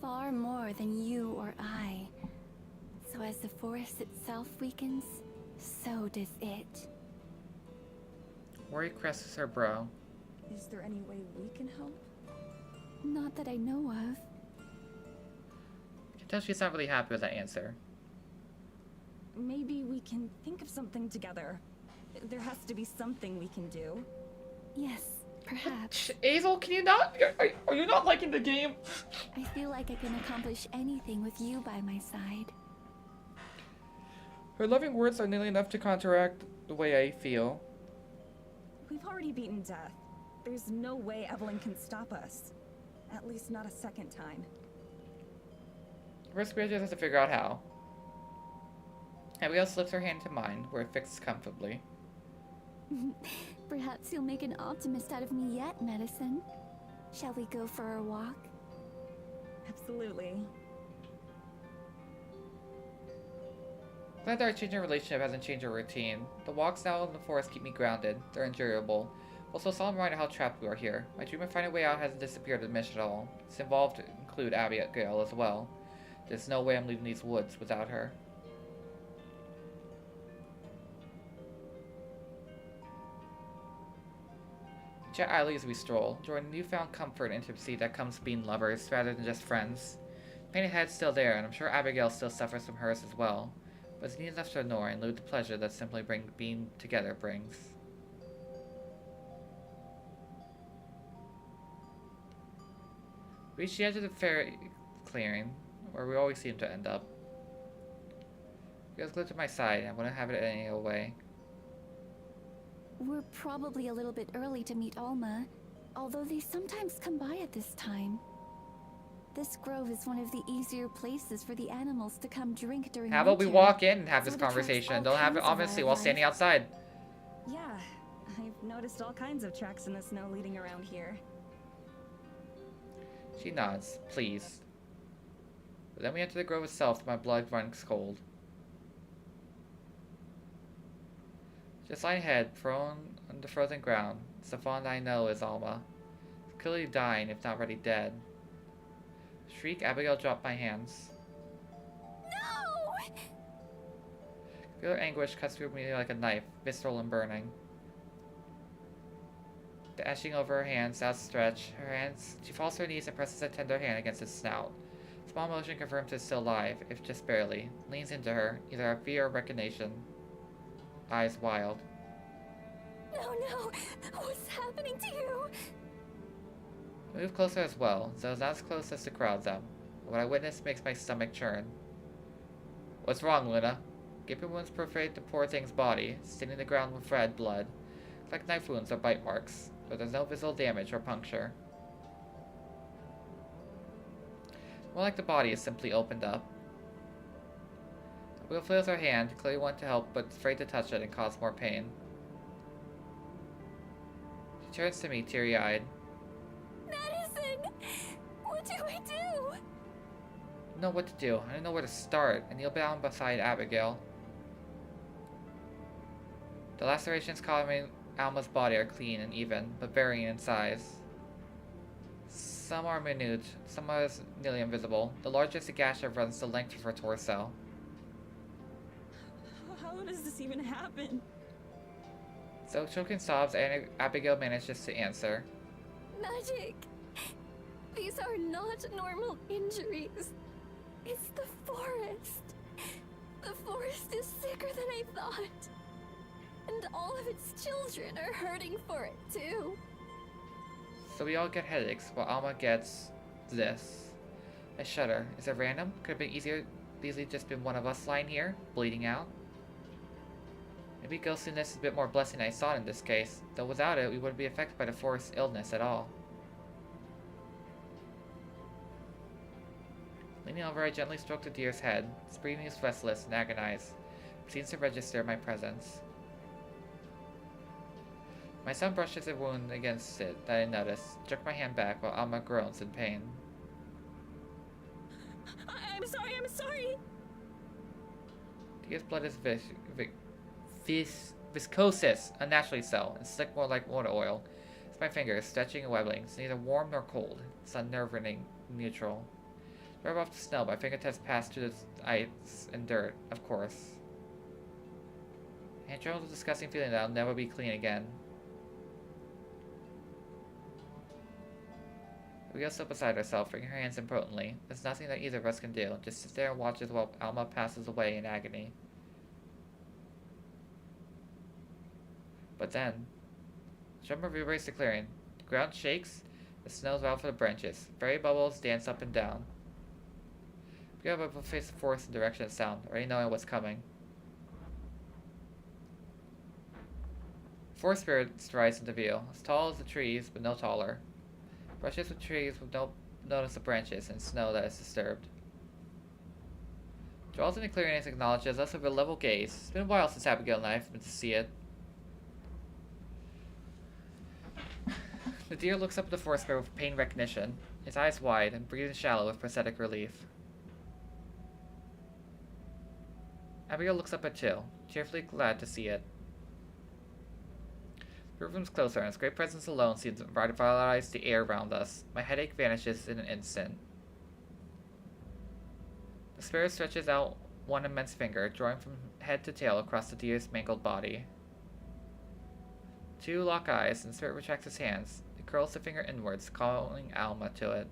Far more than you or I. So as the forest itself weakens, so does it.
Worry creases her brow.
Is there any way we can help?
Not that I know of.
I can tell she's not really happy with that answer.
Maybe we can think of something together. There has to be something we can do.
Yes, perhaps.
Azel, can you not? Are you not liking the game?
I feel like I can accomplish anything with you by my side.
Her loving words are nearly enough to counteract the way I feel.
We've already beaten death. There's no way Evelyn can stop us. At least not a second time.
First, we just have to figure out how. Abigail slips her hand into mine, where it fixes comfortably.
Perhaps you'll make an optimist out of me yet, Medicine. Shall we go for a walk?
Absolutely.
Glad that our changing relationship hasn't changed our routine. The walks now in the forest keep me grounded. They're enjoyable. Also, a solemn reminder how trapped we are here. My dream of finding a way out hasn't disappeared in the mission at all. It's involved to include Abigail as well. There's no way I'm leaving these woods without her. Chat idly as we stroll, enjoying the newfound comfort and intimacy that comes being lovers rather than just friends. Painted head's still there, and I'm sure Abigail still suffers from hers as well, but it's needless to ignore and elude the pleasure that simply being together brings. We reach the edge of the fairy clearing, where we always seem to end up. It was glued to my side, and I wouldn't have it any other way.
We're probably a little bit early to meet Alma, although they sometimes come by at this time. This grove is one of the easier places for the animals to come drink during
How about we
winter,
walk in and have
so
this
it attracts
conversation?
all
Don't have it
kinds of
obviously while standing
wildlife.
outside.
Yeah, I've noticed all kinds of tracks in the snow leading around here.
She nods, pleased. But then we enter the grove itself, and my blood runs cold. Just lying ahead, prone on the frozen ground, it's the fawn I know is Alma. Clearly dying, if not already dead. Shriek, Abigail dropped my hands.
No!
Feel her anguish cuts through me like a knife, visceral and burning. Dashing over her hands, outstretched, she falls to her knees and presses a tender hand against its snout. Small motion confirms it's still alive, if just barely. Leans into her, either out of fear or recognition. Eyes wild.
No, what's happening to you?
I move closer as well, though not as close as the crowds am. What I witness makes my stomach churn. What's wrong, Luna? Gaping wounds perforate the poor thing's body, staining the ground with red blood. Like knife wounds or bite marks, but there's no visible damage or puncture. More like the body is simply opened up. Abigail feels her hand, clearly wanting to help, but afraid to touch it and cause more pain. She turns to me, teary-eyed.
Madison! What do I do?
I don't know what to do. I don't know where to start. I kneel down beside Abigail. The lacerations covering Alma's body are clean and even, but varying in size. Some are minute, some are nearly invisible. The largest a gash that runs the length of her torso.
How does this even happen?
So choking sobs, Abigail manages to answer.
Magic! These are not normal injuries. It's the forest. The forest is sicker than I thought. And all of its children are hurting for it, too.
So we all get headaches, while Alma gets this. I shudder. Is it random? Could have been easily just been one of us lying here, bleeding out. Maybe ghostliness is a bit more blessing than I thought in this case, though without it, we wouldn't be affected by the forest's illness at all. Leaning over, I gently stroke the deer's head. Its breathing is restless and agonized. It seems to register my presence. My son brushes a wound against it that I notice, jerk my hand back while Alma groans in pain.
I'm sorry!
Deer's blood is viscous, unnaturally so, and slick more like water oil. It's my fingers, stretching and webbling. It's neither warm nor cold. It's unnerving, neutral. Rub off the snow, my fingertips pass through the ice and dirt, of course. And trembles with a disgusting feeling that I'll never be clean again. We go sit beside herself, wringing her hands impotently. There's nothing that either of us can do. Just sit there and watch as while Alma passes away in agony. But then, Tremor reverberates the clearing. The ground shakes, the snows rattle for the branches. Fairy bubbles dance up and down. We go up and face the forest in the direction of sound, already knowing what's coming. Forest spirits rise into view, as tall as the trees, but no taller. Brushes with trees with no notice of branches and snow that is disturbed. Draws in the clearing and acknowledges us with a level gaze. It's been a while since Abigail and I have been to see it. The deer looks up at the forest spirit with pain recognition, his eyes wide and breathing shallow with pathetic relief. Abigail looks up at too, cheerfully glad to see it. The room's closer, and its great presence alone seems to revitalize the air around us. My headache vanishes in an instant. The spirit stretches out one immense finger, drawing from head to tail across the deer's mangled body. Two lock eyes, and Spirit retracts his hands. It curls the finger inwards, calling Alma to it.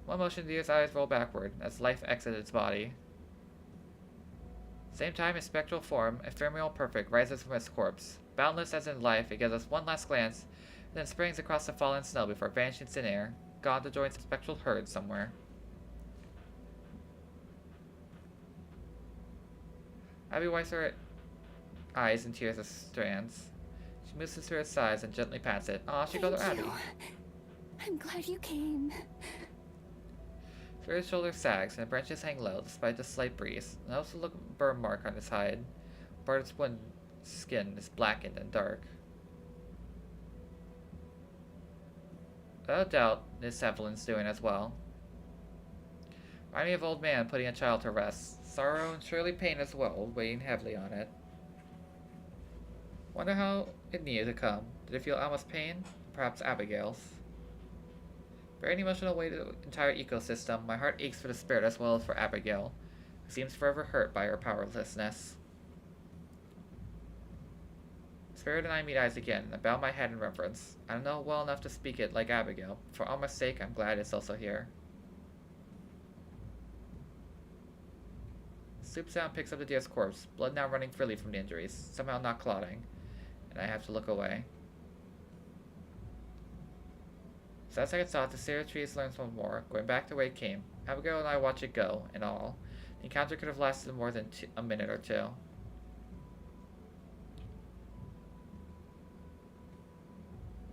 One motion, the eyes roll backward, as life exits its body. Same time, his spectral form, ephemeral perfect, rises from its corpse. Boundless as in life, it gives us one last glance, and then springs across the fallen snow before vanishing in thin air, gone to join some spectral herd somewhere. Abby wipes her eyes and tears as strands. She moves to Spirit's sides and gently pats it. Aw, she calls her Abby.
I'm glad you came.
Spirit's shoulder sags, and the branches hang low despite the slight breeze. And also look a burn mark on his hide. Part of its skin is blackened and dark. Without doubt, this Evelyn's doing as well. Remind me of old man putting a child to rest. Sorrow and surely pain as well, weighing heavily on it. Wonder how it needed to come. Did it feel Alma's pain? Perhaps Abigail's. Bearing emotional weight of the entire ecosystem, my heart aches for the spirit as well as for Abigail, who seems forever hurt by her powerlessness. Spirit and I meet eyes again, and bow my head in reverence. I don't know well enough to speak it like Abigail. For Alma's sake, I'm glad it's also here. Stoops down and picks up the deer's corpse, blood now running freely from the injuries, somehow not clotting, and I have to look away. So as I get thought, the serial trees learns one more, going back the way it came. Abigail and I watch it go, in all. The encounter could have lasted more than a minute or two.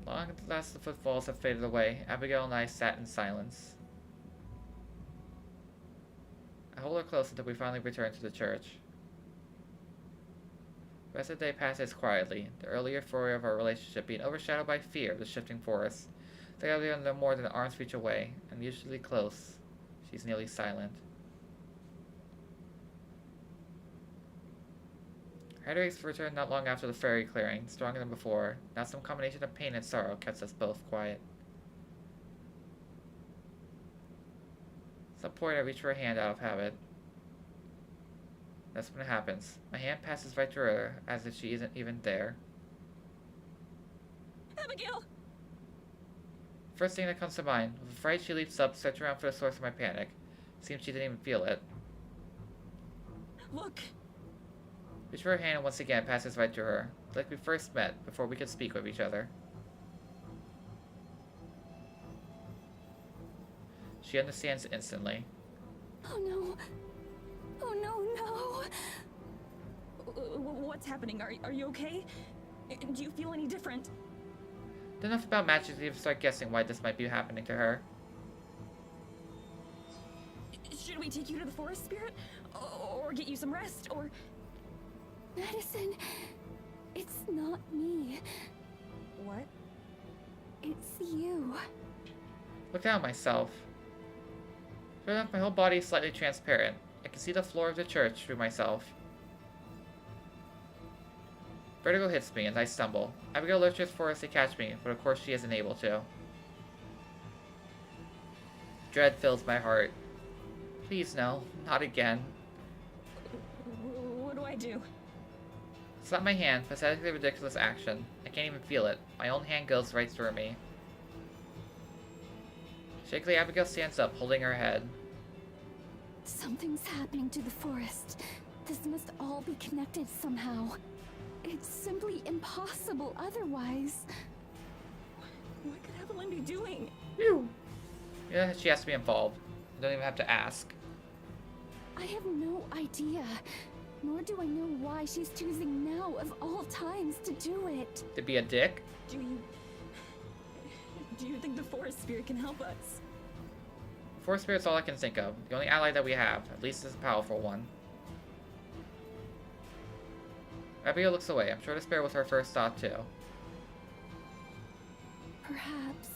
Long at the last the footfalls have faded away, Abigail and I sat in silence. I hold her close until we finally return to the church. The rest of the day passes quietly, the early euphoria of our relationship being overshadowed by fear of the shifting forest. They are no more than arm's reach away, and usually close. She's nearly silent. Headaches returned not long after the fairy clearing, stronger than before. Now some combination of pain and sorrow kept us both quiet. At some point I reach for a hand out of habit. That's when it happens. My hand passes right through her, as if she isn't even there.
Abigail!
First thing that comes to mind. With a fright, she leaps up, searching around for the source of my panic. Seems she didn't even feel it.
Look!
Reach for her hand and once again passes right through her, like we first met, before we could speak with each other. She understands instantly.
Oh no. Oh no, no.
What's happening? Are you okay? Do you feel any different?
Enough about magic to even start guessing why this might be happening to her.
Should we take you to the forest spirit? Or get you some rest? Or...
Madison, it's not me.
What?
It's you.
Look down at myself. Sure enough, my whole body is slightly transparent. I can see the floor of the church through myself. Vertigo hits me and I stumble. Abigail lurches forward to catch me, but of course she isn't able to. Dread fills my heart. Please no, not again.
What do I do?
Slap my hand, pathetically ridiculous action. I can't even feel it. My own hand goes right through me. Shakily, Abigail stands up, holding her head.
Something's happening to the forest. This must all be connected somehow. It's simply impossible otherwise.
What could Evelyn be doing?
Phew. Yeah, she has to be involved. I don't even have to ask.
I have no idea. Nor do I know why she's choosing now of all times to do it.
To be a dick?
Do you think the forest spirit can help us?
Forest Spirit's all I can think of. The only ally that we have. At least it's a powerful one. Abigail looks away. I'm sure the spirit was her first thought too.
Perhaps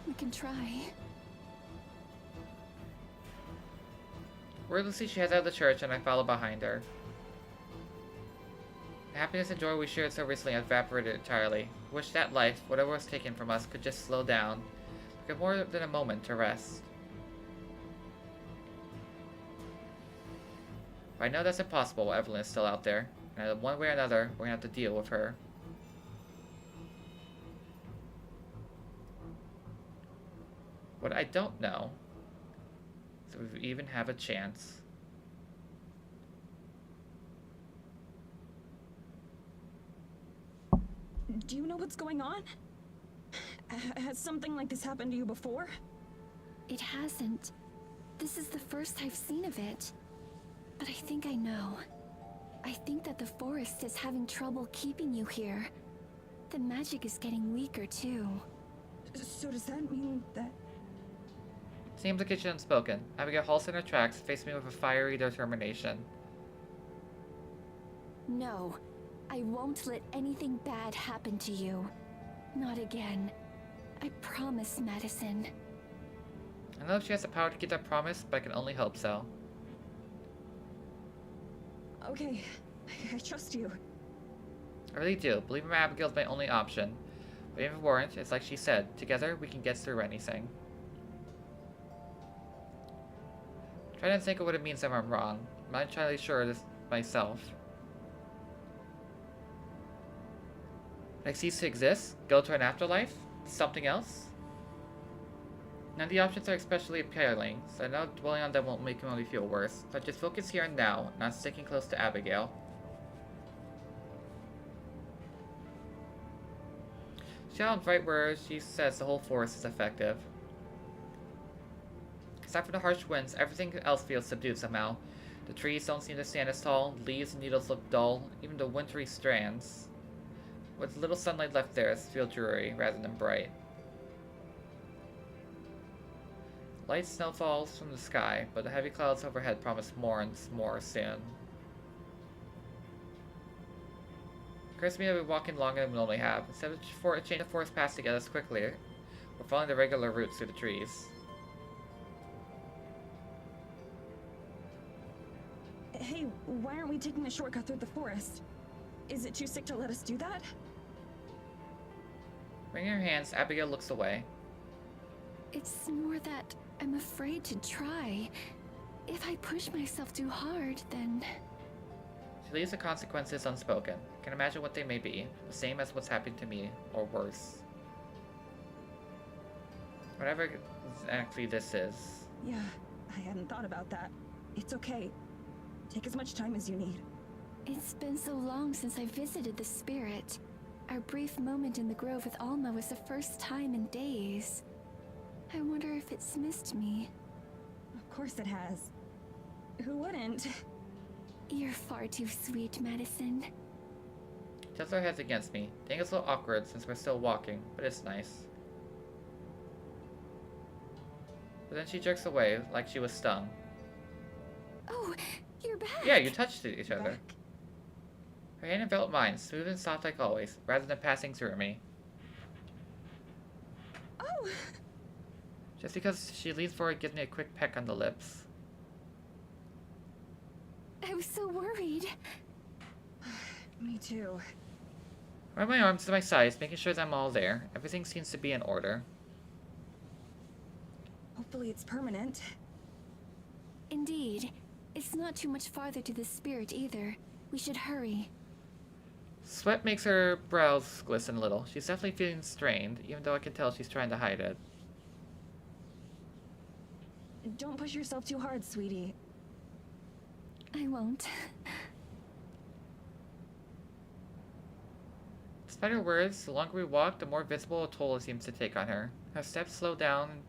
we can try.
Wordlessly, she heads out of the church and I follow behind her. The happiness and joy we shared so recently has evaporated entirely. I wish that life, whatever was taken from us, could just slow down. Give more than a moment to rest. But I know that's impossible while Evelyn is still out there. And one way or another, we're gonna have to deal with her. What I don't know is if we even have a chance.
Do you know what's going on? Has something like this happened to you before?
It hasn't. This is the first I've seen of it. But I think I know. I think that the forest is having trouble keeping you here. The magic is getting weaker too.
So does that mean that...
Seems like it's unspoken. Abigail halts in her tracks, facing me with a fiery determination.
No, I won't let anything bad happen to you. Not again. I promise, Madison.
I know she has the power to keep that promise, but I can only hope so.
Okay, I trust you.
I really do. Believing my Abigail's my only option. But even if it weren't, it's like she said, together we can get through anything. Try to think of what it means if I'm wrong. I'm not entirely sure of this myself. Like cease to exist? Go to an afterlife? Something else? None of the options are especially appealing, so I know dwelling on them won't make me only feel worse. So I just focus here and now, not sticking close to Abigail. She sounds right where she says the whole forest is effective. Except for the harsh winds, everything else feels subdued somehow. The trees don't seem to stand as tall, leaves and needles look dull, even the wintry strands. With little sunlight left there, feel dreary rather than bright. Light snow falls from the sky, but the heavy clouds overhead promise more and more soon. Occurs to me that we're walking longer than we normally have. Instead of a change of forest paths to get us quickly, we're following the regular routes through the trees.
Hey, why aren't we taking a shortcut through the forest? Is it too sick to let us do that?
Wringing her hands, Abigail looks away.
It's more that I'm afraid to try. If I push myself too hard, then...
She leaves the consequences unspoken. Can imagine what they may be, the same as what's happened to me, or worse. Whatever exactly this is.
Yeah, I hadn't thought about that. It's okay. Take as much time as you need.
It's been so long since I visited the spirit. Our brief moment in the grove with Alma was the first time in days. I wonder if it's missed me.
Of course it has. Who wouldn't?
You're far too sweet, Madison.
Tilts her heads against me. Think it's a little awkward since we're still walking, but it's nice. But then she jerks away like she was stung.
Oh, you're back!
Yeah, you touched each other.
Back.
Her hand enveloped mine, smooth and soft like always, rather than passing through me.
Oh!
Just because she leans forward gives me a quick peck on the lips.
I was so worried.
Me too.
Run my arms to my sides, making sure that I'm all there. Everything seems to be in order.
Hopefully it's permanent.
Indeed. It's not too much farther to the spirit either. We should hurry.
Sweat makes her brows glisten a little. She's definitely feeling strained, even though I can tell she's trying to hide it.
Don't push yourself too hard, sweetie.
I won't.
Despite her words, the longer we walk, the more visible a toll it seems to take on her. Her steps slow down, and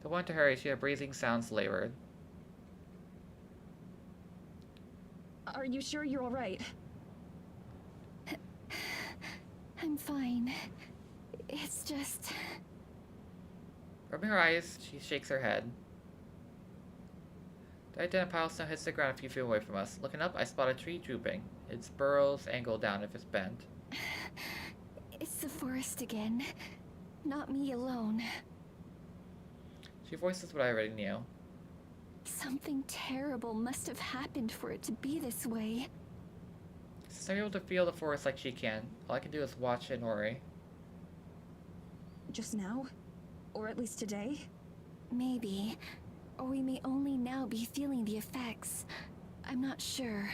the one to hurry, she her breathing sounds labored.
Are you sure you're alright?
I'm fine. It's just...
Rubbing her eyes, she shakes her head. The right den pile of snow hits the ground a few feet away from us. Looking up, I spot a tree drooping. Its burrows angle down if it's bent.
It's the forest again. Not me alone.
She voices what I already knew.
Something terrible must have happened for it to be this way.
Since I'm able to feel the forest like she can, all I can do is watch and worry.
Just now? Or at least today?
Maybe. Or we may only now be feeling the effects. I'm not sure.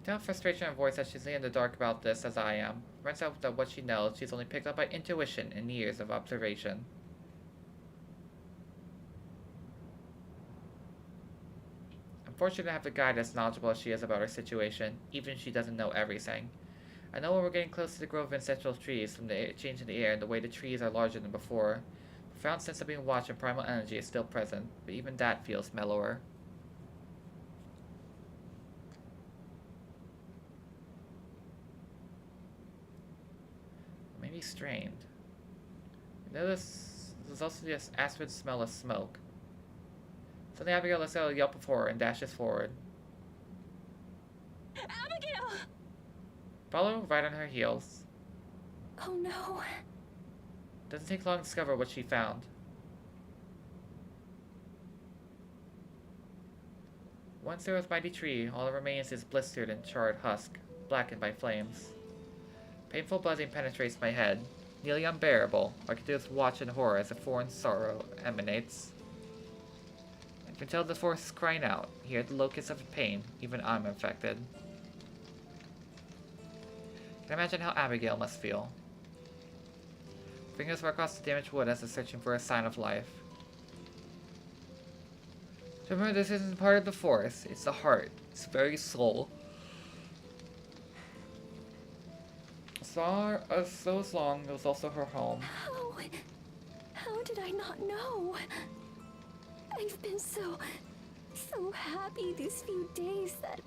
Without frustration in her voice as she's in the dark about this as I am. Turns out that what she knows, she's only picked up by intuition and years of observation. I'm fortunate to have the guide as knowledgeable as she is about her situation, even if she doesn't know everything. I know when we're getting close to the grove of ancestral trees from the change in the air and the way the trees are larger than before. The profound sense of being watched and primal energy is still present, but even that feels mellower. Maybe strained. You notice there's also this acid smell of smoke. Suddenly Abigail lets out a yelp of horror and dashes forward.
Abigail!
Follow right on her heels.
Oh no.
Doesn't take long to discover what she found. Once there was a mighty tree, all that remains is blistered and charred husk, blackened by flames. Painful buzzing penetrates my head, nearly unbearable. I can just watch in horror as a foreign sorrow emanates. I can tell the force is crying out, hear the locusts of pain, even I'm infected. I can imagine how Abigail must feel. Fingers work across the damaged wood as if searching for a sign of life. Remember, this isn't part of the forest, it's the heart, its very soul. So long, it was also her home.
How did I not know? I've been so happy these few days that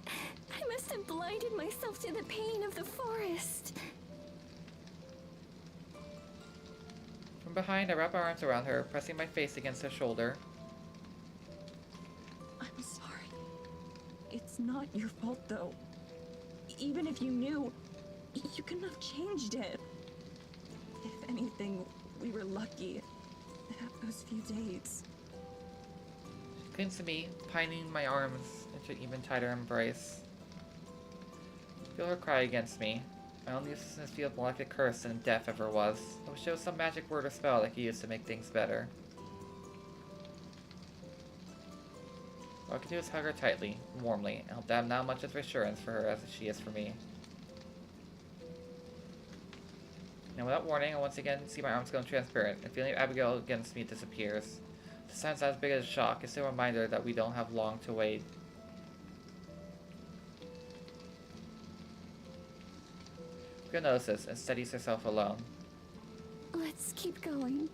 I must have blinded myself to the pain of the forest.
From behind, I wrap my arms around her, pressing my face against her shoulder.
I'm sorry. It's not your fault, though. Even if you knew, you couldn't have changed it. If anything, we were lucky to have those few days.
She clings to me, pining my arms into an even tighter embrace. I feel her cry against me. My only uselessness feels more like a curse than death ever was. I wish there was some magic word or spell I could use to make things better. All I can do is hug her tightly, warmly, and hope that I'm not much of reassurance for her as she is for me. And without warning, I once again see my arms going transparent. The feeling of Abigail against me disappears. The sense as big as a shock. It's still a reminder that we don't have long to wait. Abigail notices and steadies herself alone.
Let's keep going.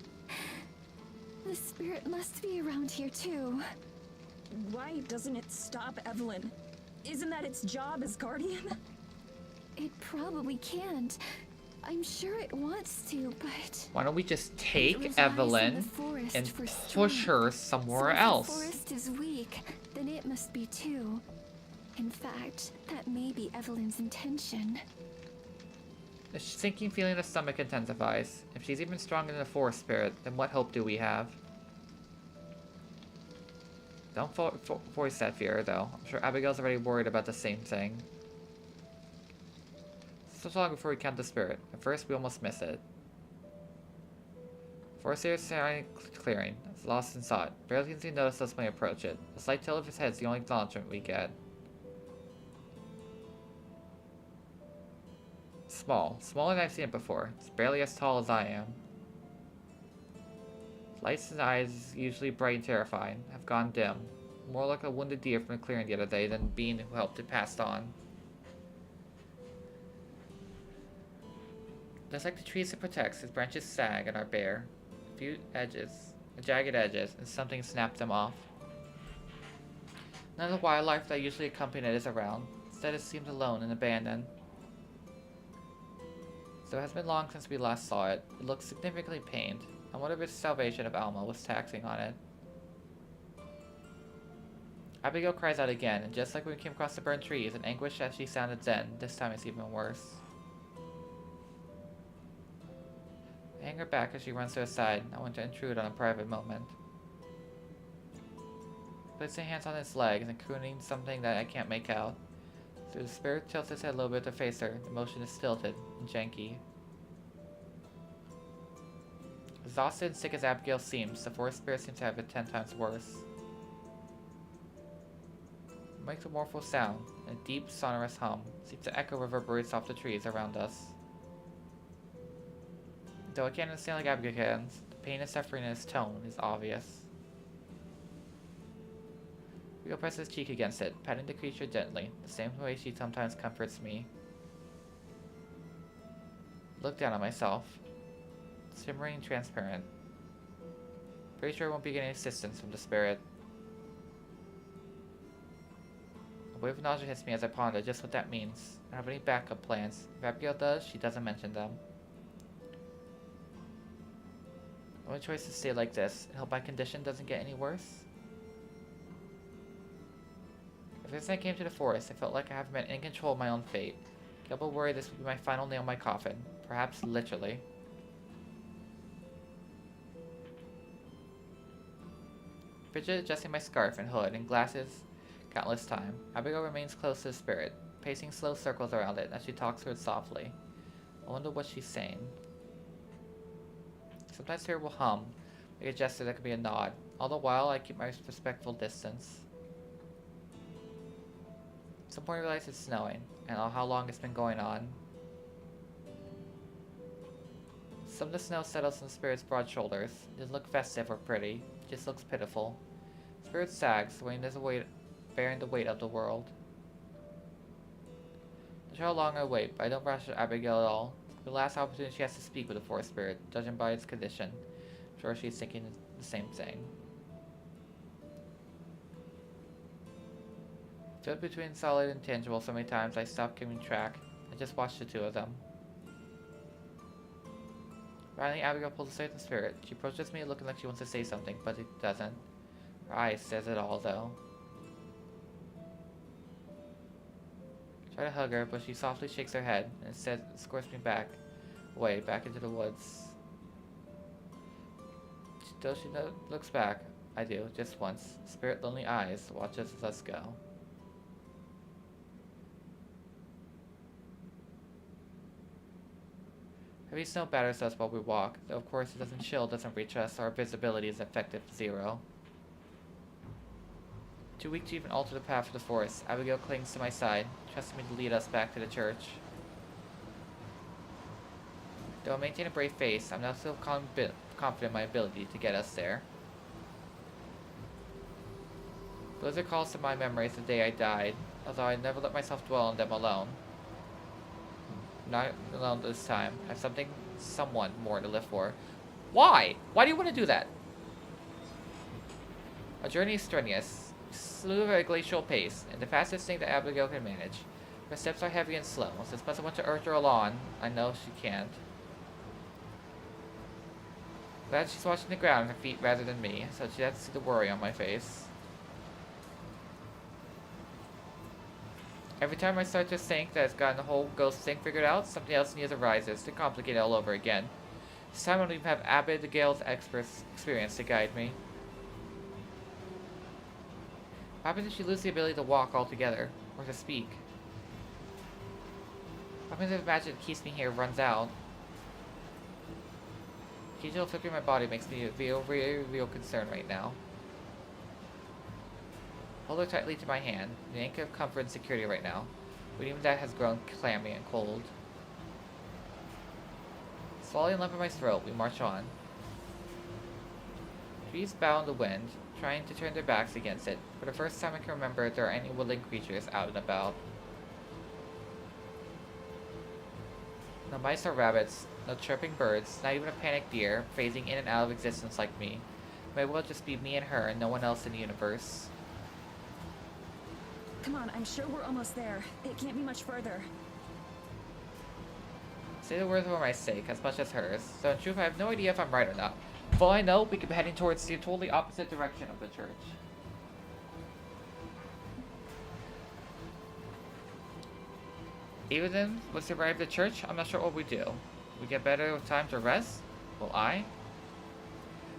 The spirit must be around here too.
Why doesn't it stop Evelyn? Isn't that its job as guardian?
It probably can't. I'm sure it wants to, but
Why don't we just
it
take
relies on the
Evelyn
forest
and
for
push
strength.
her somewhere
So if
else?
the forest is weak, then it must be too. In fact, that may be Evelyn's intention.
The sinking feeling in the stomach intensifies. If she's even stronger than the forest spirit, then what hope do we have? Don't voice that fear, though. I'm sure Abigail's already worried about the same thing. So long before we count the spirit. At first, we almost miss it. Forest here is surrounding clearing. It's lost in thought. Barely can notice us when we approach it. A slight tilt of his head is the only acknowledgement we get. Small. Smaller than I've seen it before. It's barely as tall as I am. Lights in his eyes, usually bright and terrifying, have gone dim. More like a wounded deer from the clearing the other day than a being who helped it pass on. Just like the trees it protects, its branches sag and are bare. A few edges, jagged edges, and something snapped them off. None of the wildlife that usually accompany it is around. Instead, it seems alone and abandoned. So it has been long since we last saw it. It looks significantly pained. I wonder if its salvation of Alma was taxing on it. Abigail cries out again, and just like when we came across the burned trees, in anguish as she sounded then, this time it's even worse. I hang her back as she runs to her side. I want to intrude on a private moment. Placing hands on his legs and crooning something that I can't make out. So the spirit tilts his head a little bit to face her. The motion is stilted and janky. Exhausted and sick as Abigail seems, the forest spirit seems to have it 10 times worse. makes a mournful sound, and a deep, sonorous hum seems to echo reverberates off the trees around us. Though I can't understand like Abigail can, the pain and suffering in his tone is obvious. Rio presses his cheek against it, patting the creature gently, the same way she sometimes comforts me. Look down at myself. Shimmering and transparent. Pretty sure I won't be getting assistance from the spirit. A wave of nausea hits me as I ponder just what that means. I don't have any backup plans. If Abigail does, she doesn't mention them. The only choice is to stay like this and hope my condition doesn't get any worse. Ever since I came to the forest, I felt like I haven't been in control of my own fate. Gilbo worried this would be my final nail in my coffin. Perhaps literally. Fidget adjusting my scarf and hood and glasses countless time. Abigail remains close to the spirit, pacing slow circles around it as she talks to it softly. I wonder what she's saying. Sometimes her will hum, make a gesture that could be a nod. All the while, I keep my respectful distance. At some point I realize it's snowing, and how long it's been going on. Some of the snow settles on the spirit's broad shoulders. It doesn't look festive or pretty, it just looks pitiful. The spirit sags, bearing the weight of the world. Not sure how long I wait, but I don't rush Abigail at all. It's the last opportunity she has to speak with the forest spirit, judging by its condition. I'm sure she's thinking the same thing. Stood between solid and tangible so many times I stopped keeping track. I just watched the two of them. Finally, Abigail pulls aside the spirit. She approaches me looking like she wants to say something, but it doesn't. Her eyes says it all, though. I try to hug her, but she softly shakes her head and instead escorts me back into the woods. Still, she looks back. I do, just once. Spirit lonely eyes watches us go. Heavy snow batters us while we walk, though of course it doesn't reach us, so our visibility is effective 0. Too weak to even alter the path of the forest, Abigail clings to my side, trusting me to lead us back to the church. Though I maintain a brave face, I'm now still confident in my ability to get us there. Blizzard calls to my memories the day I died, although I never let myself dwell on them alone. Not alone this time. I have someone more to live for. Why? Why do you want to do that? Our journey is strenuous. We move at a glacial pace, and the fastest thing that Abigail can manage. Her steps are heavy and slow, so as much as I want to urge her along, I know she can't. Glad she's watching the ground with her feet rather than me, so she has to see the worry on my face. Every time I start to think that I've gotten the whole ghost thing figured out, something else new arises to complicate it all over again. This time I don't even have Abigail's experience to guide me. What happens if she loses the ability to walk altogether, or to speak? What happens if the magic that keeps me here runs out? The occasional flipping my body makes me real concern right now. Hold her tightly to my hand, an anchor of comfort and security right now, but even that has grown clammy and cold. Swallowing a lump in my throat, we march on. Trees bow in the wind, trying to turn their backs against it. For the first time I can remember there are any woodland creatures out and about. No mice or rabbits, no chirping birds, not even a panicked deer, phasing in and out of existence like me. It may well just be me and her and no one else in the universe.
Come on, I'm sure we're almost there. It can't be much further.
Say the words for my sake, as much as hers. So in truth, I have no idea if I'm right or not. For all I know, we could be heading towards the totally opposite direction of the church. Even then, once we arrive at the church, I'm not sure what we do. We get better with time to rest? Will I?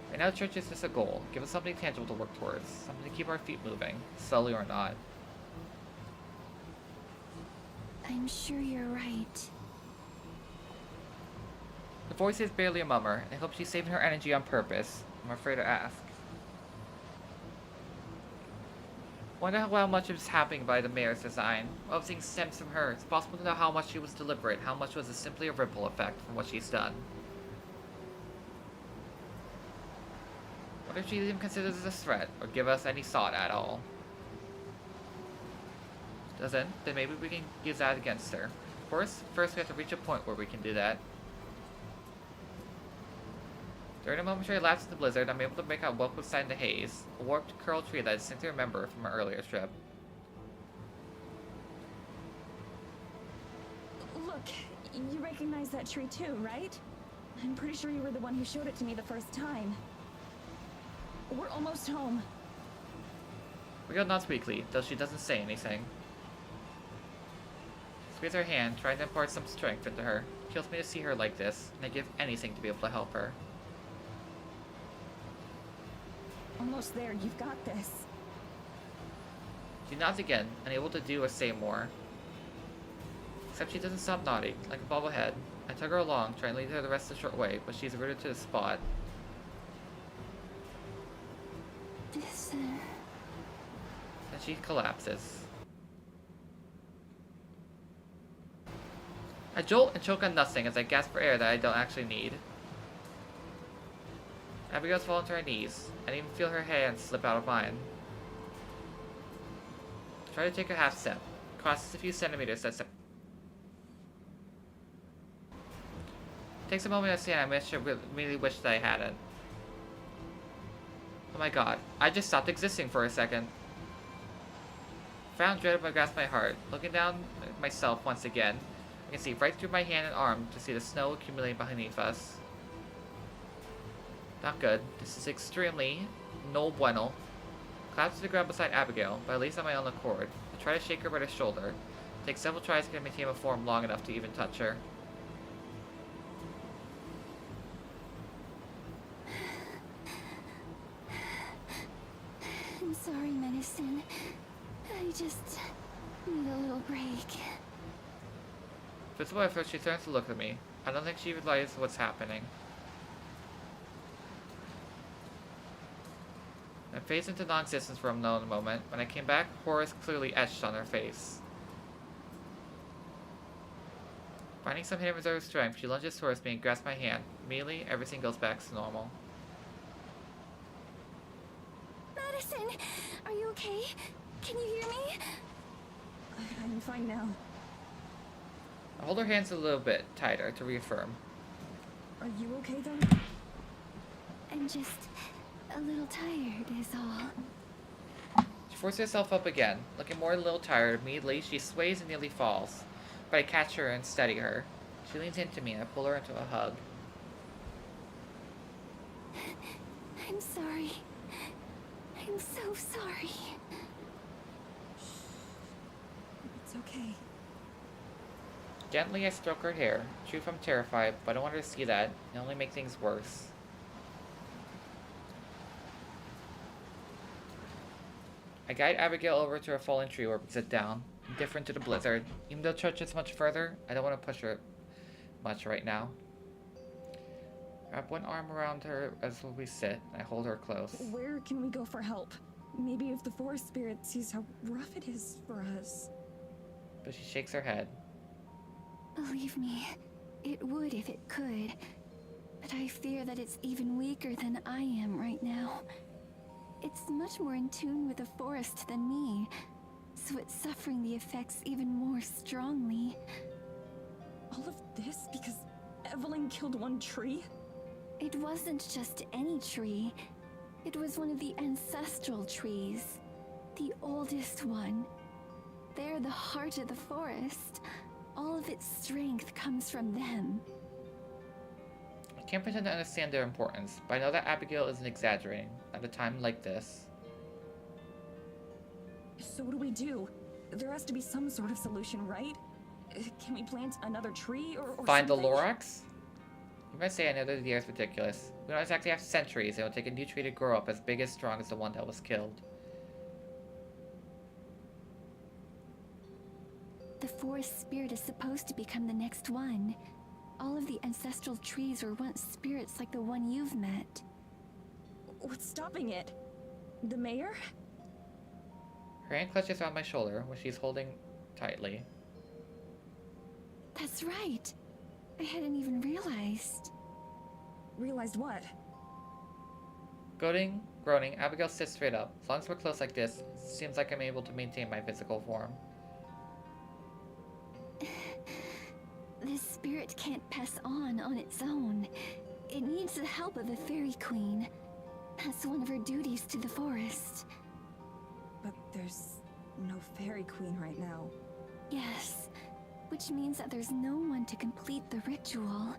Right now, the church is just a goal. Give us something tangible to work towards. Something to keep our feet moving, slowly or not.
I'm sure you're right.
The voice is barely a murmur. I hope she's saving her energy on purpose. I'm afraid to ask. Wonder how much is happening by the mayor's design. What everything stems from her. It's possible to know how much she was deliberate, how much was simply a ripple effect from what she's done. What if she even considers this a threat, or give us any thought at all? Doesn't, then maybe we can use that against her. Of course, first we have to reach a point where we can do that. During a momentary lapse in the blizzard, I'm able to make out what was inside the haze, a warped curled tree that I distinctly remember from our earlier trip.
Look, you recognize that tree too, right? I'm pretty sure you were the one who showed it to me the first time. We're almost home.
Rio nods weakly, though she doesn't say anything. Squeeze her hand, trying to impart some strength into her. It kills me to see her like this, and I'd give anything to be able to help her.
Almost there, you've got this.
She nods again, unable to do or say more. Except she doesn't stop nodding, like a bobblehead. I tug her along, trying to lead her the rest of the short way, but she's rooted to the spot.
This,
Then she collapses. I jolt and choke on nothing as I gasp for air that I don't actually need. Abigail's fallen to her knees. I even feel her hand slip out of mine. Try to take a half step. Crosses a few centimeters that step. Takes a moment to see, and I really wish that I hadn't. Oh my god, I just stopped existing for a second. Frown dreaded my grasp my heart. Looking down at myself once again, I can see right through my hand and arm to see the snow accumulating beneath us. Not good. This is extremely no bueno. Collapse to the ground beside Abigail, but at least on my own accord. I try to shake her by the shoulder. It takes several tries to maintain a form long enough to even touch her.
I'm sorry, Medicine. I just need a little break.
Visible at first, she turns to look at me. I don't think she realizes what's happening. I fades into non-existence for a moment. When I came back, horror is clearly etched on her face. Finding some hidden reserve of strength, she lunges towards me and grasps my hand. Immediately, everything goes back to normal.
Madison, are you okay? Can you hear me?
I'm fine now.
I hold her hands a little bit tighter to reaffirm.
Are you okay though?
I'm just a little tired is all.
She forces herself up again. Looking more a little tired, immediately she sways and nearly falls. But I catch her and steady her. She leans into me and I pull her into a hug.
I'm sorry. I'm so sorry.
It's okay.
Gently, I stroke her hair. Truth, I'm terrified, but I don't want her to see that. It only makes things worse. I guide Abigail over to a fallen tree where we sit down, indifferent to the blizzard. Even though church is much further, I don't want to push her much right now. Wrap one arm around her as we sit, and I hold her close.
Where can we go for help? Maybe if the forest spirit sees how rough it is for us.
But she shakes her head.
Believe me, it would if it could. But I fear that it's even weaker than I am right now. It's much more in tune with the forest than me, so it's suffering the effects even more strongly.
All of this because Evelyn killed one tree?
It wasn't just any tree. It was one of the ancestral trees. The oldest one. They're the heart of the forest. All of its strength comes from them.
I can't pretend to understand their importance, but I know that Abigail isn't exaggerating at a time like this.
So what do we do? There has to be some sort of solution, right? Can we plant another tree or
Find
something?
the Lorax? You might say I know that the idea is ridiculous. We don't exactly have centuries, and it will take a new tree to grow up as big as strong as the one that was killed.
The forest spirit is supposed to become the next one. All of the ancestral trees were once spirits like the one you've met.
What's stopping it? The mayor?
Her hand clutches around my shoulder, which she's holding tightly.
That's right. I hadn't even realized.
Realized what?
Groaning, Abigail sits straight up. As long as we're close like this, it seems like I'm able to maintain my physical form.
This spirit can't pass on its own. It needs the help of a fairy queen. That's one of her duties to the forest.
But there's no fairy queen right now.
Yes, which means that there's no one to complete the ritual.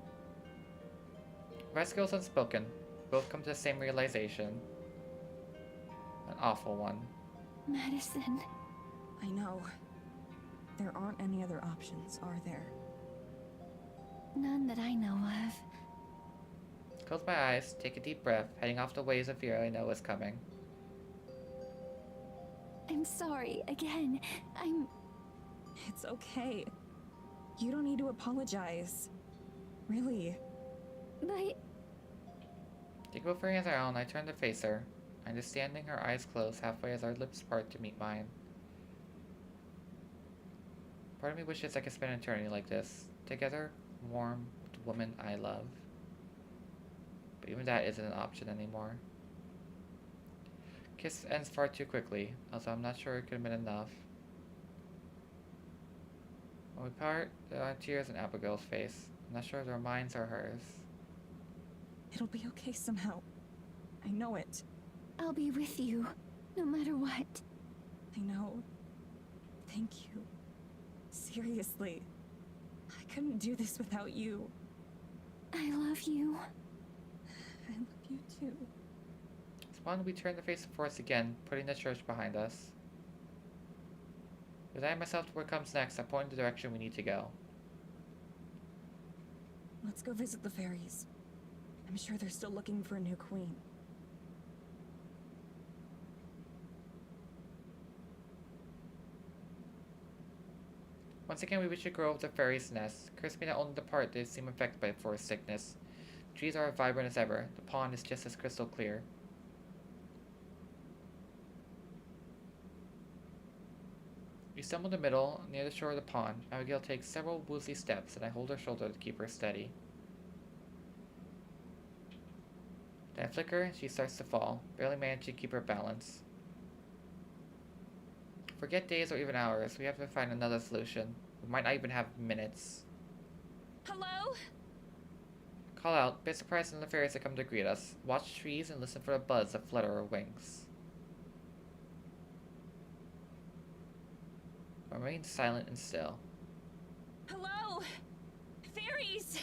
Rest goes unspoken. Both come to the same realization. An awful one.
Madison.
I know. There aren't any other options, are there?
None that I know of.
Close my eyes, take a deep breath, heading off the waves of fear I know is coming.
I'm sorry, again.
It's okay. You don't need to apologize. Really.
But...
Take both her hands around, I turn to face her, understanding her eyes close halfway as our lips part to meet mine. Part of me wishes I could spend an eternity like this, together, warm, with the woman I love. But even that isn't an option anymore. Kiss ends far too quickly, although I'm not sure it could have been enough. When we part, there are tears in Abigail's face. I'm not sure if they're mine or hers.
It'll be okay somehow. I know it.
I'll be with you, no matter what.
I know. Thank you. Seriously. I couldn't do this without you.
I love you.
I love you too.
Spawn, we turn to face the forest again, putting the church behind us. Resigning myself to what comes next, I point in the direction we need to go.
Let's go visit the fairies. I'm sure they're still looking for a new queen.
Once again, we reach a grove of the fairies' nest. Crispy not only the part they seem affected by forest sickness. The trees are as vibrant as ever. The pond is just as crystal clear. We stumble in the middle, near the shore of the pond. Abigail takes several woozy steps, and I hold her shoulder to keep her steady. Then I flicker, and she starts to fall, barely managing to keep her balance. Forget days or even hours, we have to find another solution. We might not even have minutes.
Hello?
Call out, bit surprised in the fairies that come to greet us. Watch trees and listen for the buzz that flutter her wings. Remain silent and still.
Hello? Fairies!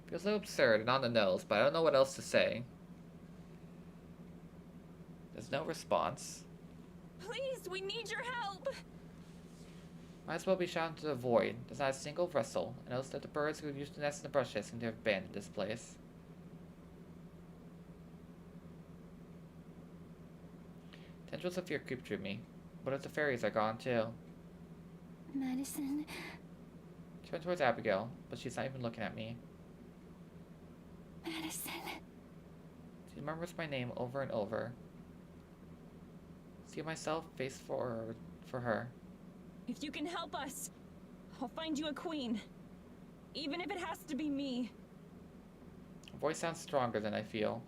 Feels a little absurd and on the nose, but I don't know what else to say. There's no response.
Please, we need your help!
Might as well be shouting to the void. There's not a single rustle. I notice that the birds who used to nest in the bushes seem to have abandoned this place. Tendrils of fear creep through me. What if the fairies are gone too?
Madison.
Turn towards Abigail, but she's not even looking at me.
Madison.
She murmurs my name over and over. See myself face forward for her.
If you can help us, I'll find you a queen. Even if it has to be me.
Her voice sounds stronger than I feel.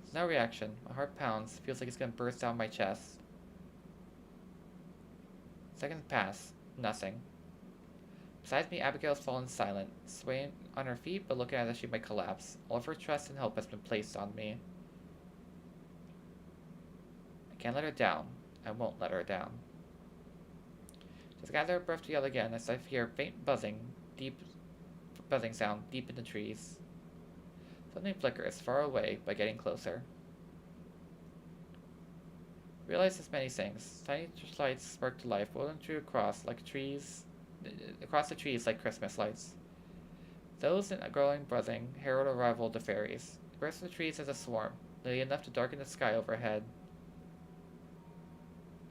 There's no reaction. My heart pounds, feels like it's gonna burst down my chest. Seconds pass. Nothing. Besides me, Abigail's fallen silent, swaying on her feet but looking as if she might collapse. All of her trust and hope has been placed on me. I can't let her down. I won't let her down. Just gather her breath together again as I hear a faint buzzing sound deep in the trees. Something flickers far away but getting closer. Realize there's many things. Tiny lights spark to life, rolling through across the trees like Christmas lights. Those in a growing buzzing herald arrival of the fairies. They burst from the trees as a swarm, nearly enough to darken the sky overhead.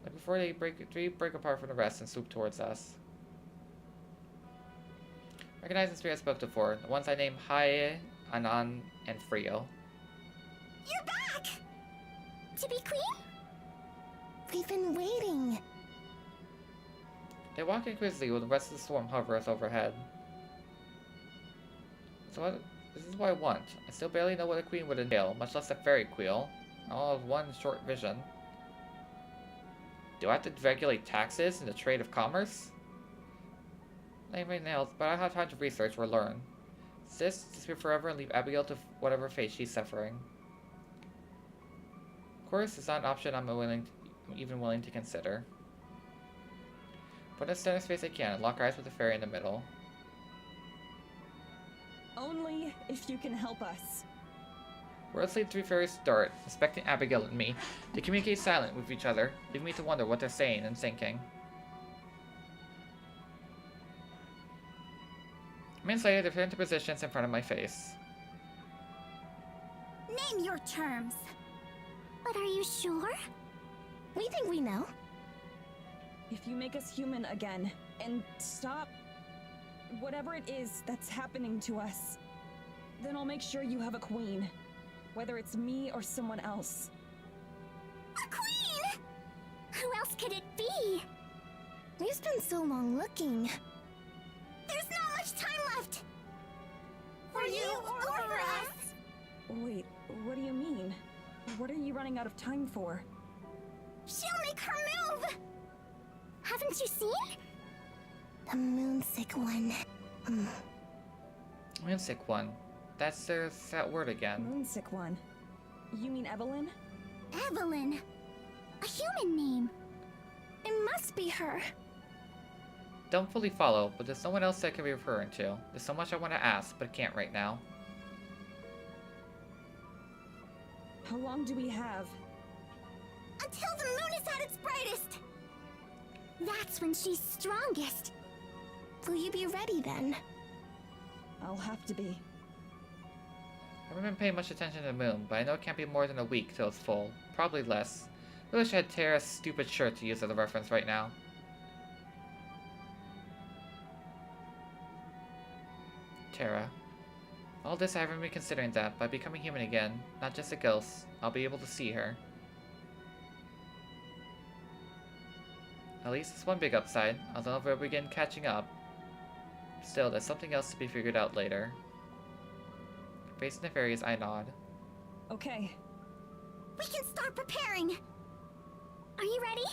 Like before they break apart from the rest and swoop towards us. Recognize the three I spoke before, the ones I named Hae, Anan, and Frio.
You're back! To be queen? We've been waiting.
They walk in quizzically while the rest of the swarm hovers overhead. So this is what I want. I still barely know what a queen would entail, much less a fairy queen. All of one short vision. Do I have to regulate taxes and the trade of commerce? Not even else, but I don't have time to research or learn. Disappear forever and leave Abigail to whatever fate she's suffering. Of course, it's not an option I'm even willing to consider. Put in a center space I can and lock eyes with the fairy in the middle.
Only if you can help us.
Words lead three fairies start, expecting Abigail and me to communicate silent with each other, leaving me to wonder what they're saying and thinking. Minutes later, they fit into positions in front of my face.
Name your terms. But are you sure? We think we know.
If you make us human again, and stop whatever it is that's happening to us, then I'll make sure you have a queen. Whether it's me or someone else.
A queen! Who else could it be? We've spent so long looking. There's not much time left! For you or for us?
Wait, what do you mean? What are you running out of time for?
She'll make her move! Haven't you seen? The moonsick one.
Moonsick one. There's that word again.
Moonsick one. You mean Evelyn?
Evelyn. A human name. It must be her.
Don't fully follow, but there's someone else I can be referring to. There's so much I want to ask, but can't right now.
How long do we have?
Until the moon is at its brightest. That's when she's strongest. Will you be ready then?
I'll have to be.
I haven't been paying much attention to the moon, but I know it can't be more than a week till it's full. Probably less. I wish I had Tara's stupid shirt to use as a reference right now. Tara. All this I haven't been considering that, by becoming human again, not just a ghost, I'll be able to see her. At least it's one big upside, although if we'll begin catching up. Still, there's something else to be figured out later. Facing the fairies, I nod.
Okay.
We can start preparing. Are you ready?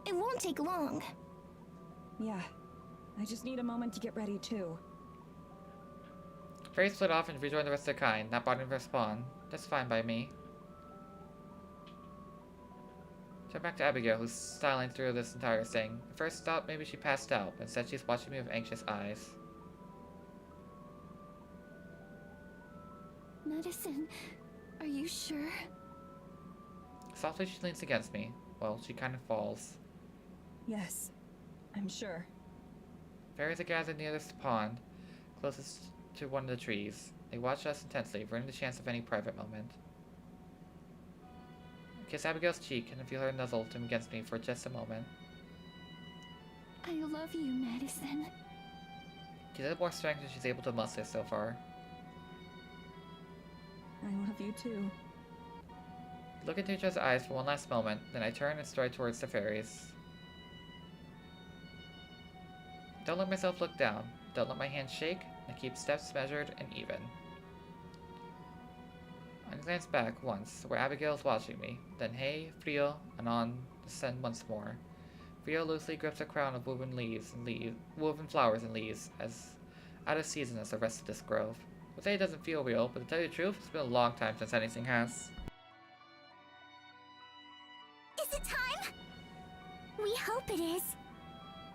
It won't take long.
Yeah. I just need a moment to get ready too.
Fairies split off and rejoin the rest of their kind, not bothering to respond. That's fine by me. Turn back to Abigail, who's styling through this entire thing. At first thought maybe she passed out, but instead she's watching me with anxious eyes.
Madison, are you sure?
Softly she leans against me. Well, she kind of falls.
Yes. I'm sure.
Fairies are gathered near this pond, closest to one of the trees. They watch us intensely, ruining the chance of any private moment. I kiss Abigail's cheek and feel her nuzzle against me for just a moment.
I love you, Madison.
She's a more strength than she's able to muster so far.
I love you too.
Look into each other's eyes for one last moment, then I turn and stride towards the fairies. Don't let myself look down. Don't let my hands shake. I keep steps measured and even. I glance back once, where Abigail is watching me. Then hey, Frio, and on descend once more. Frio loosely grips a crown of woven flowers and leaves, as out of season as the rest of this grove. I'll say it doesn't feel real, but to tell you the truth, it's been a long time since anything has.
Is it time? We hope it is.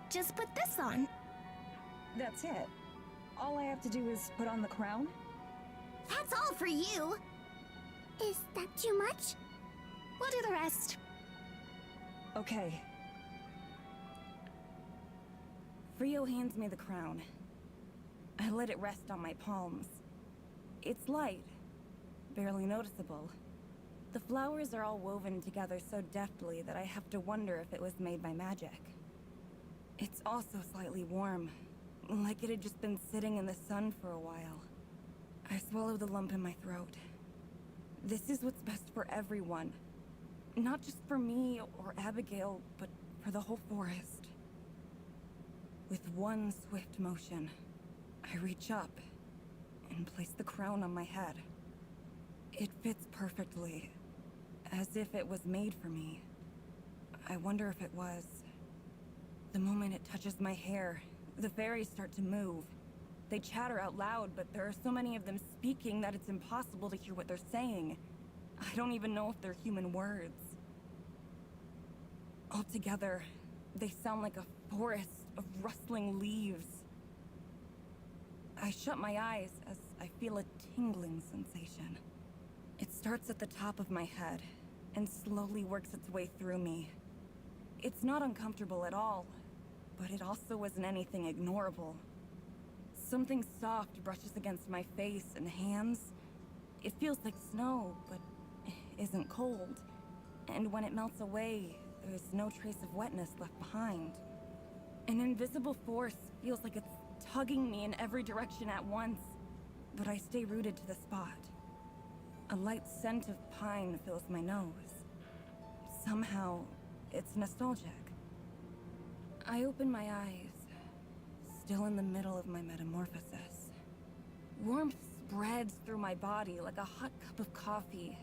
Just put this on.
That's it. All I have to do is put on the crown?
That's all for you. Is that too much? We'll do the rest.
Okay. Frio hands me the crown. I let it rest on my palms. It's light, barely noticeable. The flowers are all woven together so deftly that I have to wonder if it was made by magic. It's also slightly warm, like it had just been sitting in the sun for a while. I swallow the lump in my throat. This is what's best for everyone. Not just for me or Abigail, but for the whole forest. With one swift motion, I reach up and place the crown on my head. It fits perfectly, as if it was made for me. I wonder if it was. The moment it touches my hair, the fairies start to move. They chatter out loud, but there are so many of them speaking that it's impossible to hear what they're saying. I don't even know if they're human words. Altogether, they sound like a forest of rustling leaves. I shut my eyes as I feel a tingling sensation. It starts at the top of my head and slowly works its way through me. It's not uncomfortable at all, but it also isn't anything ignorable. Something soft brushes against my face and hands. It feels like snow, but isn't cold. And when it melts away, there's no trace of wetness left behind. An invisible force feels like it's tugging me in every direction at once, but I stay rooted to the spot. A light scent of pine fills my nose. Somehow, it's nostalgic. I open my eyes, still in the middle of my metamorphosis. Warmth spreads through my body like a hot cup of coffee,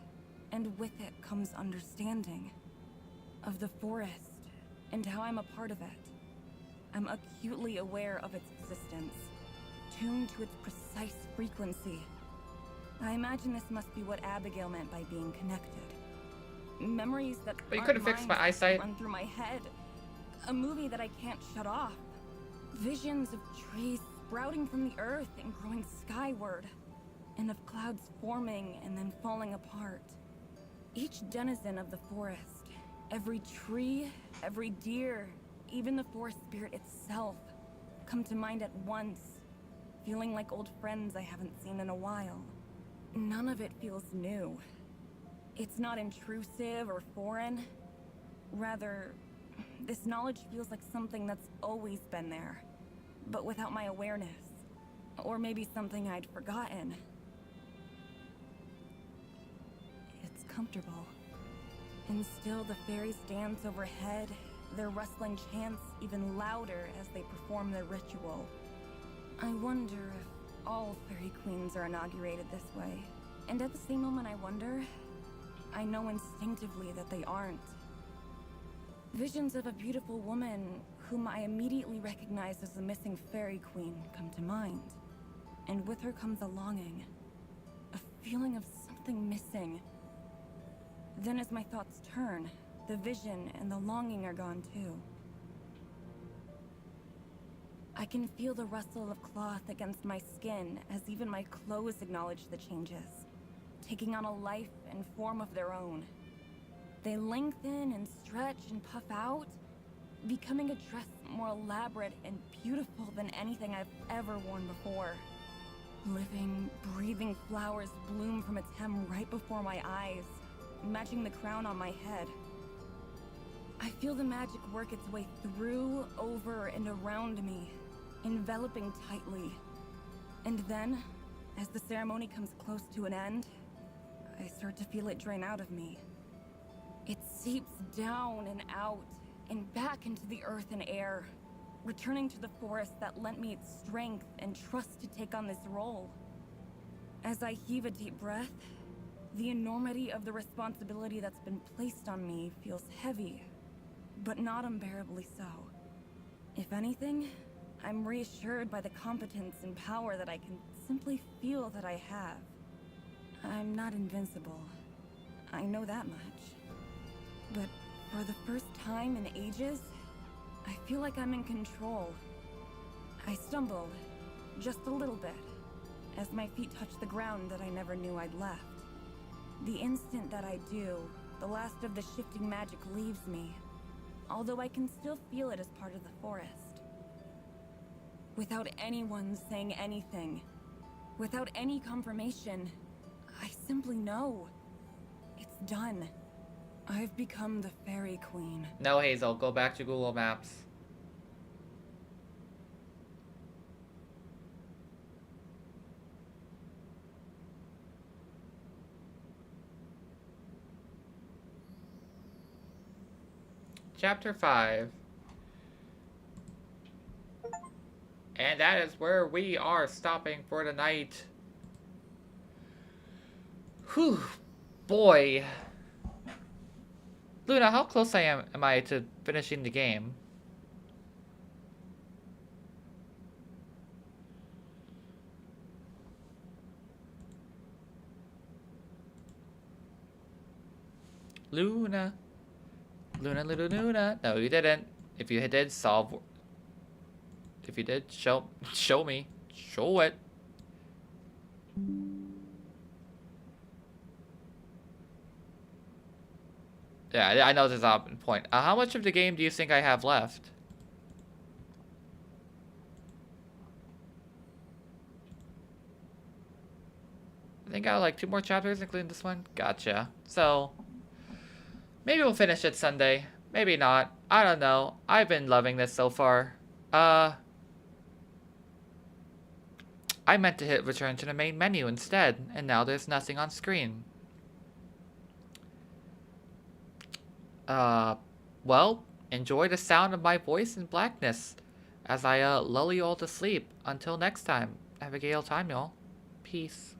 and with it comes understanding of the forest and how I'm a part of it. I'm acutely aware of its existence, tuned to its precise frequency. I imagine this must be what Abigail meant by being connected. Memories that
But you
aren't
couldn't fix
mine
my eyesight.
run through my head. A movie that I can't shut off. Visions of trees sprouting from the earth and growing skyward, and of clouds forming and then falling apart. Each denizen of the forest, every tree, every deer, even the forest spirit itself, come to mind at once, feeling like old friends I haven't seen in a while. None of it feels new. It's not intrusive or foreign. Rather, this knowledge feels like something that's always been there, but without my awareness. Or maybe something I'd forgotten. It's comfortable. And still the fairies dance overhead, their rustling chants even louder as they perform their ritual. I wonder if all fairy queens are inaugurated this way. And at the same moment I wonder, I know instinctively that they aren't. Visions of a beautiful woman whom I immediately recognize as the missing fairy queen come to mind. And with her comes a longing, a feeling of something missing. Then as my thoughts turn, the vision and the longing are gone too. I can feel the rustle of cloth against my skin as even my clothes acknowledge the changes, taking on a life and form of their own. They lengthen and stretch and puff out, becoming a dress more elaborate and beautiful than anything I've ever worn before. Living, breathing flowers bloom from its hem right before my eyes, matching the crown on my head. I feel the magic work its way through, over, and around me, enveloping tightly. And then, as the ceremony comes close to an end, I start to feel it drain out of me. It seeps down and out, and back into the earth and air, returning to the forest that lent me its strength and trust to take on this role. As I heave a deep breath, the enormity of the responsibility that's been placed on me feels heavy, but not unbearably so. If anything, I'm reassured by the competence and power that I can simply feel that I have. I'm not invincible. I know that much. But for the first time in ages, I feel like I'm in control. I stumbled, just a little bit, as my feet touch the ground that I never knew I'd left. The instant that I do, the last of the shifting magic leaves me, although I can still feel it as part of the forest. Without anyone saying anything, without any confirmation, I simply know. It's done. I've become the Fairy Queen.
No, Hazel, go back to Google Maps. chapter 5. And that is where we are stopping for the night. Whew, boy. Luna, how close am I to finishing the game? Luna. Luna, Luna, Luna. No, you didn't. If you did, solve. If you did, show me. Show it. Yeah, I know this is a point. How much of the game do you think I have left? I think I have like 2 more chapters, including this one. Gotcha. So, maybe we'll finish it Sunday. Maybe not. I don't know. I've been loving this so far. I meant to hit return to the main menu instead, and now there's nothing on screen. Well, enjoy the sound of my voice in blackness as I lull you all to sleep. Until next time, have a gay old time, y'all. Peace.